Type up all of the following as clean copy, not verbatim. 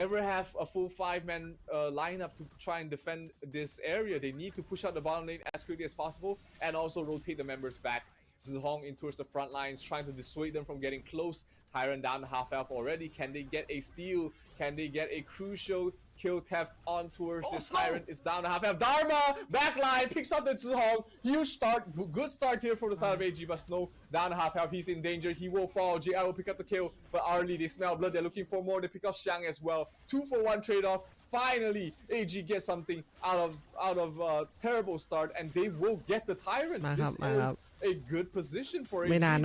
never have a full 5-man lineup to try and defend this area. They need to push out the bottom lane as quickly as possible and also rotate the members back. Zhong in towards the front lines, trying to dissuade them from getting close. Tyrant down to half health already. Can they get a steal? Can they get a crucial kill theft on towards this Tyrant? Is down to half health. Dharma backline picks up the Zhong. Huge start, good start here for the side of AG, but Snow down to half health. He's in danger. He will fall. JR will pick up the kill, but Arlie, they smell blood. They're looking for more. They pick up Xiang as well. 2-for-1 trade-off. Finally, AG gets something out of terrible start, and they will get the Tyrant. This is a good position for AG. ไม่นาน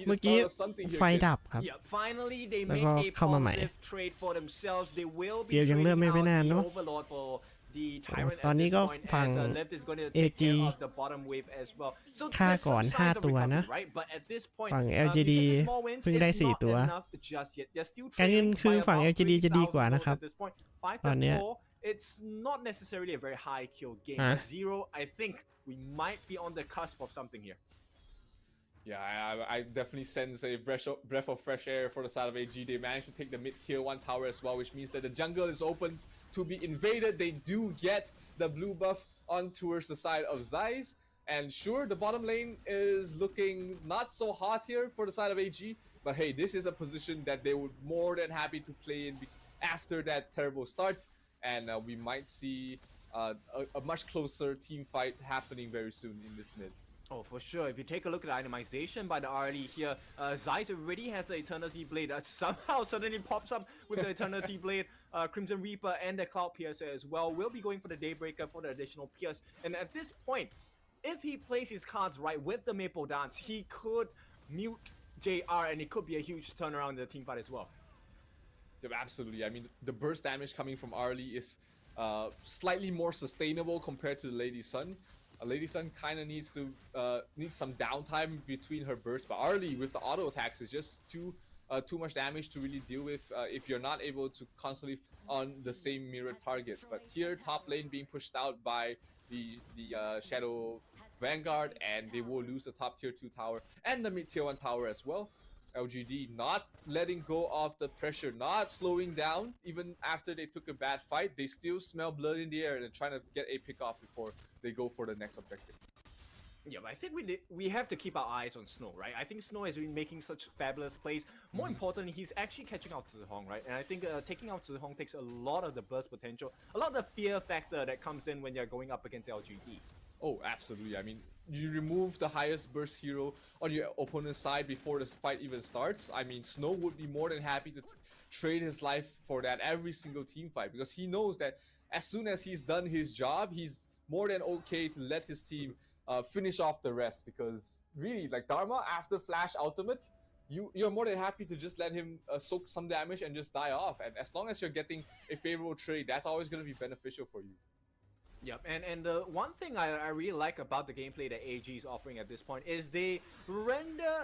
เมื่อกี้ไฟดับครับ Finally they แล้ว make ก็ a เข้ามาใหม่ positive trade for themselves. They will be เกมยังเริ่มไม่นาน trading เน out อะ the Overlord for the Tyrant ตอนนี้ at ก็ this point ฝั่ง as Left is going to take AG care of the bottom wave as well. So ฆ่า there's ก่อน some signs of ตัวนะ recovery, right? But at this point ฝั่ง we LGD take the small wins. เพิ่งได้ It's 4 not ตัว enough just yet. They're still การเงิน trailing คือ by ฝั่ง about LGD จะดีกว่า 3,000 นะครับ at this point. ตอนเนี้ย 5-4, it's not necessarily a very high kill game. อ่ะ At 0, I think we might be on the cusp of something here. Yeah, I definitely sense a breath of fresh air for the side of AG. They managed to take the mid-tier 1 tower as well, which means that the jungle is open to be invaded. They do get the blue buff on towards the side of Zeiss. And sure, the bottom lane is looking not so hot here for the side of AG. But hey, this is a position that they would more than happy to play in after that terrible start. And we might see a much closer team fight happening very soon in this mid. Oh, for sure. If you take a look at the itemization by the RLE here, Zeiss already has the Eternity Blade. Somehow suddenly pops up with the Eternity Blade. Crimson Reaper and the Cloud Piercer as well will be going for the Daybreaker for the additional Pierce. And at this point, if he plays his cards right with the Maple Dance, he could mute JR and it could be a huge turnaround in the team fight as well. Yeah, absolutely. I mean, the burst damage coming from Arlie is slightly more sustainable compared to the Lady Sun. Lady Sun kind of needs some downtime between her bursts, but Arlie with the auto attacks is just too much damage to really deal with if you're not able to constantly on the same mirror target. But here, top lane being pushed out by the Shadow Vanguard, and they will lose the top tier 2 tower and the mid tier 1 tower as well. LGD not letting go of the pressure, not slowing down even after they took a bad fight. They still smell blood in the air and trying to get a pick off before they go for the next objective. Yeah, but I think we have to keep our eyes on Snow, right? I think Snow has been making such fabulous plays. More importantly, he's actually catching out Zhong, right? And I think taking out Zhong takes a lot of the burst potential, a lot of the fear factor that comes in when you're going up against LGD. Oh, absolutely. I mean, you remove the highest burst hero on your opponent's side before this fight even starts. I mean, Snow would be more than happy to trade his life for that every single team fight, because he knows that as soon as he's done his job, he's more than okay to let his team finish off the rest. Because really, like Dharma, after Flash Ultimate, you're more than happy to just let him soak some damage and just die off. And as long as you're getting a favorable trade, that's always going to be beneficial for you. Yep, and the one thing I really like about the gameplay that AG is offering at this point is they render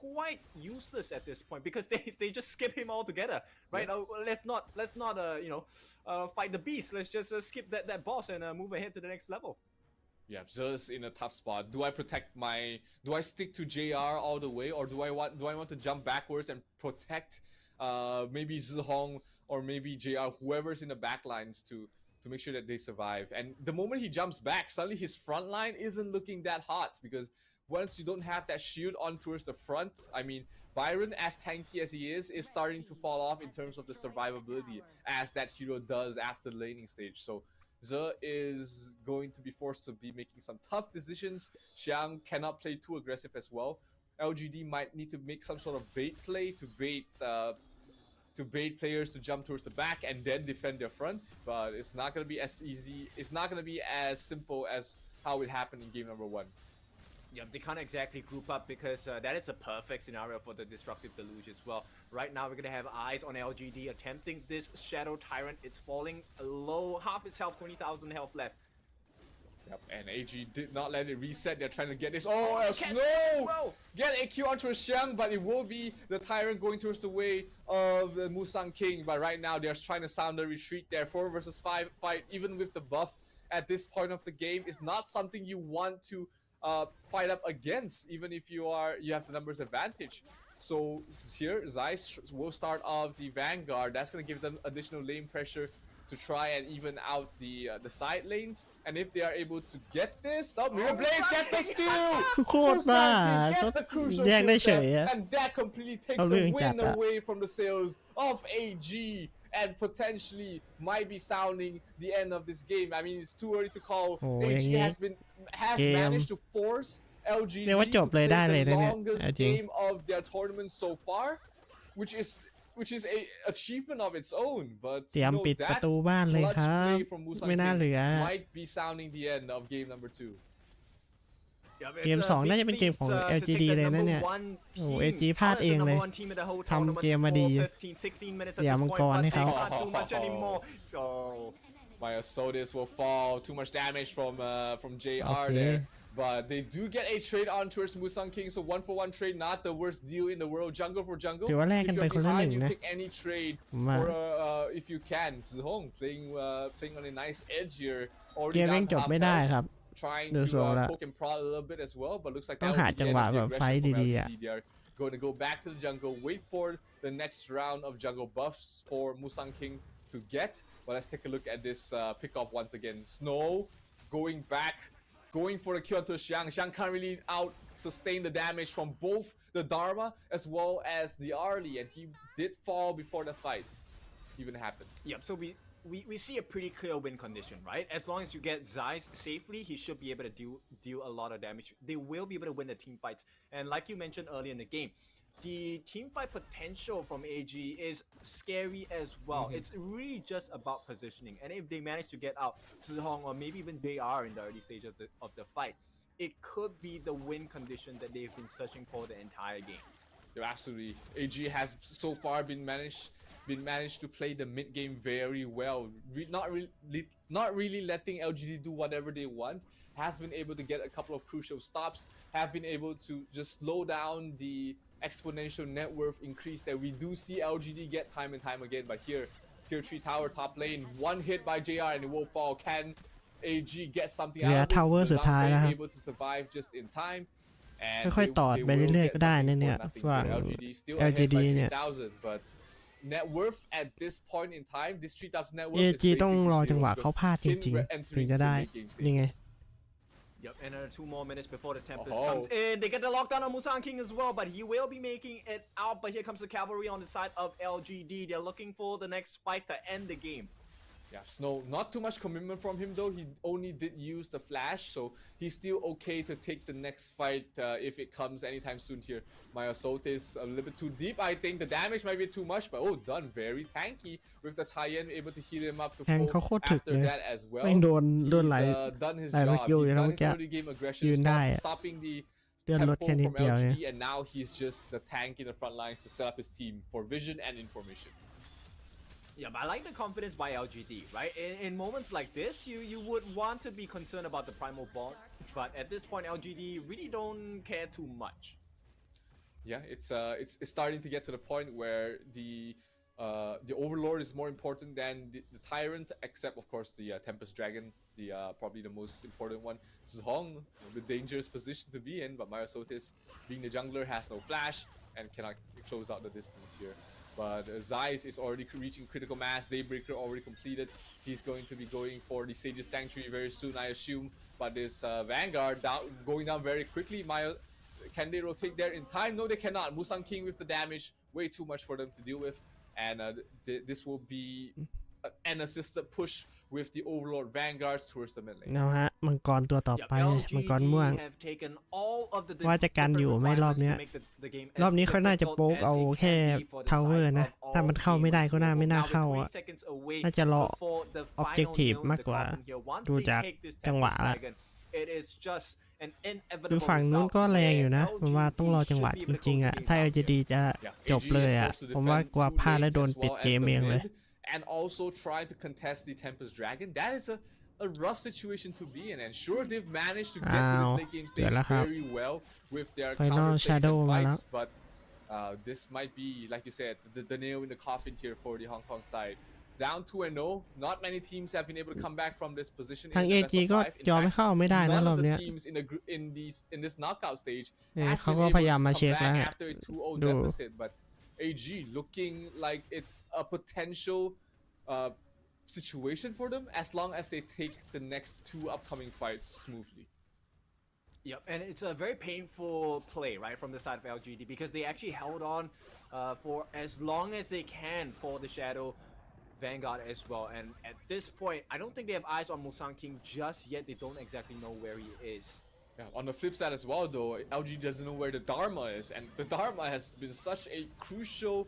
quite useless at this point, because they just skip him altogether, right? Yeah. Let's not fight the beast. Let's just skip that boss and move ahead to the next level. Yeah, just in a tough spot. Do I stick to JR all the way, or do I want to jump backwards and protect maybe Zhong or maybe JR, whoever's in the backlines to make sure that they survive. And the moment he jumps back, suddenly his front line isn't looking that hot, because once you don't have that shield on towards the front, I mean, Byron, as tanky as he is starting to fall off in terms of the survivability as that hero does after the laning stage. So Ze is going to be forced to be making some tough decisions. Xiang cannot play too aggressive as well. LGD might need to make some sort of bait play to bait players to jump towards the back and then defend their front, but it's not going to be as easy. It's not going to be as simple as how it happened in game number 1. Yeah, they can't exactly group up, because that is a perfect scenario for the Destructive Deluge as well. Right now, we're going to have eyes on LGD attempting this Shadow Tyrant. It's falling low, half its health, 20,000 health left. Yep, and AG did not let it reset. They're trying to get this. Oh, Snow! Get AQ onto a Xiang, but it will be the Tyrant going towards the way of the Musang King. But right now, they're trying to sound the retreat there. 4 versus 5 fight, even with the buff at this point of the game, is not something you want to fight up against, even if you have the numbers advantage. So here, Zeiss will start off the Vanguard. That's going to give them additional lane pressure to try and even out the side lanes. And if they are able to get this, Mirror Blaze gets the steal! โคตรบ้า gets the crucial แย่งได้ kill เฉย there, อะ and that completely takes เอา the เรื่องจัด win อะ away from the sails of AG. And potentially might be sounding the end of this game. I mean, it's too early to call. โอ้ AG อย่างงี้ has เกม managed to force LGD เรียกว่าจ to บเลย play ได้เลย the นะเนี่ย longest จริง game of their tournament so far, which is a achievement of its own. But เตรียม ปิดประตูบ้านเลยค clutch รับ play from Musang ไม่น่าเหลือ King might be sounding the end of game number 2. เกม2น่าจะเป็นเกมของ LGD เลยนะเนี่ย โอ้ AG พลาดเองเลยทำเกมมาดีอย่ามังกรให้เขา Myosotis will fall. Too much damage from JR Okay. there. But they do get a trade on towards Musang King, so 1-for-1 trade, not the worst deal in the world. Jungle for jungle. ถือว่าแลก If กันไป you're คนละ behind, 1 you นะ take any trade, ผมว่า or if you can. Zhong playing on a nice edge here. เก Already ม down ยังจบ half ไม่ได้ health, ครับ trying ดู to ทรงละ poke and prod a little bit as well, but looks like ต้อง that หา would be จัง the ห end วะ of the แบบไฟ aggression ท์ from ดีๆอ่ะ LGD. They are going to go back to the jungle, wait for the next round of jungle buffs for Musang King to get. But let's take a look at this pick-off once again. Snow going back, going for the kill onto Xiang. Xiang can't really sustain the damage from both the Dharma as well as the Arlie, and he did fall before the fight even happened. Yep, so we see a pretty clear win condition, right? As long as you get Zeiss safely, he should be able to deal a lot of damage. They will be able to win the team fights. And like you mentioned earlier in the game, the team fight potential from AG is scary as well. It's really just about positioning. And if they manage to get out Zhong or maybe even JR in the early stage of the fight, it could be the win condition that they've been searching for the entire game. Yeah, absolutely. AG has so far been managed to play the mid game very well. Not really letting LGD do whatever they want. Has been able to get a couple of crucial stops. Have been able to just slow down the exponential net worth increase that we do see LGD get time and time again. But here, tier 3 tower top lane, one hit by JR and it will fall. Can AG get something out of this? tower สุดท้ายแล้วครับ able to survive just in time. And ค่อยๆต่อไปเรื่อยๆก็ได้นะเนี่ยฝั่ง LGD เนี่ย but net worth at this point in time, this 3,000 net worth AG ต้องรอจังหวะเขาพลาดจริงๆถึงจะได้นี่ไง Yep, another 2 more minutes before the Tempest comes in. They get the lockdown on Musang King as well, but he will be making it out. But here comes the cavalry on the side of LGD. They're looking for the next fight to end the game. Yeah, Snow, not too much commitment from him though. He only did use the flash, so he's still okay to take the next fight if it comes anytime soon here. Myosotis a little bit too deep. I think the damage might be too much, but oh, done very tanky with the tie-in, able to heal him up to full after that as well. แม่งโดน He's หลาย done his หลาย job. สกิล He's อยู่นะ done เมื่อ his กี้ early game aggression, ยืนได้ stopping the เลื่อนรถ tempo แค่นิด from เดียวเนี่ย LGD, and now he's just the tank in the front lines to set up his team for vision and information. Yeah, but I like the confidence by LGD, right? In moments like this, you would want to be concerned about the primal bond, but at this point, LGD really don't care too much. Yeah, it's starting to get to the point where the Overlord is more important than the Tyrant, except of course the Tempest Dragon, the probably the most important one. Zhong, the dangerous position to be in, but Myosotis, being the jungler, has no flash and cannot close out the distance here. But Zeiss is already reaching critical mass. Daybreaker already completed. He's going to be going for the Sage's Sanctuary very soon, I assume. But this Vanguard going down very quickly. Can they rotate there in time? No, they cannot. Musang King with the damage, way too much for them to deal with. And this will be an assisted push with the Overlord Vanguards towards the mid lane. นะฮะมังกรตัวต่อไปมังกรม่วง ว่าจะกันอยู่ไหมรอบเนี้ยรอบนี้เขาน่าจะโป๊กเอาแค่ทาวเวอร์นะถ้ามันเข้าไม่ได้ก็ไม่น่าเข้าอ่ะน่าจะรอ objective มากกว่าดูจากจังหวะละดูฝั่งนู้นก็แรงอยู่นะผมว่าต้องรอจังหวะจริงๆอ่ะถ้าLGDจะจบเลยอ่ะผมว่ากลัวพลาดแล้วโดนปิดเกมเองเลย And also trying to contest the Tempest Dragon. That is a rough situation to be in, and sure they've managed to get to this late game stage very well with their counter plays and fights, but this might be, like you said, the nail in the coffin here for the Hong Kong side. down 2-0. Not many teams have been able to come back from this position. ทาง in the AG best of ก็ five. In ยอมให้ fact, เข้าไม่ได้นะ none รอ of บ the เนี้ย teams in this knockout stage เนี่ย has เขา been ก็ able พยายาม to มา come เช็คแล้ว back ฮะ after a 2-0 ดู deficit. But AG looking like it's a potential situation for them as long as they take the next two upcoming fights smoothly. Yep, and it's a very painful play, right, from the side of LGD because they actually held on for as long as they can for the Shadow Vanguard as well. And at this point, I don't think they have eyes on Musang King just yet. They don't exactly know where he is. Yeah, on the flip side as well, though, LG doesn't know where the Dharma is, and the Dharma has been such a crucial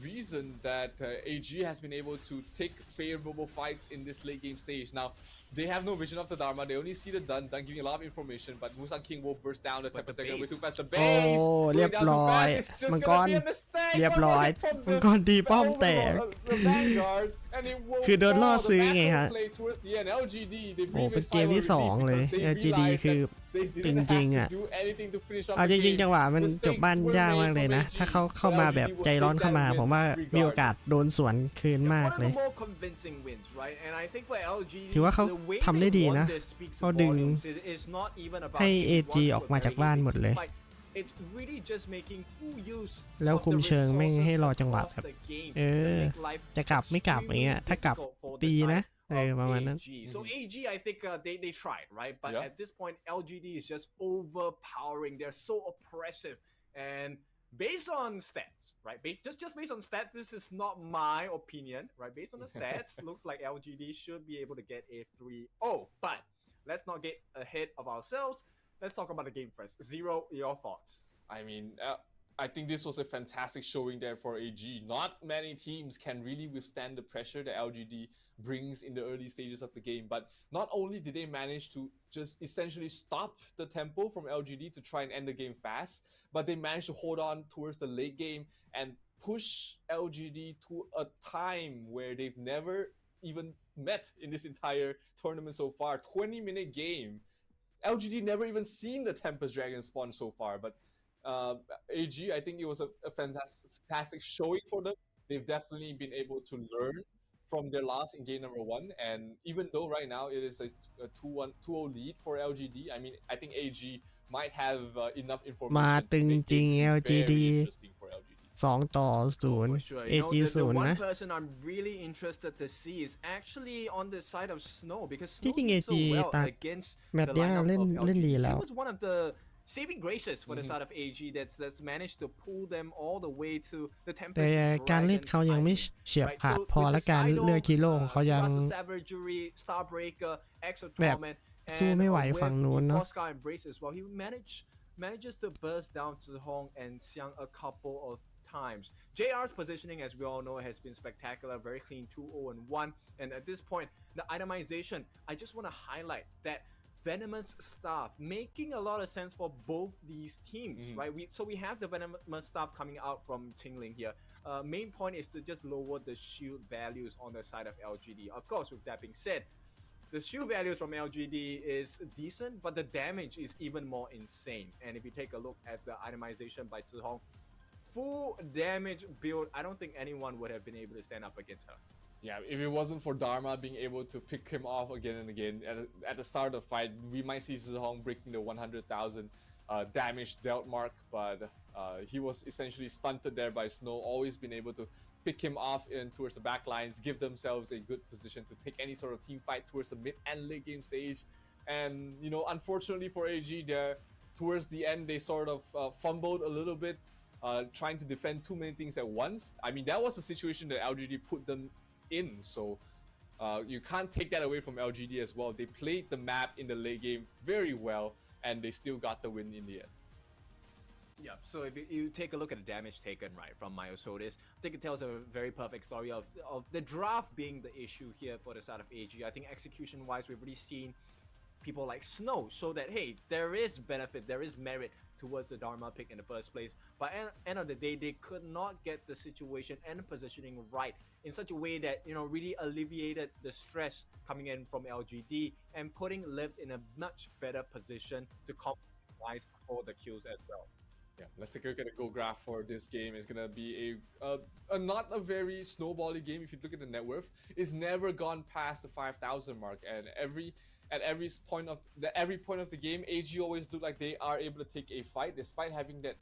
reason that AG has been able to take favorable fights in this late game stage. Now, they have no vision of the Dharma. They only see the Dun giving a lot of information, but Musang King will burst down the Tempest Dagger way too fast. The โอ้ base เรียบ going down ร้ too อย fast. It's just มังก gonna ร be a mistake. เรียบร้อย From มัง the กรตีป้อมแตก the Vanguard, and it will คือโดนล่อ fall. ซื้อ The ไง macro ฮะ play towards the end. LGD, they โอ้ breathe เป็น a เก sigh ม of ที่สอง relief เลย because they LGD realized คือ they จ didn't ริง have ๆ อ่ะ to do anything to finish off เอา the จริง game. ๆจังหวะมัน The จบ stakes บ้าน were ยาก made มากเลย from นะ AG, ถ้าเขาเข้า but มาแบบ LGD will ใจร้อน take เข้า that มา win ผมว่ามีโอกาส regardless. โดนสวนคืนมาก One เล of ย the more convincing wins, right? And I think for LGD, ถือว่าเขา the way ทำได้ they ดี won นะ this speaks เขา to ดึง volumes. It's not even about ให้ getting AG one to ออก a มา very จากบ้าน easy หมดเลย fight. It's really just making full use แล้ว of คุม the เชิงไม่ resources ให้รอจังหวะ across แบบ the game เอ to อ make life จะกลับไม่กลับอย่างเงี้ย extremely ถ้ากลับ difficult for the ตีนะ side ประมาณนั้น of AG. So AG, I think they tried, right? But Yeah. at this point, LGD is just overpowering. They're so oppressive. And based on stats, right? Just based on stats, this is not my opinion, right? Based on the stats, looks like LGD should be able to get a 3-0. But let's not get ahead of ourselves. Let's talk about the game first. Zero, your thoughts. I mean, I think this was a fantastic showing there for AG. Not many teams can really withstand the pressure that LGD brings in the early stages of the game. But not only did they manage to just essentially stop the tempo from LGD to try and end the game fast, but they managed to hold on towards the late game and push LGD to a time where they've never even met in this entire tournament so far. 20-minute game. LGD never even seen the Tempest Dragon spawn so far, but AG, I think it was a fantastic showing for them. They've definitely been able to learn from their loss in game number 1, and even though right now it is a 2-0 lead for LGD, I mean, I think AG might have enough มา information ตึ to ง make จริง things LGD very interesting for LGD. 2-0 For sure. AG the 0 one นะ person I'm really interested to see is actually on the side of Snow because ที่ Snow จริง did so AG well ตัด against แมตช์ the เนี้ย lineup เล่น of เล่น LGD. ดีแล้ว He was one of the saving graces for the side of AG that's managed to pull them all the way to the แต่ Tempest การเล่น Dragon เขายังไม่ final. เฉียบ Right, ขาด so พอ with และ the การ Sidle, เลือกฮีโร่ของเขายัง Jurassic Savagery, Starbreaker, Exo แบบ Torment, สู้ไม่ไหว with ฝั่งนู้นเนาะ Foscar Embrace as well. He manages to burst down to Hong and Xiang a couple of times. JR's positioning, as we all know, has been spectacular, very clean 2-0-1. And at this point, the itemization, I just want to highlight that Venomous staff making a lot of sense for both these teams, right? So we have the Venomous staff coming out from Tingling here. Main point is to just lower the shield values on the side of LGD. Of course, with that being said, the shield values from LGD is decent, but the damage is even more insane. And if you take a look at the itemization by Zihong, full damage build, I don't think anyone would have been able to stand up against her. Yeah, if it wasn't for Dharma being able to pick him off again and again at the start of the fight, we might see Zihong breaking the 100,000 damage dealt mark, but he was essentially stunted there by Snow, always been able to pick him off in towards the back lines, give themselves a good position to take any sort of team fight towards the mid and late game stage. And, you know, unfortunately for AG, there towards the end, they sort of fumbled a little bit, trying to defend too many things at once. I mean, that was the situation that LGD put them in, so you can't take that away from LGD as well. They played the map in the late game very well, and they still got the win in the end. Yeah, so if you take a look at the damage taken, right, from Myosotis, I think it tells a very perfect story of the draft being the issue here for the side of AG. I think execution-wise, we've already seen people like Snow show that, hey, there is benefit, there is merit towards the Dharma pick in the first place. But at the end of the day, they could not get the situation and positioning right in such a way that, you know, really alleviated the stress coming in from LGD and putting Liv in a much better position to compromise for the kills as well. Yeah, let's take a look at the goal graph for this game. It's gonna be a not a very snowbally game. If you look at the net worth, it's never gone past the 5,000 mark, and at every point of the game, AG always look like they are able to take a fight despite having that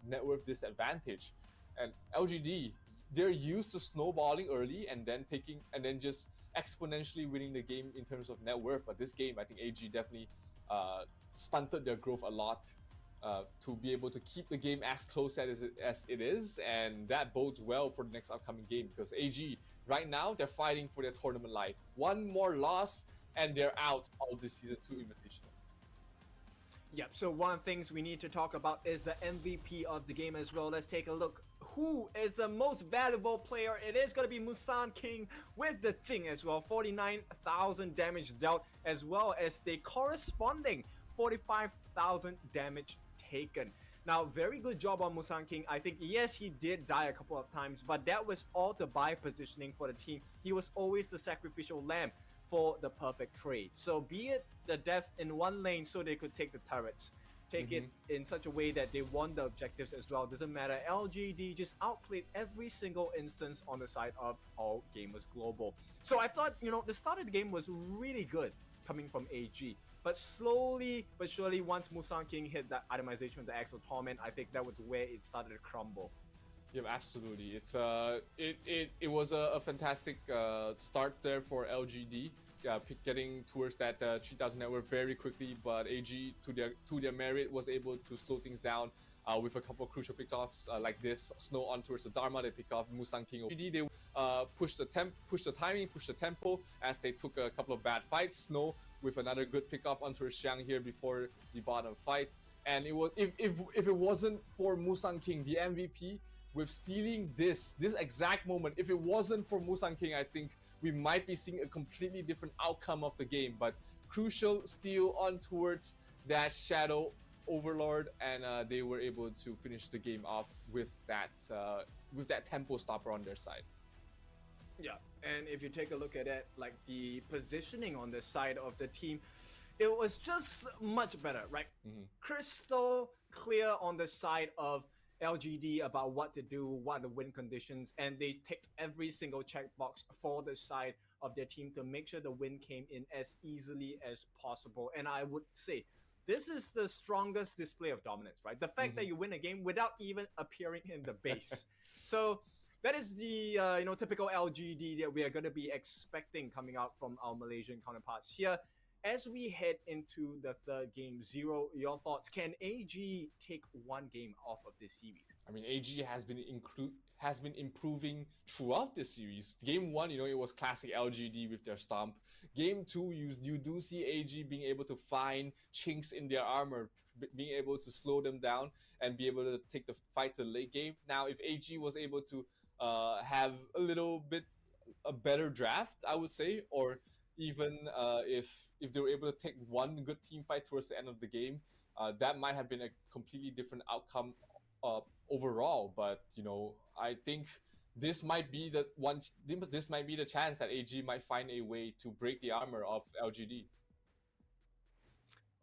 net worth disadvantage. And LGD, they're used to snowballing early and then just exponentially winning the game in terms of net worth. But this game, I think AG definitely stunted their growth a lot. To be able to keep the game as close as it is, and that bodes well for the next upcoming game because AG right now they're fighting for their tournament life. One more loss and they're out of the Season 2 Invitational. Yep, so one of the things we need to talk about is the MVP of the game as well. Let's take a look. Who is the most valuable player? It is going to be Musang King with the Ting as well. 49,000 damage dealt as well as the corresponding 45,000 damage taken. Now, very good job on Musang King. I think, yes, he did die a couple of times, but that was all the buy positioning for the team. He was always the sacrificial lamb for the perfect trade. So be it the death in one lane so they could take the turrets, take it in such a way that they won the objectives as well. Doesn't matter. LGD just outplayed every single instance on the side of All Gamers Global. So I thought, the start of the game was really good coming from AG. But slowly but surely, once Musang King hit that itemization with the Exo Torment, I think that was where it started to crumble. Yeah, absolutely. It was a fantastic start there for LGD, getting towards that 3,000 network very quickly. But AG, to their merit, was able to slow things down with a couple of crucial pickoffs like this. Snow on towards the Dharma, they pick off Musang King. LGD, they push the timing, push the tempo as they took a couple of bad fights. Snow with another good pickoff onto Xiang here before the bottom fight. And it was if it wasn't for Musang King, the MVP, with stealing this exact moment, if it wasn't for Musang King, I think we might be seeing a completely different outcome of the game. But crucial steal on towards that Shadow Overlord, and they were able to finish the game off with that tempo stopper on their side. Yeah, and if you take a look at it, like the positioning on the side of the team, it was just much better, right? Crystal clear on the side of LGD about what to do, what are the win conditions, and they ticked every single checkbox for the side of their team to make sure the win came in as easily as possible. And I would say this is the strongest display of dominance, right? The fact that you win a game without even appearing in the base. So that is the typical LGD that we are going to be expecting coming out from our Malaysian counterparts here. As we head into the third game, Zero, your thoughts? Can AG take one game off of this series? I mean, AG has been improving throughout this series. Game 1, it was classic LGD with their stomp. Game 2, you do see AG being able to find chinks in their armor, being able to slow them down and be able to take the fight to the late game. Now, if AG was able to have a little bit a better draft, I would say, or even if they were able to take one good team fight towards the end of the game, that might have been a completely different outcome overall. But I think this might be the chance that AG might find a way to break the armor of LGD.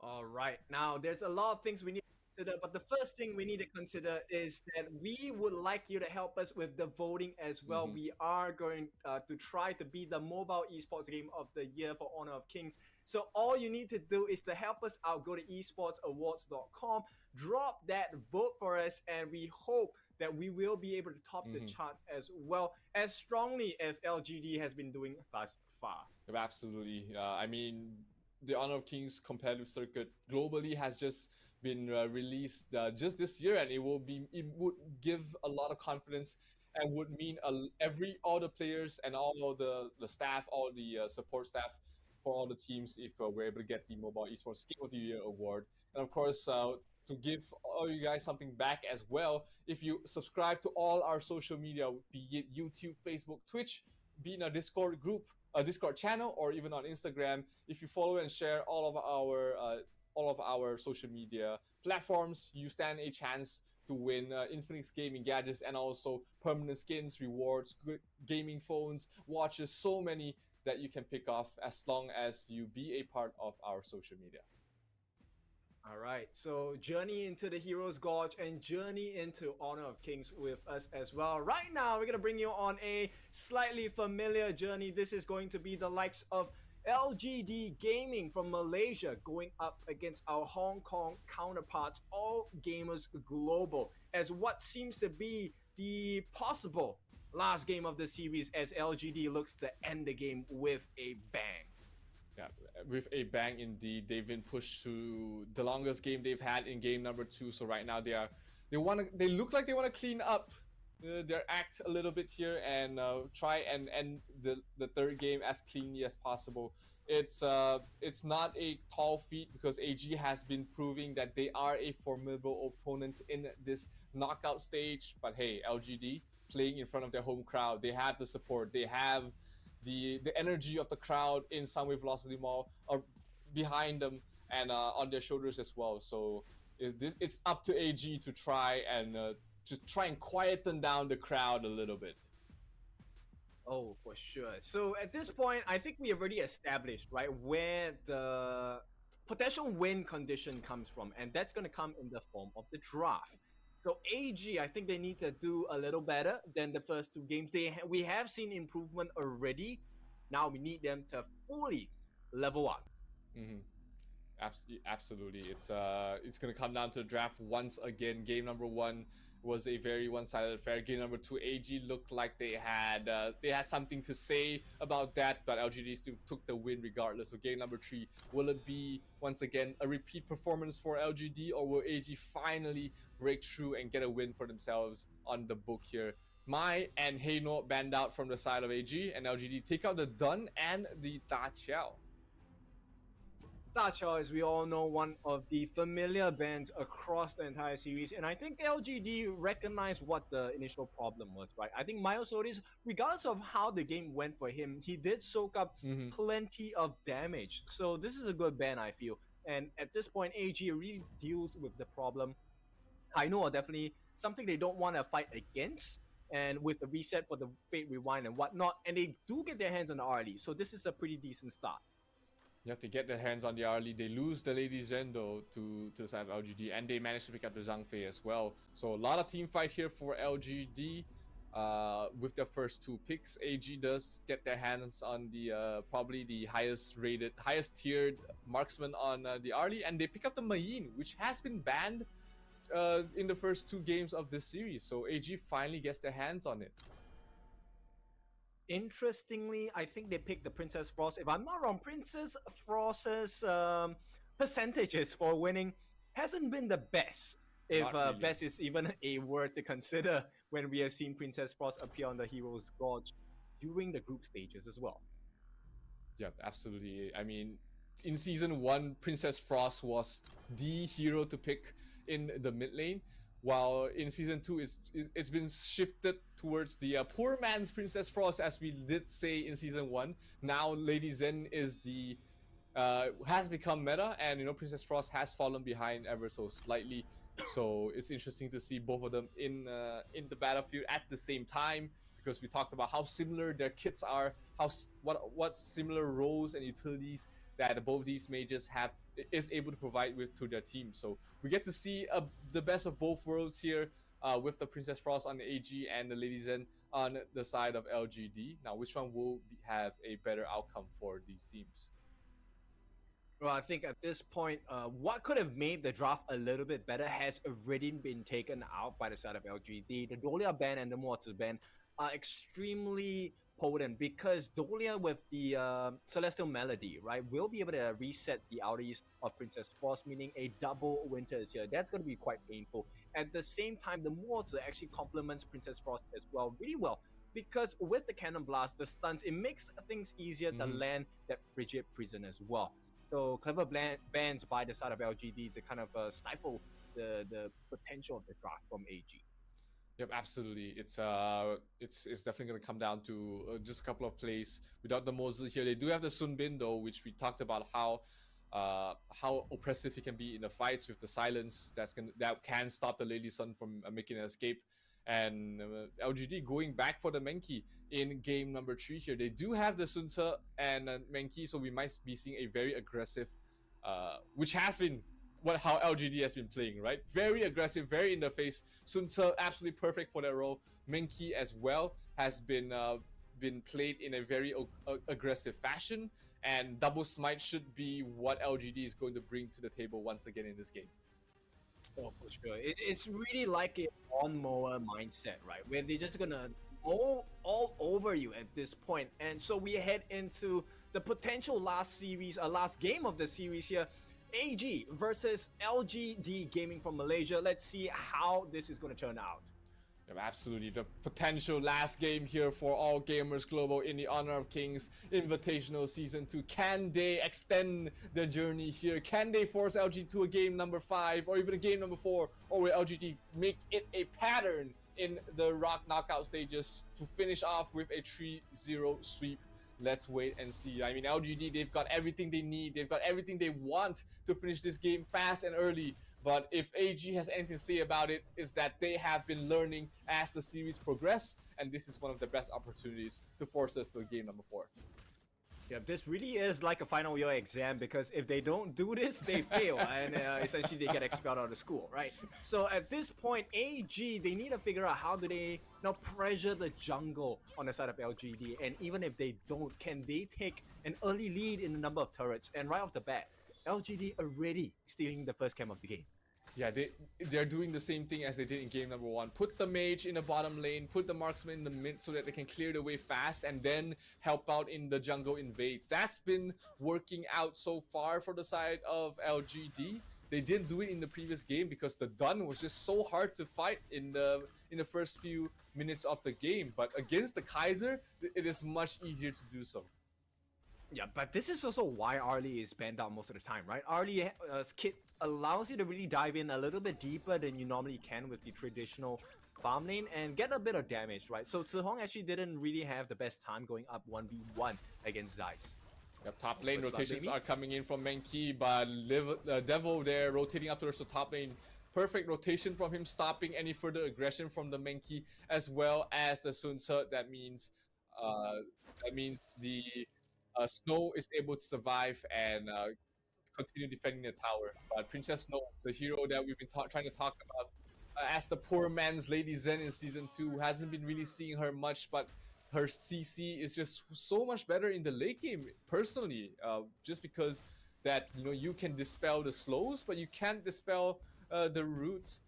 All right, now there's a lot of things we need to consider, but the first thing we need to consider is that we would like you to help us with the voting as well. We are going to try to be the mobile esports game of the year for Honor of Kings. So all you need to do is to help us out. Go to esportsawards.com, drop that vote for us, and we hope that we will be able to top the charts as well, as strongly as LGD has been doing thus far. Absolutely. I mean, the Honor of Kings competitive circuit globally has just been released just this year, and it would give a lot of confidence and would mean all the players and all the staff, all the support staff for all the teams if we're able to get the Mobile Esports Game of the Year award. And of course, to give all you guys something back as well, if you subscribe to all our social media, be it YouTube, Facebook, Twitch, be in a Discord group, a Discord channel, or even on Instagram, if you follow and share all of our social media platforms, you stand a chance to win Infinix gaming gadgets and also permanent skins, rewards, good gaming phones, watches, so many that you can pick off as long as you be a part of our social media. All right, so journey into the Hero's Gorge and journey into Honor of Kings with us as well. Right now, we're going to bring you on a slightly familiar journey. This is going to be the likes of LGD Gaming from Malaysia going up against our Hong Kong counterparts, All Gamers Global, as what seems to be the possible last game of the series as LGD looks to end the game with a bang. Yeah, with a bang indeed. They've been pushed to the longest game they've had in game number 2. So right now they look like they want to clean up their act a little bit here and try and end the third game as cleanly as possible. It's not a tall feat because AG has been proving that they are a formidable opponent in this knockout stage. But hey, LGD playing in front of their home crowd, they have the support, they have the energy of the crowd in Sunway Velocity Mall behind them and on their shoulders as well. So it's up to AG to try and just try and quieten down the crowd a little bit. Oh, for sure. So at this point, I think we have already established, right, where the potential win condition comes from, and that's going to come in the form of the draft. So AG, I think they need to do a little better than the first 2 games. We have seen improvement already. Now we need them to fully level up. Absolutely. It's going to come down to the draft once again. Game number 1 was a very one-sided affair. Game number 2, AG looked like they had something to say about that, but LGD still took the win regardless. So game number 3, will it be once again a repeat performance for LGD, or will AG finally break through and get a win for themselves on the book here? Mai and Heino banned out from the side of AG, and LGD take out the Dun and the Da Qiao. Da Qiao, as we all know, one of the familiar bands across the entire series, and I think LGD recognized what the initial problem was, right? I think Miles Otis, regardless of how the game went for him, he did soak up plenty of damage. So this is a good ban, I feel. And at this point, AG really deals with the problem. I know definitely something they don't want to fight against, and with the reset for the Fate Rewind and whatnot, and they do get their hands on the RLE, so this is a pretty decent start. You have to get their hands on the RLE. They lose the Lady Zendo to the side of LGD, and they manage to pick up the Zhang Fei as well. So a lot of team fight here for LGD with their first 2 picks. AG does get their hands on the probably the highest tiered marksman on the RLE, and they pick up the Mayin, which has been banned in the first 2 games of this series. So AG finally gets their hands on it. Interestingly, I think they picked the Princess Frost. If I'm not wrong, Princess Frost's percentages for winning hasn't been the best. If really. Best is even a word to consider when we have seen Princess Frost appear on the Hero's Gorge during the group stages as well. Yeah, absolutely. I mean, in Season 1, Princess Frost was the hero to pick in the mid lane, while in Season 2, it's been shifted towards the poor man's Princess Frost, as we did say in Season 1. Now Lady Zen is has become meta, and Princess Frost has fallen behind ever so slightly. So it's interesting to see both of them in the battlefield at the same time, because we talked about how similar their kits are, what similar roles and utilities that both these mages is able to provide to their team. So we get to see the best of both worlds here with the Princess Frost on the AG and the Lady Zen on the side of LGD. Now, which one will have a better outcome for these teams? Well, I think at this point, what could have made the draft a little bit better has already been taken out by the side of LGD. The Dolia ban and the Mortar ban are extremely potent, because Dolia with the Celestial Melody, right, will be able to reset the outies of Princess Frost, meaning a double winter is here. That's going to be quite painful. At the same time, the Mortar actually complements Princess Frost as well, really well, because with the Cannon Blast, the stuns, it makes things easier to land that Frigid Prison as well. So clever bans by the side of LGD to kind of stifle the potential of the draft from AG. Yep, absolutely. It's definitely going to come down to just a couple of plays. Without the Moses here, they do have the Sun Bin though, which we talked about how oppressive he can be in the fights with the silence that can stop the Lady Sun from making an escape. And LGD going back for the Menki in game number 3 here. They do have the Sun Ce and Menki, so we might be seeing a very aggressive, which has been how LGD has been playing, right? Very aggressive, very in the face. Sun-Se absolutely perfect for that role. Menki as well has been played in a very aggressive fashion, and double smite should be what LGD is going to bring to the table once again in this game. Oh, for sure. It's really like a lawnmower mindset, right? Where they're just gonna all over you at this point. And so we head into the potential last game of the series here. AG versus LGD Gaming from Malaysia. Let's see how this is going to turn out. Yeah, absolutely. The potential last game here for all gamers global in the Honor of Kings Invitational Season 2. Can they extend the journey here? Can they force LG to a game number 5 or even a game number 4? Or will LGD make it a pattern in the Rock knockout stages to finish off with a 3-0 sweep? Let's wait and see. I mean, LGD, they've got everything they need. They've got everything they want to finish this game fast and early. But if AG has anything to say about it, is that they have been learning as the series progresses, and this is one of the best opportunities to force us to a game number 4. Yeah, this really is like a final year exam, because if they don't do this, they fail, and essentially they get expelled out of school, right? So at this point, AG, they need to figure out how do they pressure the jungle on the side of LGD, and even if they don't, can they take an early lead in the number of turrets? And right off the bat, LGD already stealing the first camp of the game. Yeah, they're doing the same thing as they did in game number 1. Put the mage in the bottom lane, put the marksman in the mid so that they can clear the way fast, and then help out in the jungle invades. That's been working out so far for the side of LGD. They didn't do it in the previous game because the Dun was just so hard to fight in the first few minutes of the game. But against the Kaiser, it is much easier to do so. Yeah, but this is also why Arlie is banned out most of the time, right? Arlie's kit allows you to really dive in a little bit deeper than you normally can with the traditional farm lane and get a bit of damage, right? So Zihong actually didn't really have the best time going up 1v1 against Zeiss. Yep, top lane rotations are coming in from Menki, but Devil there rotating up towards the top lane. Perfect rotation from him, stopping any further aggression from the Menki as well as the Sun-Se. That means the Snow is able to survive and continue defending the tower. But Princess Snow, the hero that we've been trying to talk about, as the poor man's Lady Zen in Season 2, hasn't been really seeing her much, but her CC is just so much better in the late game, personally, just because that, you can dispel the slows, but you can't dispel the roots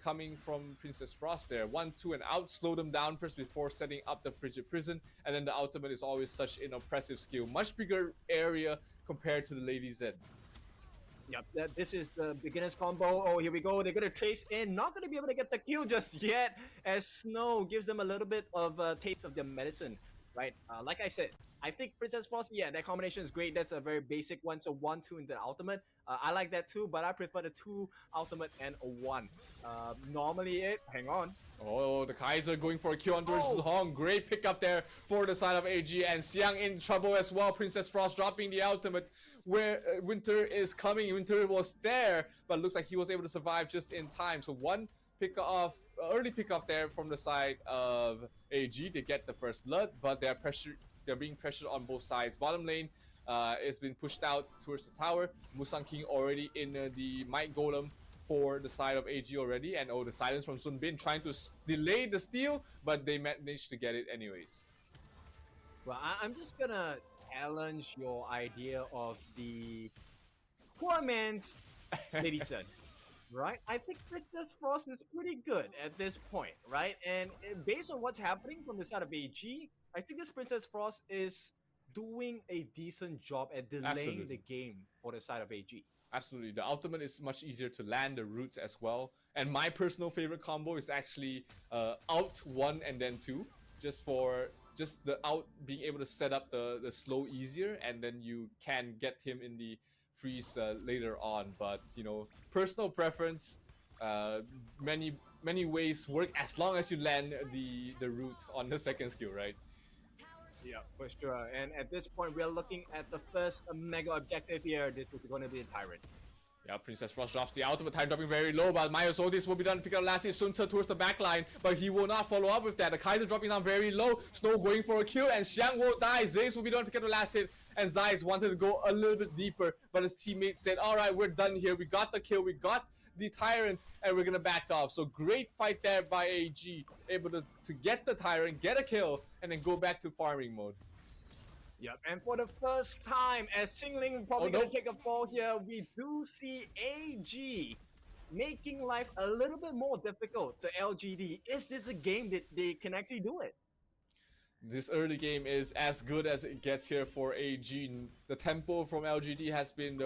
coming from Princess Frost there. 1-2 and out, slow them down first before setting up the Frigid Prison, and then the ultimate is always such an oppressive skill. Much bigger area compared to the Lady Zen. Yep, this is the beginner's combo. Oh, here we go. They're going to chase in. Not going to be able to get the kill just yet, as Snow gives them a little bit of a taste of their medicine, right? Like I said, I think Princess Frost, yeah, that combination is great. That's a very basic one. So 1-2 in the ultimate. I like that too, but I prefer the 2 ultimate and a 1. Normally hang on. Oh, the Kaiser going for a kill on versus Hong. Great pickup there for the side of AG, and Xiang in trouble as well. Princess Frost dropping the ultimate where Winter is coming. Winter was there, but looks like he was able to survive just in time. So one early pick off there from the side of AG. They get the first blood, but they're being pressured on both sides. Bottom lane is being pushed out towards the tower. Musang King already in the Might Golem for the side of AG already, and the silence from Sun Bin trying to delay the steal, but they managed to get it anyways. Well, I'm just gonna challenge your idea of the poor man's Lady Zen, right? I think Princess Frost is pretty good at this point, right? And based on what's happening from the side of AG, I think this Princess Frost is doing a decent job at delaying the game for the side of AG. Absolutely. The ultimate is much easier to land the roots as well. And my personal favorite combo is actually out 1 and then 2. Just the out being able to set up the slow easier, and then you can get him in the freeze later on. But, personal preference, many ways work as long as you land the root on the second skill, right? Yeah, for sure. And at this point, we're looking at the first mega objective here. This is going to be a Tyrant. Yeah, Princess Frost drops the ultimate, time dropping very low, but Myosodis will be done to pick up last hit Sun Tzu towards the back line, but he will not follow up with that. The Kaiser dropping down very low, Snow going for a kill, and Xiang will die. Zace will be done to pick up the last hit, and Zeiss wanted to go a little bit deeper, but his teammates said, alright, we're done here, we got the kill, we got the Tyrant, and we're gonna back off. So great fight there by AG, able to get the Tyrant, get a kill, and then go back to farming mode. Yep, and for the first time, as Xingling probably gonna take a fall here, we do see AG making life a little bit more difficult to LGD. Is this a game that they can actually do it? This early game is as good as it gets here for AG. The tempo from LGD has been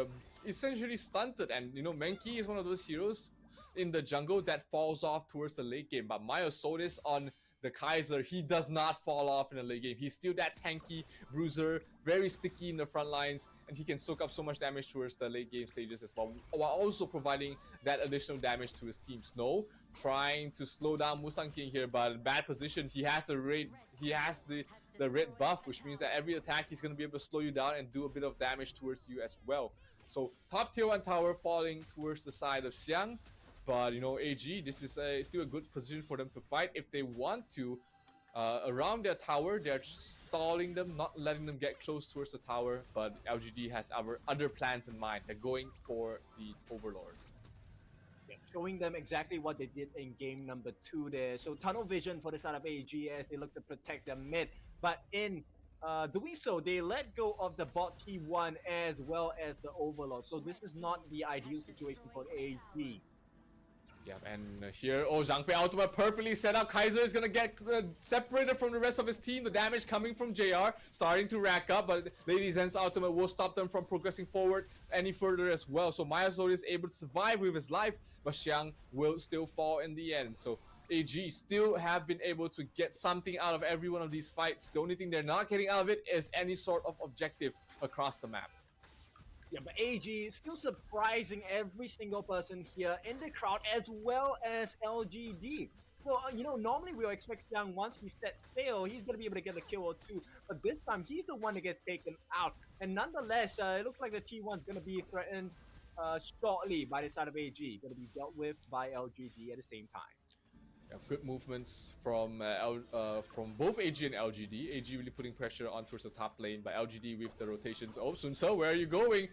essentially stunted, and you know, Menki is one of those heroes in the jungle that falls off towards the late game, but Myosodis on the Kaiser, he does not fall off in the late game. He's still that tanky bruiser, very sticky in the front lines, and he can soak up so much damage towards the late game stages as well, while also providing that additional damage to his team. Snow trying to slow down Musang King here, but bad position. He has the red buff, which means that every attack he's going to be able to slow you down and do a bit of damage towards you as well. So top tier 1 tower falling towards the side of Xiang. But you know, AG, this is still a good position for them to fight if they want to. Around their tower, they're stalling them, not letting them get close towards the tower. But LGD has other plans in mind. They're going for the Overlord. Yeah, showing them exactly what they did in game number 2 there. So tunnel vision for the side of AG as they look to protect their mid. But in doing so, they let go of the bot T1 as well as the Overlord. So this is not the ideal situation for AG. Yeah, and here, Zhang Fei ultimate perfectly set up. Kaiser is gonna get separated from the rest of his team. The damage coming from JR starting to rack up, but Lady Zen's ultimate will stop them from progressing forward any further as well. So Myosodis is able to survive with his life, but Xiang will still fall in the end. So AG still have been able to get something out of every one of these fights. The only thing they're not getting out of it is any sort of objective across the map. Yeah, but AG still surprising every single person here in the crowd as well as LGD. So, you know, normally we would expect Xiang, once he sets sail, he's going to be able to get a kill or two. But this time, he's the one that gets taken out. And nonetheless, it looks like the T1 is going to be threatened shortly by the side of AG. Going to be dealt with by LGD at the same time. Yeah, good movements from both AG and LGD. AG really putting pressure on towards the top lane, but LGD with the rotations. Oh, Sun Tzu, where are you going?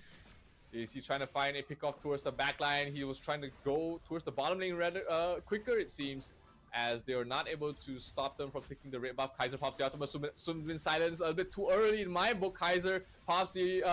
Is he trying to find a pick off towards the back line? He was trying to go towards the bottom lane rather quicker, it seems, as they are not able to stop them from taking the red buff. Kaiser pops the ultimate. Sun been silenced a bit too early in my book. Kaiser pops the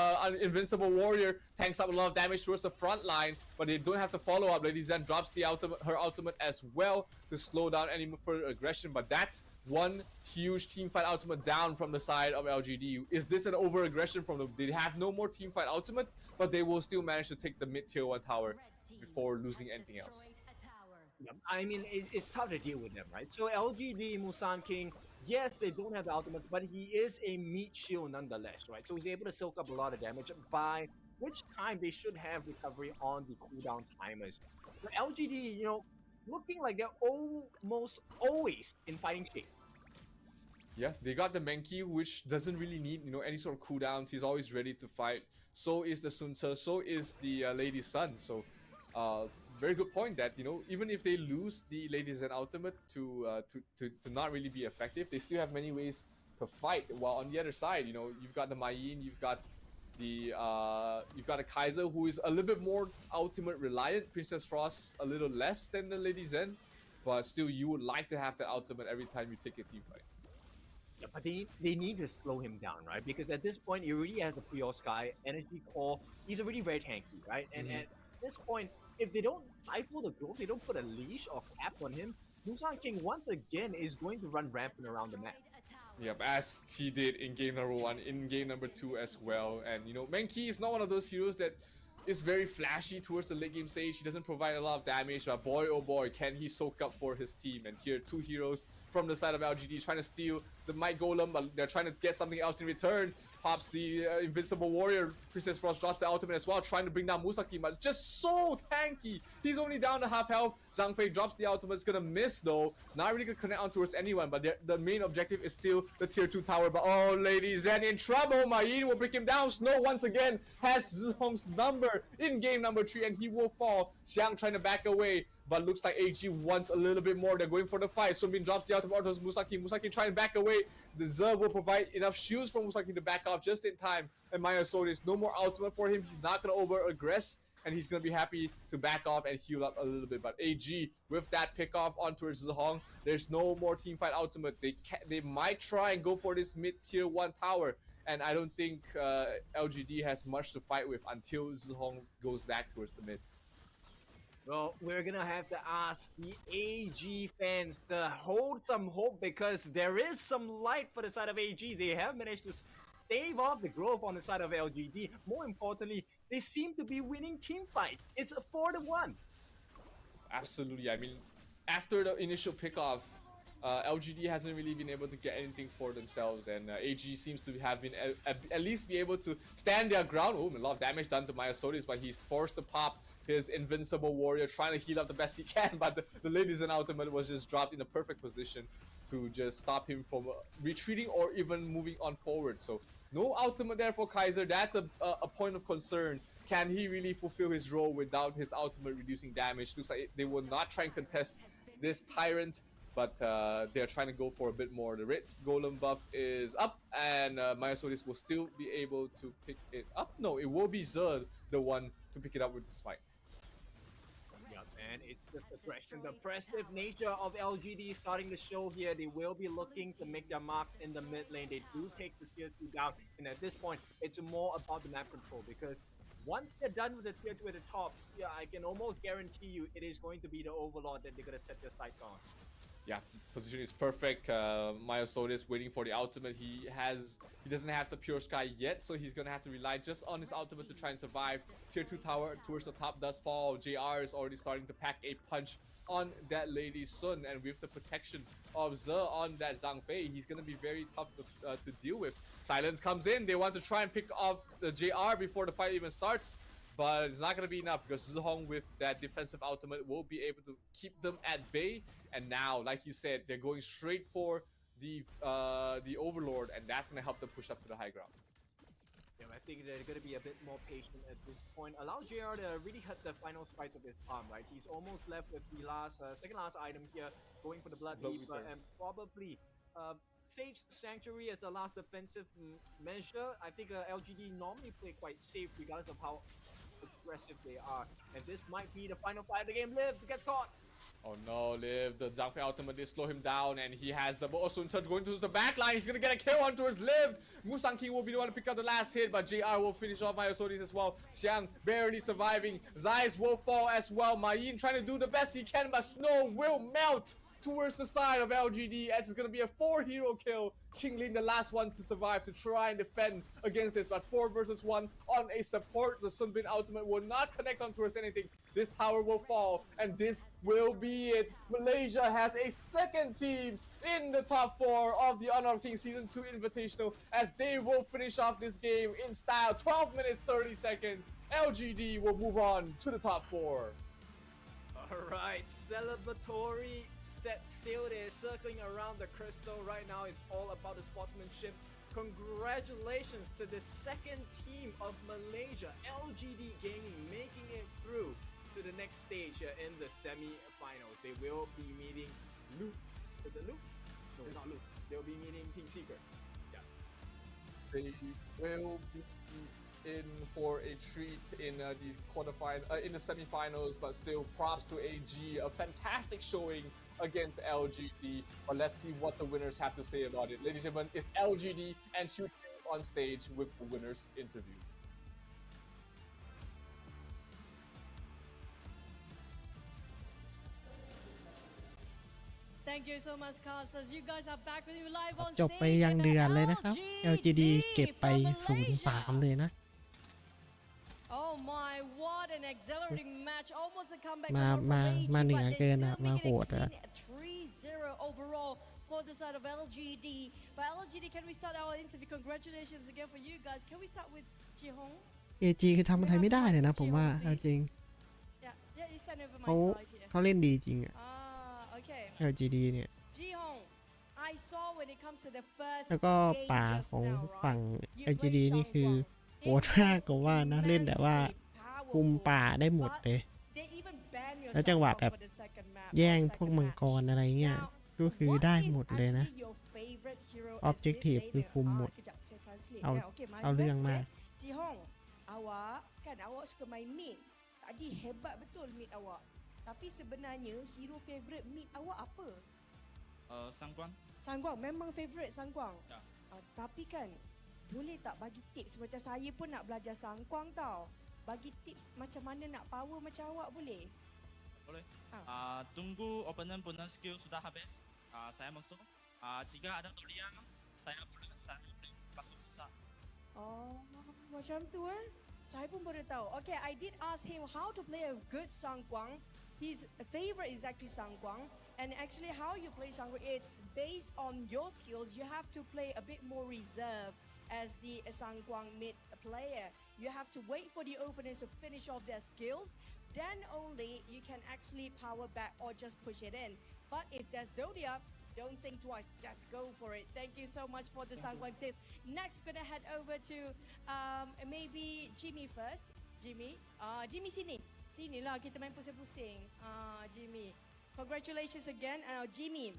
invincible warrior, tanks up a lot of damage towards the front line, but they don't have to follow up. Lady Zen drops the her ultimate as well to slow down any further aggression, but that's one huge teamfight ultimate down from the side of LGD. Is this an over aggression from them? They have no more teamfight ultimate, but they will still manage to take the mid tier 1 tower before losing anything else. Yeah, I mean, it's tough to deal with them, right? So LGD, Musang King, yes, they don't have the ultimate, but he is a meat shield nonetheless, right? So he's able to soak up a lot of damage, by which time they should have recovery on the cooldown timers. So LGD, you know, looking like they're almost always in fighting shape. Yeah, they got the Menki, which doesn't really need, you know, any sort of cooldowns. He's always ready to fight. So is the Sun Tzu, so is the Lady Sun. So, very good point that, you know, even if they lose the Lady Zen ultimate to not really be effective, they still have many ways to fight. While on the other side, you know, you've got the Mai Yin, you've got a Kaiser who is a little bit more ultimate reliant. Princess Frost a little less than the Lady Zen, but still you would like to have the ultimate every time you take a team fight. Yeah, but they need to slow him down, right? Because at this point, he already has the Prior Sky, Energy Core. He's already very tanky, right? And at this point, if they don't stifle the growth, they don't put a leash or cap on him, Musang King once again is going to run rampant around the map. Yep, as he did in game number 1, in game number 2 as well. And you know, Menki is not one of those heroes that is very flashy towards the late game stage. He doesn't provide a lot of damage, but boy oh boy can he soak up for his team. And here 2 heroes from the side of LGD trying to steal the Might Golem, but they're trying to get something else in return. pops the Invincible Warrior. Princess Frost drops the ultimate as well, trying to bring down Musaki, but it's just so tanky. He's only down to half health. Zhang Fei drops the ultimate. It's gonna miss though. Not really gonna connect on towards anyone, but the main objective is still the tier 2 tower. But oh, ladies, and in trouble. Ma Yin will break him down. Snow once again has Zhong's number in game number 3, and he will fall. Xiang trying to back away, but looks like AG wants a little bit more. They're going for the fight. Sunbin drops the ultimate onto Musaki. Musaki trying to back away. The Zerg will provide enough shields for Musaki to back off just in time. And Maya Sodis, no more ultimate for him. He's not gonna over-aggress, and he's gonna be happy to back off and heal up a little bit. But AG, with that pick off on towards Zhong, there's no more teamfight ultimate. They might try and go for this mid-tier 1 tower. And I don't think LGD has much to fight with until Zhong goes back towards the mid. Well, we're gonna have to ask the AG fans to hold some hope, because there is some light for the side of AG. They have managed to stave off the growth on the side of LGD. More importantly, they seem to be winning team fight. It's a 4-1. Absolutely. I mean, after the initial pick-off, LGD hasn't really been able to get anything for themselves, and AG seems to have been at least be able to stand their ground. Oh, a lot of damage done to Maya Sodis, but he's forced to pop his Invincible Warrior, trying to heal up the best he can, but the Ladies and ultimate was just dropped in a perfect position to just stop him from retreating or even moving on forward. So no ultimate there for Kaiser. That's a point of concern. Can he really fulfill his role without his ultimate reducing damage? Looks like they will not try and contest this Tyrant, but they're trying to go for a bit more. The red golem buff is up, and Maya Sodis will still be able to pick it up. No, it will be Zerd the one to pick it up with the smite. And it's just aggression. The oppressive nature of LGD starting to show here. They will be looking to make their mark in the mid lane. They do take the tier 2 down, and at this point, it's more about the map control, because once they're done with the tier 2 at the top, yeah, I can almost guarantee you it is going to be the Overlord that they're gonna set their sights on. Yeah, position is perfect. Maya Sodis waiting for the ultimate. He doesn't have the Pure Sky yet, so he's gonna have to rely just on his ultimate to try and survive. Tier 2 tower towards the top does fall. JR is already starting to pack a punch on that Lady Sun, and with the protection of Ze on that Zhang Fei, he's gonna be very tough to deal with. Silence comes in. They want to try and pick off the JR before the fight even starts, but it's not going to be enough, because Zhong with that defensive ultimate will be able to keep them at bay. And now, like you said, they're going straight for the Overlord, and that's going to help them push up to the high ground. Yeah, I think they're going to be a bit more patient at this point. Allow JR to really hit the final strike of his arm, right? He's almost left with the second last item here, going for the Blood Reaper, and probably Sage Sanctuary as the last defensive measure. I think LGD normally play quite safe regardless of how aggressive they are, and this might be the final fight of the game. Liv gets caught. Oh no, Liv, the Zhang Fei ultimate did slow him down, and he has the Sun Surge going towards the back line. He's gonna get a kill on towards Liv. Musang King will be the one to pick up the last hit, but JR will finish off Maya Sodis as well. Xiang barely surviving. Zeiss will fall as well. Ma Yin trying to do the best he can, but Snow will melt towards the side of LGD, as it's gonna be a 4-hero kill. Qinglin the last one to survive to try and defend against this, but 4 versus 1 on a support. The Sunbin ultimate will not connect on towards anything. This tower will fall, and this will be it. Malaysia has a second team in the top 4 of the Honor of Kings Season 2 Invitational, as they will finish off this game in style. 12 minutes 30 seconds. LGD will move on to the top 4. Alright, celebratory set sail. They're circling around the crystal right now. It's all about the sportsmanship. Congratulations to the second team of Malaysia, LGD Gaming, making it through to the next stage in the semi-finals. They will be meeting Loops. Is it Loops? No, it's not Loops. They'll be meeting Team Secret. Yeah. They will be in for a treat in these in the semi-finals, but still props to AG. A fantastic showing against LGD, but let's see what the winners have to say about it. Ladies and gentlemen, it's LGD and Chu on stage with the winners interview. Thank you so much, casters. You guys are back with you live on จบไปยังเดือนเลยนะครับ LGD เก็บไป 0-3 เลยนะ Oh my, what an exhilarating match. Almost a comeback มาเหนือเกินอะมาโหดอะ 3-0 overall for the side of LGD. But LGD, can we start our interview? Congratulations again for you guys. Can we start with Jihong? AG คือทำอะไรไม่ได้เลยนะผมว่าเอาจริง Yeah, you stand over my เขา side here. เขาเล่นดีจริงอะ Okay. LGD เนี่ย Jihong, I saw when it comes to the first แล้วก็ game ป่า just ของ now, ฝั่ง right? You LGD play นี่คือ Shangguang. โหดมากกว่าว่านะเล่นแต่ว่า Immensely คุม powerful. ป่าได้หมดเลย They even ban your แล้วจังหวะ Shangguang แบบ for the second map, แย่ง or พวก second มัง match. กรอะไรเงี้ย Now, ก็คือ what ได้ is หมดเลยนะ actually your favorite hero as Objective mid คือ laner? คุมหมด Kejap, saya translate. เอา Ya, okay, my เอาเรื่อง bad, มาก okay. Jihong, awak kan awak suka main mid. Tadi hebat betul mid awak. Tapi sebenarnya hero favorite mid awak apa? Shangguang. Shangguang, memang favorite Shangguang. Ya. Tapi kan boleh tak bagi tips, macam saya pun nak belajar Shangguang tau. Bagi tips macam mana nak power macam awak boleh? Boleh. Tunggu opponent punya skill sudah habis. Saya masuk. Jika ada durian, saya boleh masuk susah. Oh, macam tu eh. Saya pun baru tahu. Okay, I did ask him how to play a good Shangguang. His favorite is actually Shangguang. And actually how you play Shangguang, it's based on your skills. You have to play a bit more reserved as the Shangguang mid player. You have to wait for the opponents to finish off their skills. Then only you can actually power back or just push it in. But if there's Dodia, don't think twice, just go for it. Thank you so much for the Shangguang tips. Next, gonna head over to maybe Jimmy first. Jimmy, Jimmy sini. Sini lah, kita main pusing-pusing. Jimmy, congratulations again. Jimmy,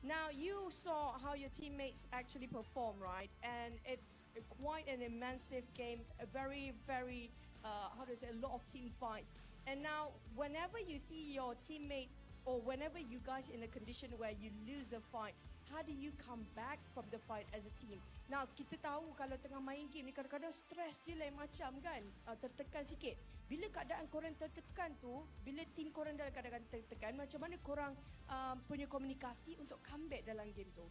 now you saw how your teammates actually perform, right? And it's quite an immense game, a very, very, how do I say, a lot of team fights. And now, whenever you see your teammate or whenever you guys in a condition where you lose a fight, how do you come back from the fight as a team? Now, kita tahu kalau tengah main game ni kadang-kadang stres dia lain macam kan, tertekan sikit. Bila keadaan korang tertekan tu, bila tim korang dalam keadaan tertekan, macam mana korang punya komunikasi untuk comeback dalam game tu?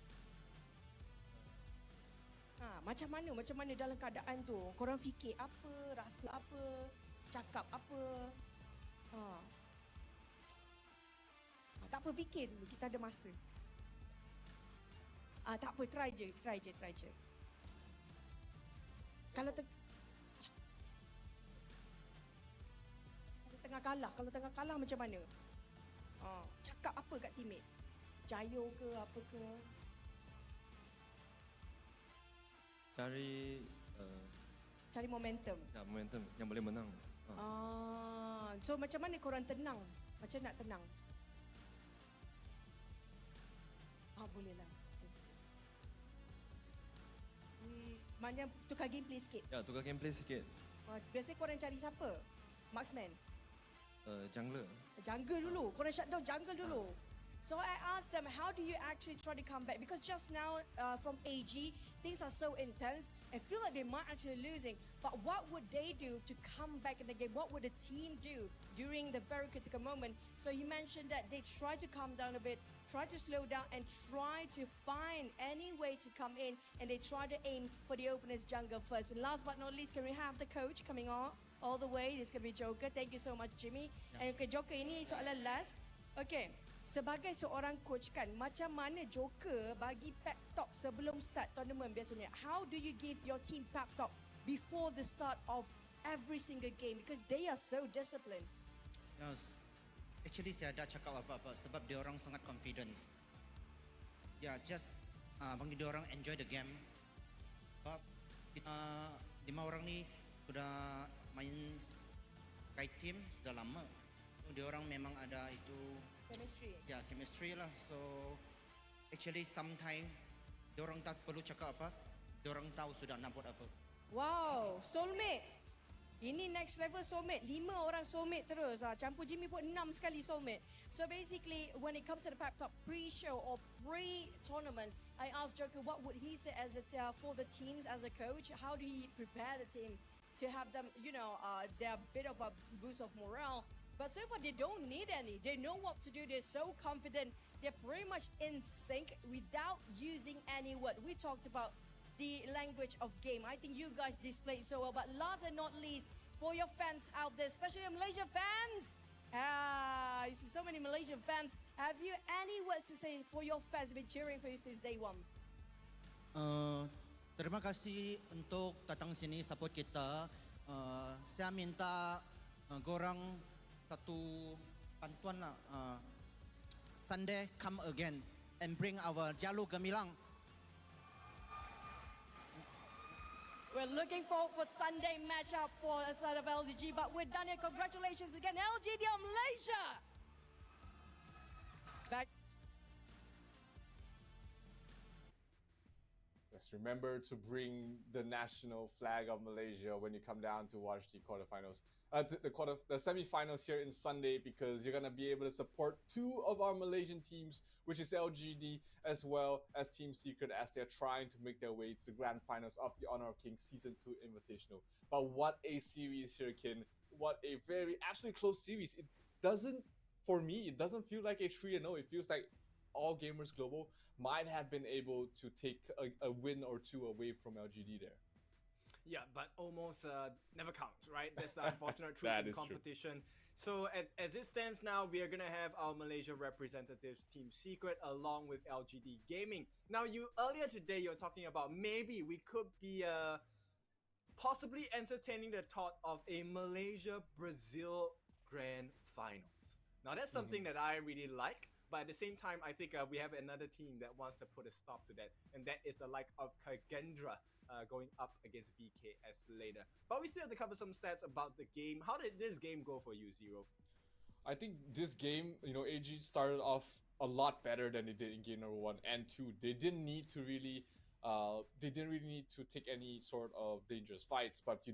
Macam mana dalam keadaan tu? Korang fikir apa, rasa apa, cakap apa? Tak apa, fikir dulu, kita ada masa. Tak apa, try je. Kalau tengah kalah macam mana? Cakap apa kat teammate? Jayo ke apa ke? Cari momentum. Ya, momentum yang boleh menang. So macam mana korang tenang? Macam nak tenang? Boleh lah. Maknanya tukar gameplay sikit. Ya, tukar gameplay sikit. Biasanya korang cari siapa? Marksman? Jungler. Jungle dulu. Korang shut down jungle dulu. So I asked them, how do you actually try to come back? Because just now from AG, things are so intense. I feel like they might actually losing. But what would they do to come back in the game? What would the team do during the very critical moment? So he mentioned that they try to calm down a bit, try to slow down, and try to find any way to come in. And they try to aim for the opponent's jungle first. And last but not least, can we have the coach coming on all the way? This is going to be Joker. Thank you so much, Jimmy. And okay, Joker, ini soalan last. Okay. Sebagai seorang coach kan, macam mana Joker bagi pep talk sebelum start tournament biasanya? How do you give your team pep talk before the start of every single game? Because they are so disciplined. Yes. Actually saya ada cakap apa-apa sebab dia orang sangat confidence. Ya, just bagi dia orang enjoy the game. Sebab kita 5 orang ni sudah main kite team sudah lama. So dia orang memang ada itu Chemistry. Ya, chemistry lah. So actually sometimes diorang tak perlu cakap apa, diorang tahu sudah nak buat apa. Wow, soulmates. Ini next level soulmate. 5 orang soulmate terus. Campur Jimmy pun 6 sekali soulmate. So basically when it comes to the pep talk pre-show or pre-tournament, I asked Joker what would he say as for the teams as a coach. How do he prepare the team to have them, they're a bit of a boost of morale. But so far they don't need any. They know what to do. They're so confident. They're pretty much in sync without using any word. We talked about the language of game. I think you guys displayed so well. But last and not least, for your fans out there, especially Malaysia fans, I see so many Malaysian fans. Have you any words to say for your fans been cheering for you since day one? Terima kasih untuk datang sini support kita. Saya minta korang satu bantuan lah. Sunday come again and bring our jalur gemilang. We're looking forward for Sunday matchup for the side of LGD, but we're done here. Congratulations again, LGD of Malaysia. Back. Just remember to bring the national flag of Malaysia when you come down to watch the quarterfinals. The semifinals here in Sunday, because you're gonna be able to support two of our Malaysian teams, which is LGD as well as Team Secret, as they're trying to make their way to the grand finals of the Honor of Kings Season 2 Invitational. But what a series here, Kin. What a very absolutely close series. It doesn't, for me, it doesn't feel like a 3-0. It feels like all gamers global might have been able to take a win or two away from LGD there. Yeah, but almost never counts, right? That's the unfortunate truth That in is competition. So as it stands now, we are going to have our Malaysia representatives, Team Secret, along with LGD Gaming. Now, earlier today, you're talking about maybe we could be possibly entertaining the thought of a Malaysia-Brazil Grand Finals. Now, that's something that I really like. But at the same time, I think we have another team that wants to put a stop to that. And that is the like of Kagendra going up against VKS later. But we still have to cover some stats about the game. How did this game go for you, Zero? I think this game, AG started off a lot better than they did in game number 1 and 2. They didn't need to really, take any sort of dangerous fights. But,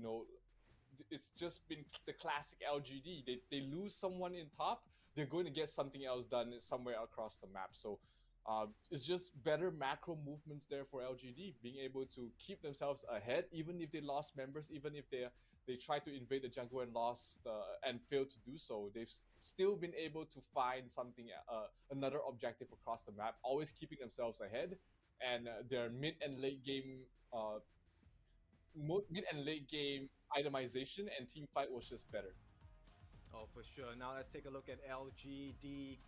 it's just been the classic LGD. They lose someone in top, they're going to get something else done somewhere across the map. So it's just better macro movements there for LGD, being able to keep themselves ahead, even if they lost members, even if they tried to invade the jungle and lost and failed to do so. They've still been able to find something, another objective across the map, always keeping themselves ahead. And their mid and late game itemization and team fight was just better. Oh, for sure. Now let's take a look at LGD.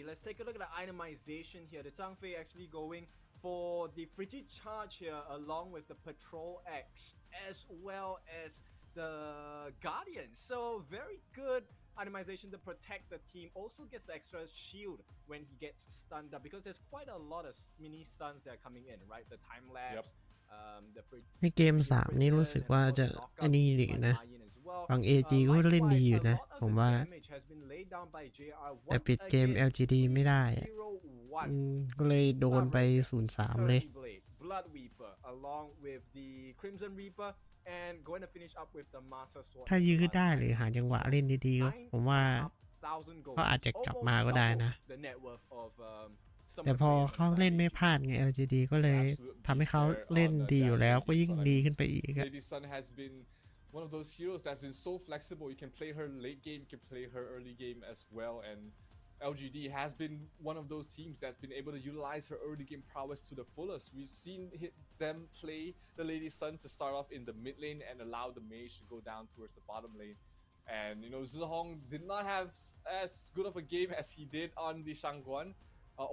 Let's take a look at the itemization here. The Zhangfei actually going for the Frigid Charge here, along with the Patrol X, as well as the Guardian. So very good itemization to protect the team. Also gets the extra shield when he gets stunned up, because there's quite a lot of mini stuns that are coming in, right? The time lapse.ในเกม 3 นี่รู้สึกว่าจะอันนี้ดีนะฝั่ง AG ก็เล่นดีอยู่นะผมว่าแต่ปิดเกม LGD ไม่ได้ก็เลยโดนไป 0-3 เลย Blood Weeper along with the Crimson Reaper and going to finish up with the Master Sword ถ้ายื้อได้หรือหาจังหวะเล่นดีๆผมว่าเขาอาจจะกลับมาก็ได้นะแต่พอเขาเล่นไม่พลาดไง LGD ก็เลยทำให้เขาเล่นดีอยู่แล้วก็ยิ่งดีขึ้นไปอีก Lady Sun has been one of those heroes that's been so flexible. You can play her late game, you can play her early game as well, and LGD has been one of those teams that's been able to utilize her early game prowess to the fullest. We've seen them play the Lady Sun to start off in the mid lane and allow the mage to go down towards the bottom lane. And Zhihong did not have as good of a game as he did on the Shangguan.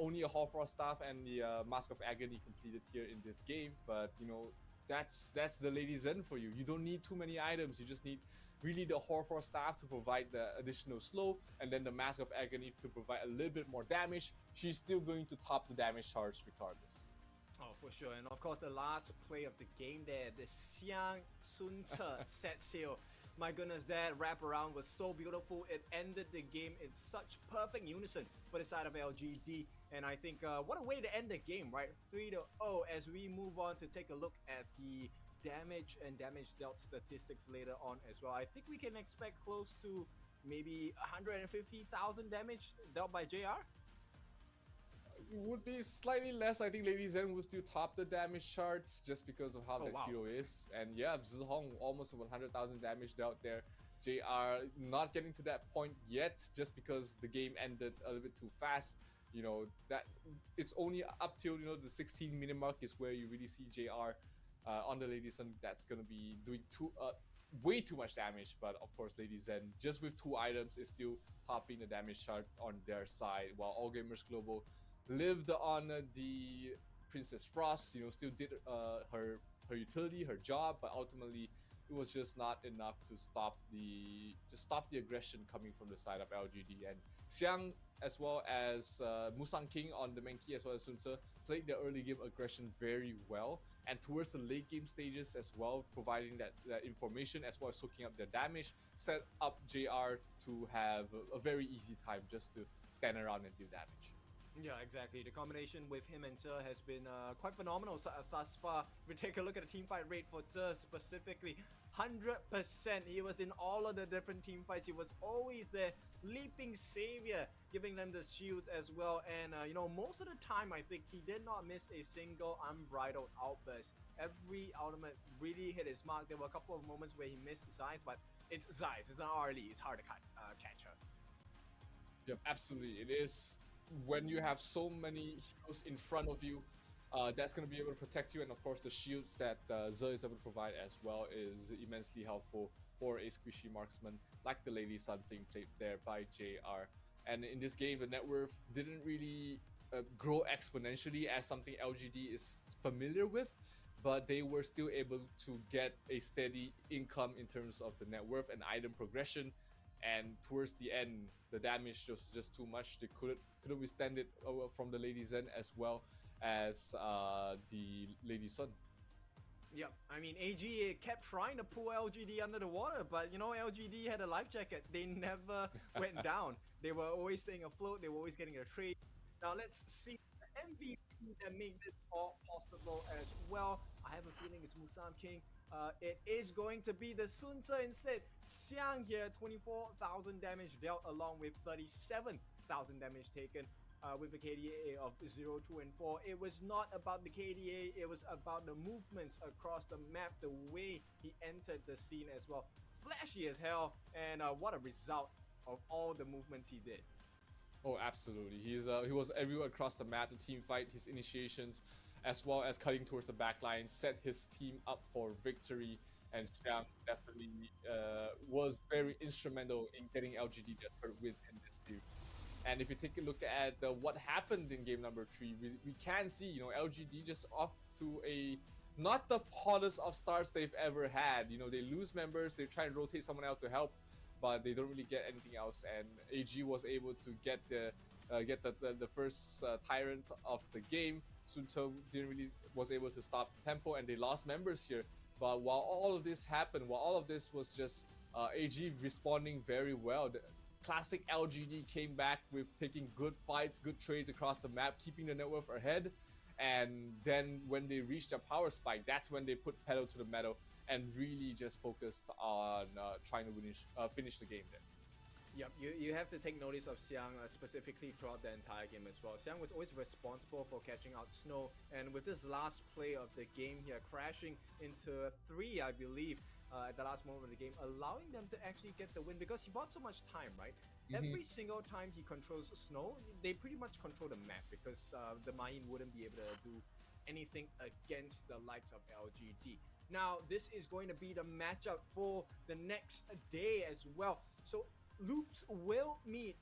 Only a Hallfrost staff and the Mask of Agony completed here in this game, but that's the Lady Zen for you. You don't need too many items. You just need really the Hallfrost staff to provide the additional slow, and then the Mask of Agony to provide a little bit more damage. She's still going to top the damage charge regardless. Oh, for sure. And of course, the last play of the game there, the Season2 set seal. My goodness, that wraparound was so beautiful. It ended the game in such perfect unison for the side of LGD. And I think what a way to end the game, right? 3-0 as we move on to take a look at the damage and damage dealt statistics later on as well. I think we can expect close to maybe 150,000 damage dealt by JR. Would be slightly less. I think Lady Zen will still top the damage charts just because of how that hero is. And yeah, Zhihong almost 100,000 damage dealt there. JR not getting to that point yet, just because the game ended a little bit too fast. That it's only up till the 16-minute mark is where you really see JR on the Lady Sun. That's gonna be doing way too much damage, but of course Lady Zen just with 2 items is still topping the damage chart on their side, while All Gamers Global lived on the Princess Frost, still did her utility, her job, but ultimately it was just not enough to stop the aggression coming from the side of LGD. And Xiang as well as Musang King on the main key as well as Sun Ce played the early game aggression very well, and towards the late game stages as well, providing that information as well as hooking up their damage, set up JR to have a very easy time just to stand around and deal damage. Yeah, exactly. The combination with him and Zhe has been quite phenomenal thus far. If we take a look at the team fight rate for Zhe specifically, 100%. He was in all of the different team fights. He was always there, leaping savior, giving them the shields as well. And most of the time, I think he did not miss a single unbridled outburst. Every ultimate really hit his mark. There were a couple of moments where he missed Zeiss, but it's Zeiss. It's not RLE. It's hard to catch her. Yep, absolutely. It is. When you have so many heroes in front of you, that's going to be able to protect you, and of course the shields that Ze is able to provide as well is immensely helpful for a squishy marksman like the Lady Sun being played there by JR. And in this game, the net worth didn't really grow exponentially as something LGD is familiar with, but they were still able to get a steady income in terms of the net worth and item progression. And towards the end, the damage was just too much. They couldn't withstand it from the Lady Zen as well as the Lady Sun. Yep, I mean AG kept trying to pull LGD under the water, but LGD had a life jacket. They never went down. They were always staying afloat. They were always getting a trade. Now let's see the MVP that made this all possible as well. I have a feeling it's Musang King. It is going to be the Sun Ce instead. Xiang here, 24,000 damage dealt along with 37,000 damage taken with a KDA of 0, 2, and 4. It was not about the KDA, it was about the movements across the map, the way he entered the scene as well. Flashy as hell, and what a result of all the movements he did. Oh, absolutely. He was everywhere across the map. The team fight, his initiations, as well as cutting towards the backline, set his team up for victory. And Xiang definitely was very instrumental in getting LGD their third win in this series. And if you take a look at what happened in game number 3, we can see, LGD just off to not the hottest of starts they've ever had. They lose members, they try and rotate someone out to help, but they don't really get anything else. And AG was able to get the first tyrant of the game. Sun Ce was able to stop the tempo, and they lost members here. But while all of this happened, while all of this was just AG responding very well, the classic LGD came back with taking good fights, good trades across the map, keeping the net worth ahead. And then when they reached a power spike, that's when they put pedal to the metal and really just focused on trying to finish the game there. Yep, you have to take notice of Xiang specifically throughout the entire game as well. Xiang was always responsible for catching out Snow, and with this last play of the game here, crashing into 3, I believe, at the last moment of the game, allowing them to actually get the win because he bought so much time, right? Every single time he controls Snow, they pretty much control the map because the Mayin wouldn't be able to do anything against the likes of LGD. Now, this is going to be the matchup for the next day as well. So Loops will meet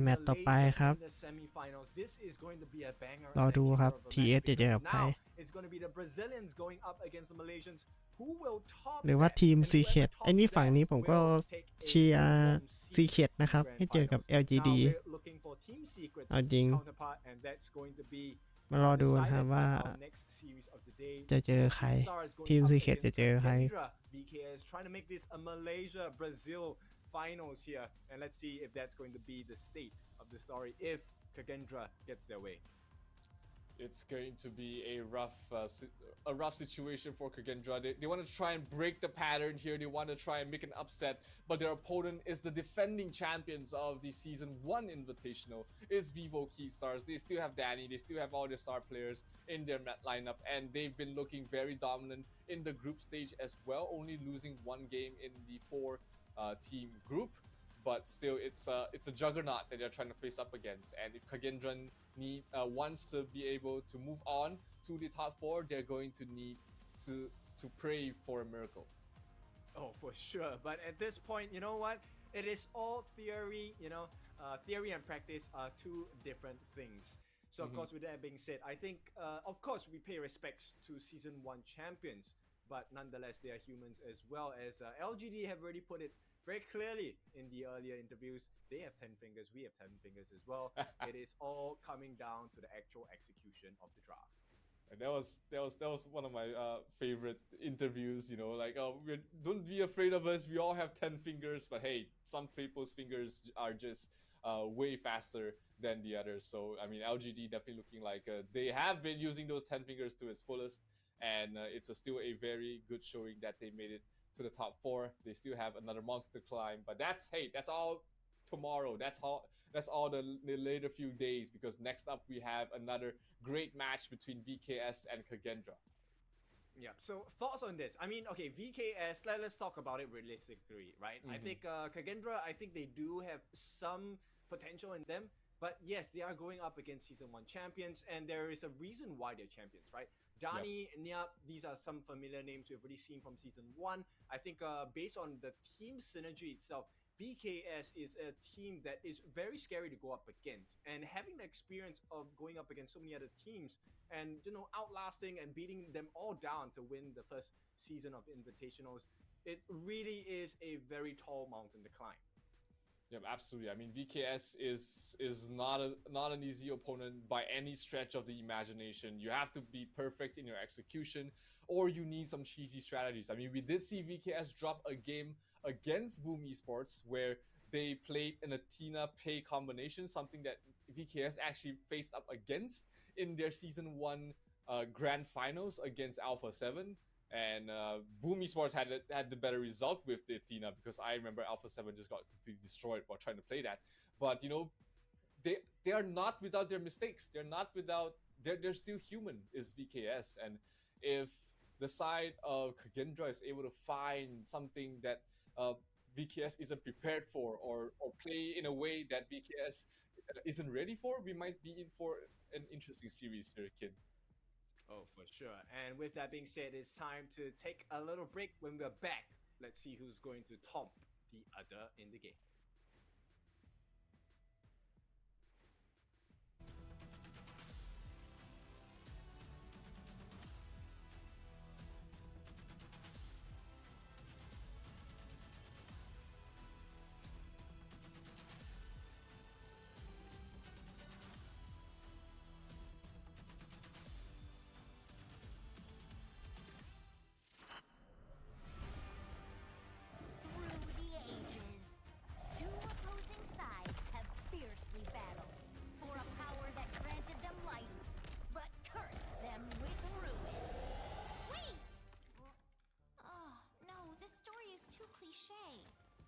แมตช์ต่อไปครับ in the semifinals. This is going to be a banger. รอดูครับ TS จะเจอกับใคร Now it's going to be the Brazilians going up against the Malaysians who will top หรือว่าทีม Secret ไอ้นี่ฝั่งนี้ผมก็เชียร์ Secret นะครับให้เจอกับ LGD เอาจริงมารอดูนะครับว่าจะเจอใครทีม Secret จะเจอใคร VKS trying to make this a Malaysia Brazil finals here, and let's see if that's going to be the state of the story if Kagendra gets their way. It's going to be a rough situation for Kagendra. They want to try and break the pattern here. They want to try and make an upset, but their opponent is the defending champions of the Season 1 Invitational. It's Vivo Keystars. They still have Danny. They still have all their star players in their lineup, and they've been looking very dominant in the group stage as well, only losing 1 game in the 4 team group, but still it's a juggernaut that they're trying to face up against. And if Kagendra wants to be able to move on to the top 4, they're going to need to pray for a miracle. Oh, for sure. But at this point, you know what? It is all theory. Theory and practice are two different things. So of course, with that being said, I think, of course, we pay respects to Season 1 champions, but nonetheless, they are humans as well. As LGD have already put it very clearly in the earlier interviews, they have 10 fingers, we have 10 fingers as well. It is all coming down to the actual execution of the draft. And that was one of my favorite interviews. Like, don't be afraid of us. We all have 10 fingers, but hey, some people's fingers are just way faster than the others. So I mean, LGD definitely looking like they have been using those 10 fingers to its fullest, and it's still a very good showing that they made it to the top 4. They still have another mountain to climb, but that's all tomorrow. That's all the later few days, because next up we have another great match between VKS and Kagendra. Yeah, so thoughts on this? I mean, okay, VKS, let's talk about it realistically, right? I think Kagendra, I think they do have some potential in them, but yes, they are going up against Season 1 champions, and there is a reason why they're champions, right? Dani, Nyap, these are some familiar names we've already seen from Season 1. I think based on the team synergy itself, VKS is a team that is very scary to go up against, and having the experience of going up against so many other teams and outlasting and beating them all down to win the first season of Invitationals, it really is a very tall mountain to climb. Yeah, absolutely. I mean, VKS is not an easy opponent by any stretch of the imagination. You have to be perfect in your execution, or you need some cheesy strategies. I mean, we did see VKS drop a game against Boom Esports where they played an Athena Pei combination, something that VKS actually faced up against in their Season 1 grand finals against Alpha 7. And Boom Esports had the better result with the Athena, because I remember Alpha 7 just got completely destroyed while trying to play that. But they are not without their mistakes. They're still human, is VKS. And if the side of Kagendra is able to find something that VKS isn't prepared for, or play in a way that VKS isn't ready for, we might be in for an interesting series here, kid. Oh, for sure. And with that being said, it's time to take a little break. When we're back, let's see who's going to top the other in the game.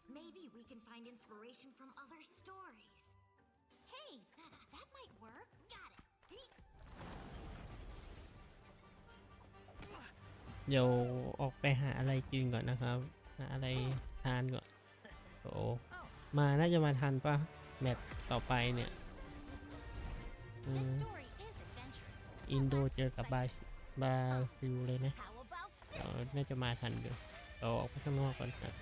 Maybe we can find inspiration from other stories. Hey, that might work. Got it. เดี๋ยวออกไปหาอะไรกินก่อนนะครับหาอะไรทานก่อนโอ้น่าจะมาทันป่ะแมตช์ต่อไปเนี่ยอินโดเจอกับบราซิลเลยนะน่าจะมาทันเดี๋ยวเราออกไปข้างนอกก่อนครับ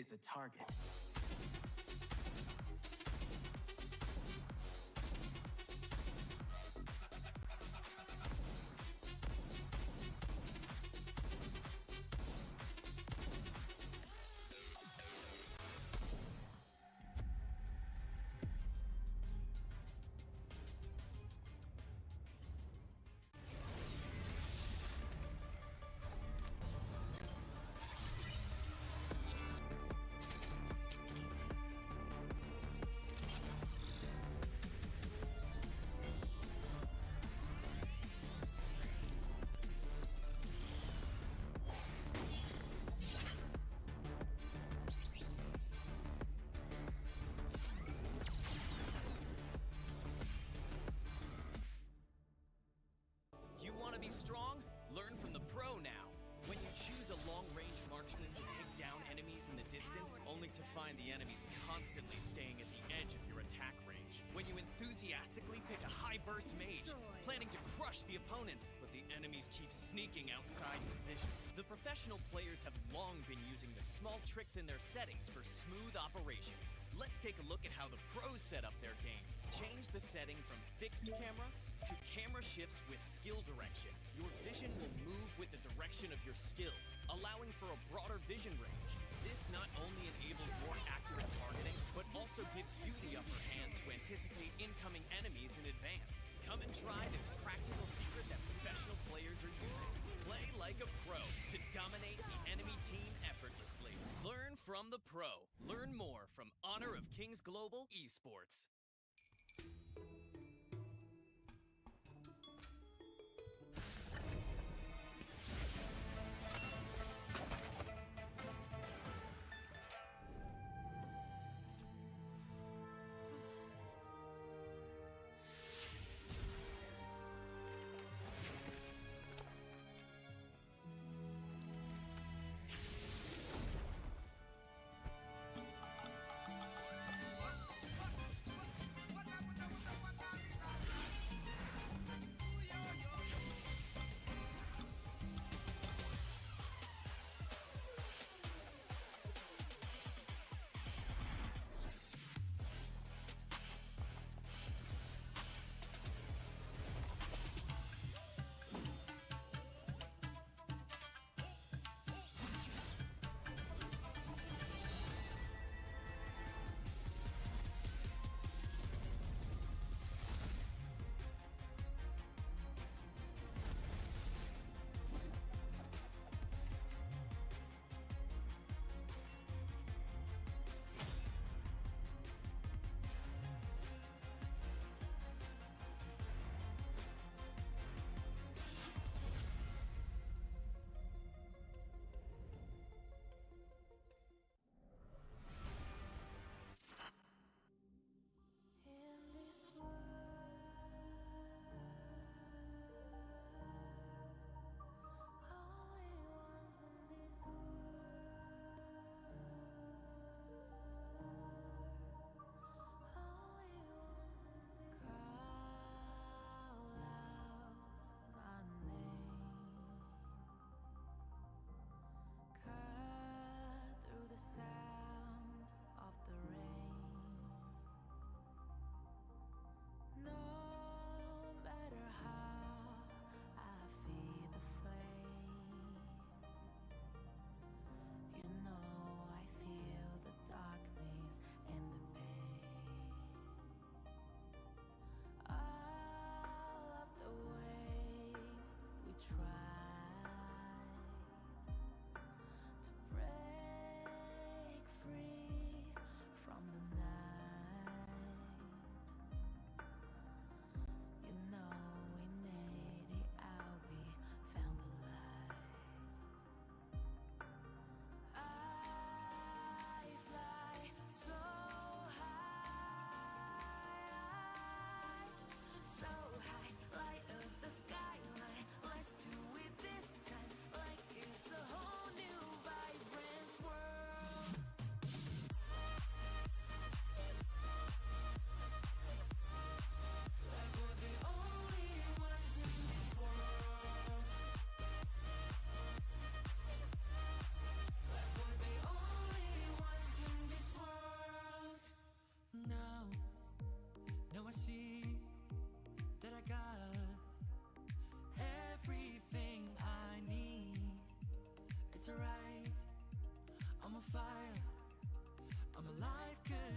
always a target. You want to be strong? Learn from the pro now. When you choose a long-range marksman to take down enemies in the distance, only to find the enemies constantly staying at the edge of your attack range. When you enthusiastically pick a high-burst mage, planning to crush the opponents, but the enemies keep sneaking outside your vision. The professional players have long been using the small tricks in their settings for smooth operations. Let's take a look at how the pros set up their game. Change the setting from fixed camera to camera shifts with skill direction. Your vision will move with the direction of your skills, allowing for a broader vision range. This not only enables more accurate targeting, but also gives you the upper hand to anticipate incoming enemies in advance. Come and try this practical secret that professional players are using. Play like a pro to dominate the enemy team effortlessly. Learn from the pro. Learn more from Honor of Kings Global Esports.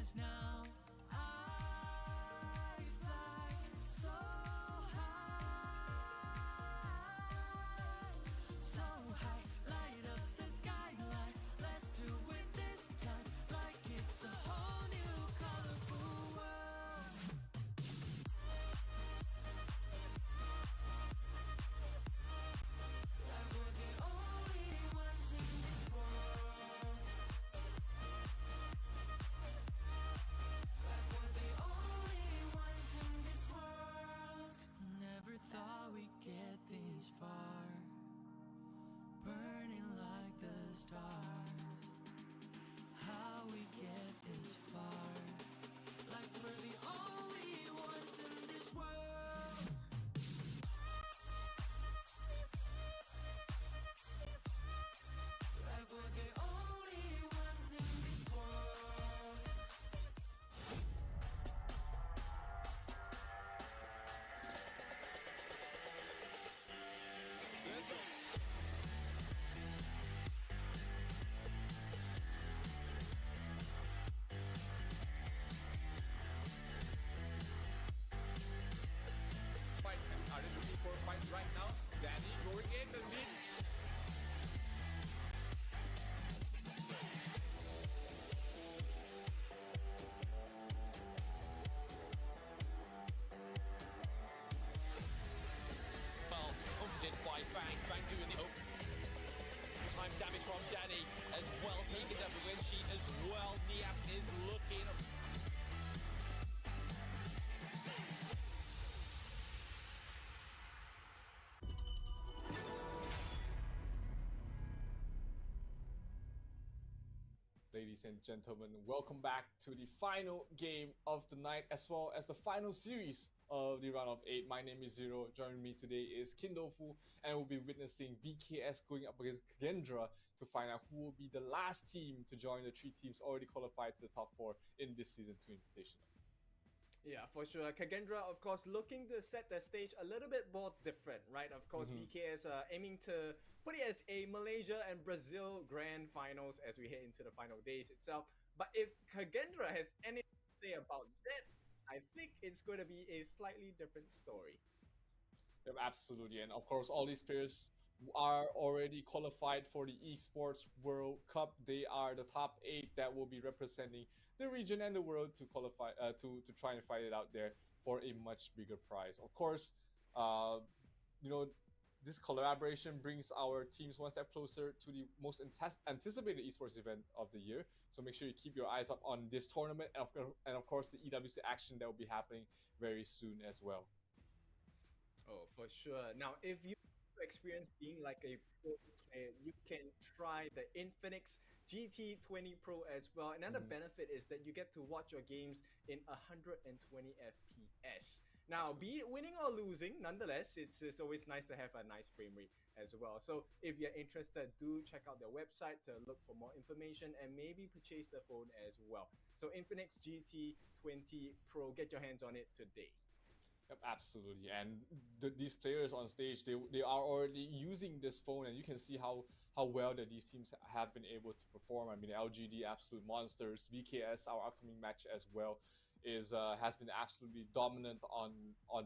'cause now I fly so high, so high, light up the skyline. Let's do it this time, like it's a whole new colorful world. Like we're the only ones in this world. Like we're the only ones in this world. Never thought we'd get this far, burning like the stars. How we get this far? Like we're the only ones in this world. Like we're the only ones in this world. Fight are they looking for a fight right now? Danny going in the lead. Well, confident by Fang. Fang doing the time damage from Danny as well. Taking up the win sheet as well. Niap is looking. Ladies and gentlemen, welcome back to the final game of the night as well as the final series of the round of 8. My name is Zero. Joining me today is Kindofu, and we'll be witnessing VKS going up against Kagendra to find out who will be the last team to join the 3 teams already qualified to the top 4 in this Season 2 Invitational. Yeah, for sure. Kagendra, of course, looking to set the stage a little bit more different, right? Of course, VKS aiming to put it as a Malaysia and Brazil grand finals as we head into the final days itself. But if Kagendra has anything to say about that, I think it's going to be a slightly different story. Yep, absolutely. And of course, all these players are already qualified for the Esports World Cup. They are the top 8 that will be representing the region and the world to qualify to try and fight it out there for a much bigger prize. Of course, you know, this collaboration brings our teams one step closer to the most anticipated esports event of the year. So make sure you keep your eyes up on this tournament and of course the EWC action that will be happening very soon as well. Oh, for sure. Now, if you experience being like a pro player, you can try the Infinix GT20 Pro as well. Another benefit is that you get to watch your games in 120 FPS. Now, be it winning or losing, nonetheless, it's always nice to have a nice frame rate as well. So if you're interested, do check out their website to look for more information and maybe purchase the phone as well. So Infinix GT20 Pro, get your hands on it today. Yep, absolutely. And these players on stage, they are already using this phone, and you can see how well that these teams have been able to perform. I mean, LGD, absolute monsters. VKS, our upcoming match as well, has been absolutely dominant on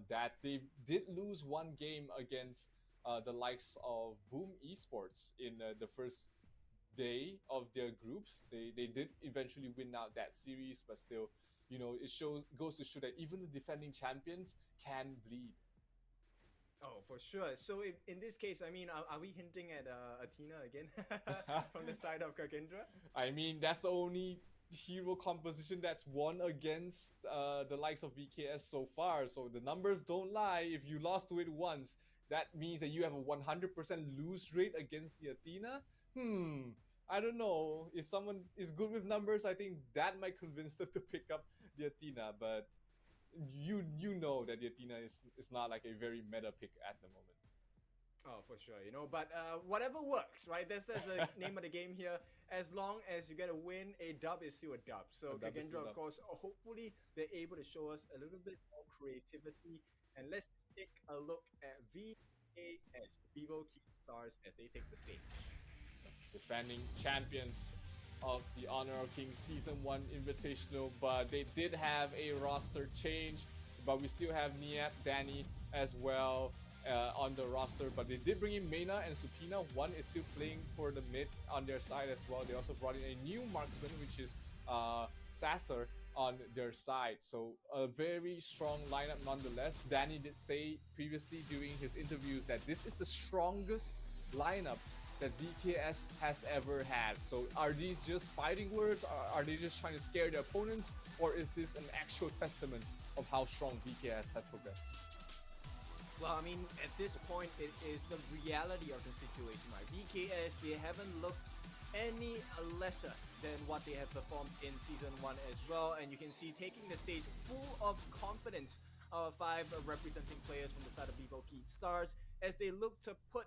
that. They did lose one game against the likes of Boom Esports in the first day of their groups. They did eventually win out that series, but still, you know, it goes to show that even the defending champions can bleed. Oh, for sure. So if, in this case, I mean, are we hinting at Athena again from the side of Kagendra? I mean, that's the only hero composition that's won against the likes of VKS so far. So the numbers don't lie. If you lost to it once, that means that you have a 100% lose rate against the Athena. I don't know. If someone is good with numbers, I think that might convince them to pick up the Athena. But you know that the Athena is not like a very meta pick at the moment. Oh, for sure, you know, but whatever works, right? That's the name of the game here. As long as you get a win, a dub is still a dub. So Kagendra, of course, hopefully they're able to show us a little bit more creativity. And let's take a look at VAS, Vivo Key Stars, as they take the stage. Defending champions of the Honor of Kings Season 1 Invitational, but they did have a roster change, but we still have Niap, Danny as well on the roster, but they did bring in Mena and Supina. One is still playing for the mid on their side as well. They also brought in a new marksman, which is Sasser on their side. So a very strong lineup nonetheless. Danny did say previously during his interviews that this is the strongest lineup that VKS has ever had. So are these just fighting words? Are they just trying to scare their opponents? Or is this an actual testament of how strong VKS has progressed? Well, I mean, at this point, it is the reality of the situation, right? VKS, they haven't looked any lesser than what they have performed in Season 1 as well. And you can see taking the stage full of confidence, 5 representing players from the side of Vivo-Key Stars as they look to put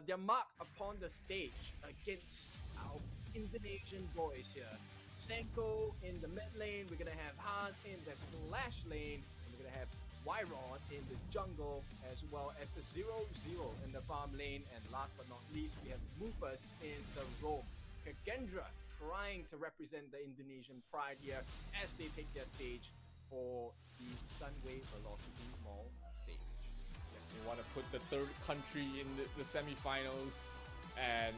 their mark upon the stage against our Indonesian boys here. Senko in the mid lane, we're gonna have Hans in the flash lane, and we're gonna have Wyron in the jungle, as well as the 0-0 in the farm lane, and last but not least, we have Mufas in the roam. Kagendra trying to represent the Indonesian pride here as they take their stage for the Sunway Velocity Mall stage. They want to put the third country in the semi-finals, and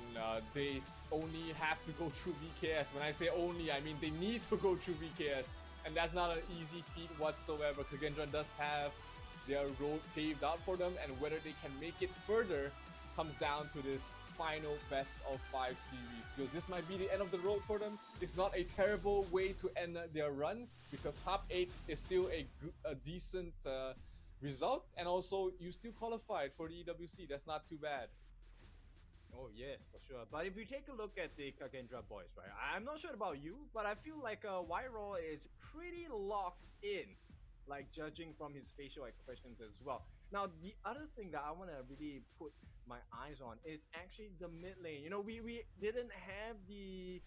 they only have to go through VKS. When I say only, I mean they need to go through VKS, and that's not an easy feat whatsoever. Kagendra does have their road paved out for them, and whether they can make it further comes down to this final best of 5 series, because this might be the end of the road for them. It's not a terrible way to end their run, because top 8 is still a decent result, and also you still qualified for the EWC. That's not too bad. Oh yes, for sure. But if you take a look at the Kagendra boys, right? I'm not sure about you, but I feel like Wyro is pretty locked in, like judging from his facial expressions as well. Now, the other thing that I want to really put my eyes on is actually the mid lane. You know, we didn't have the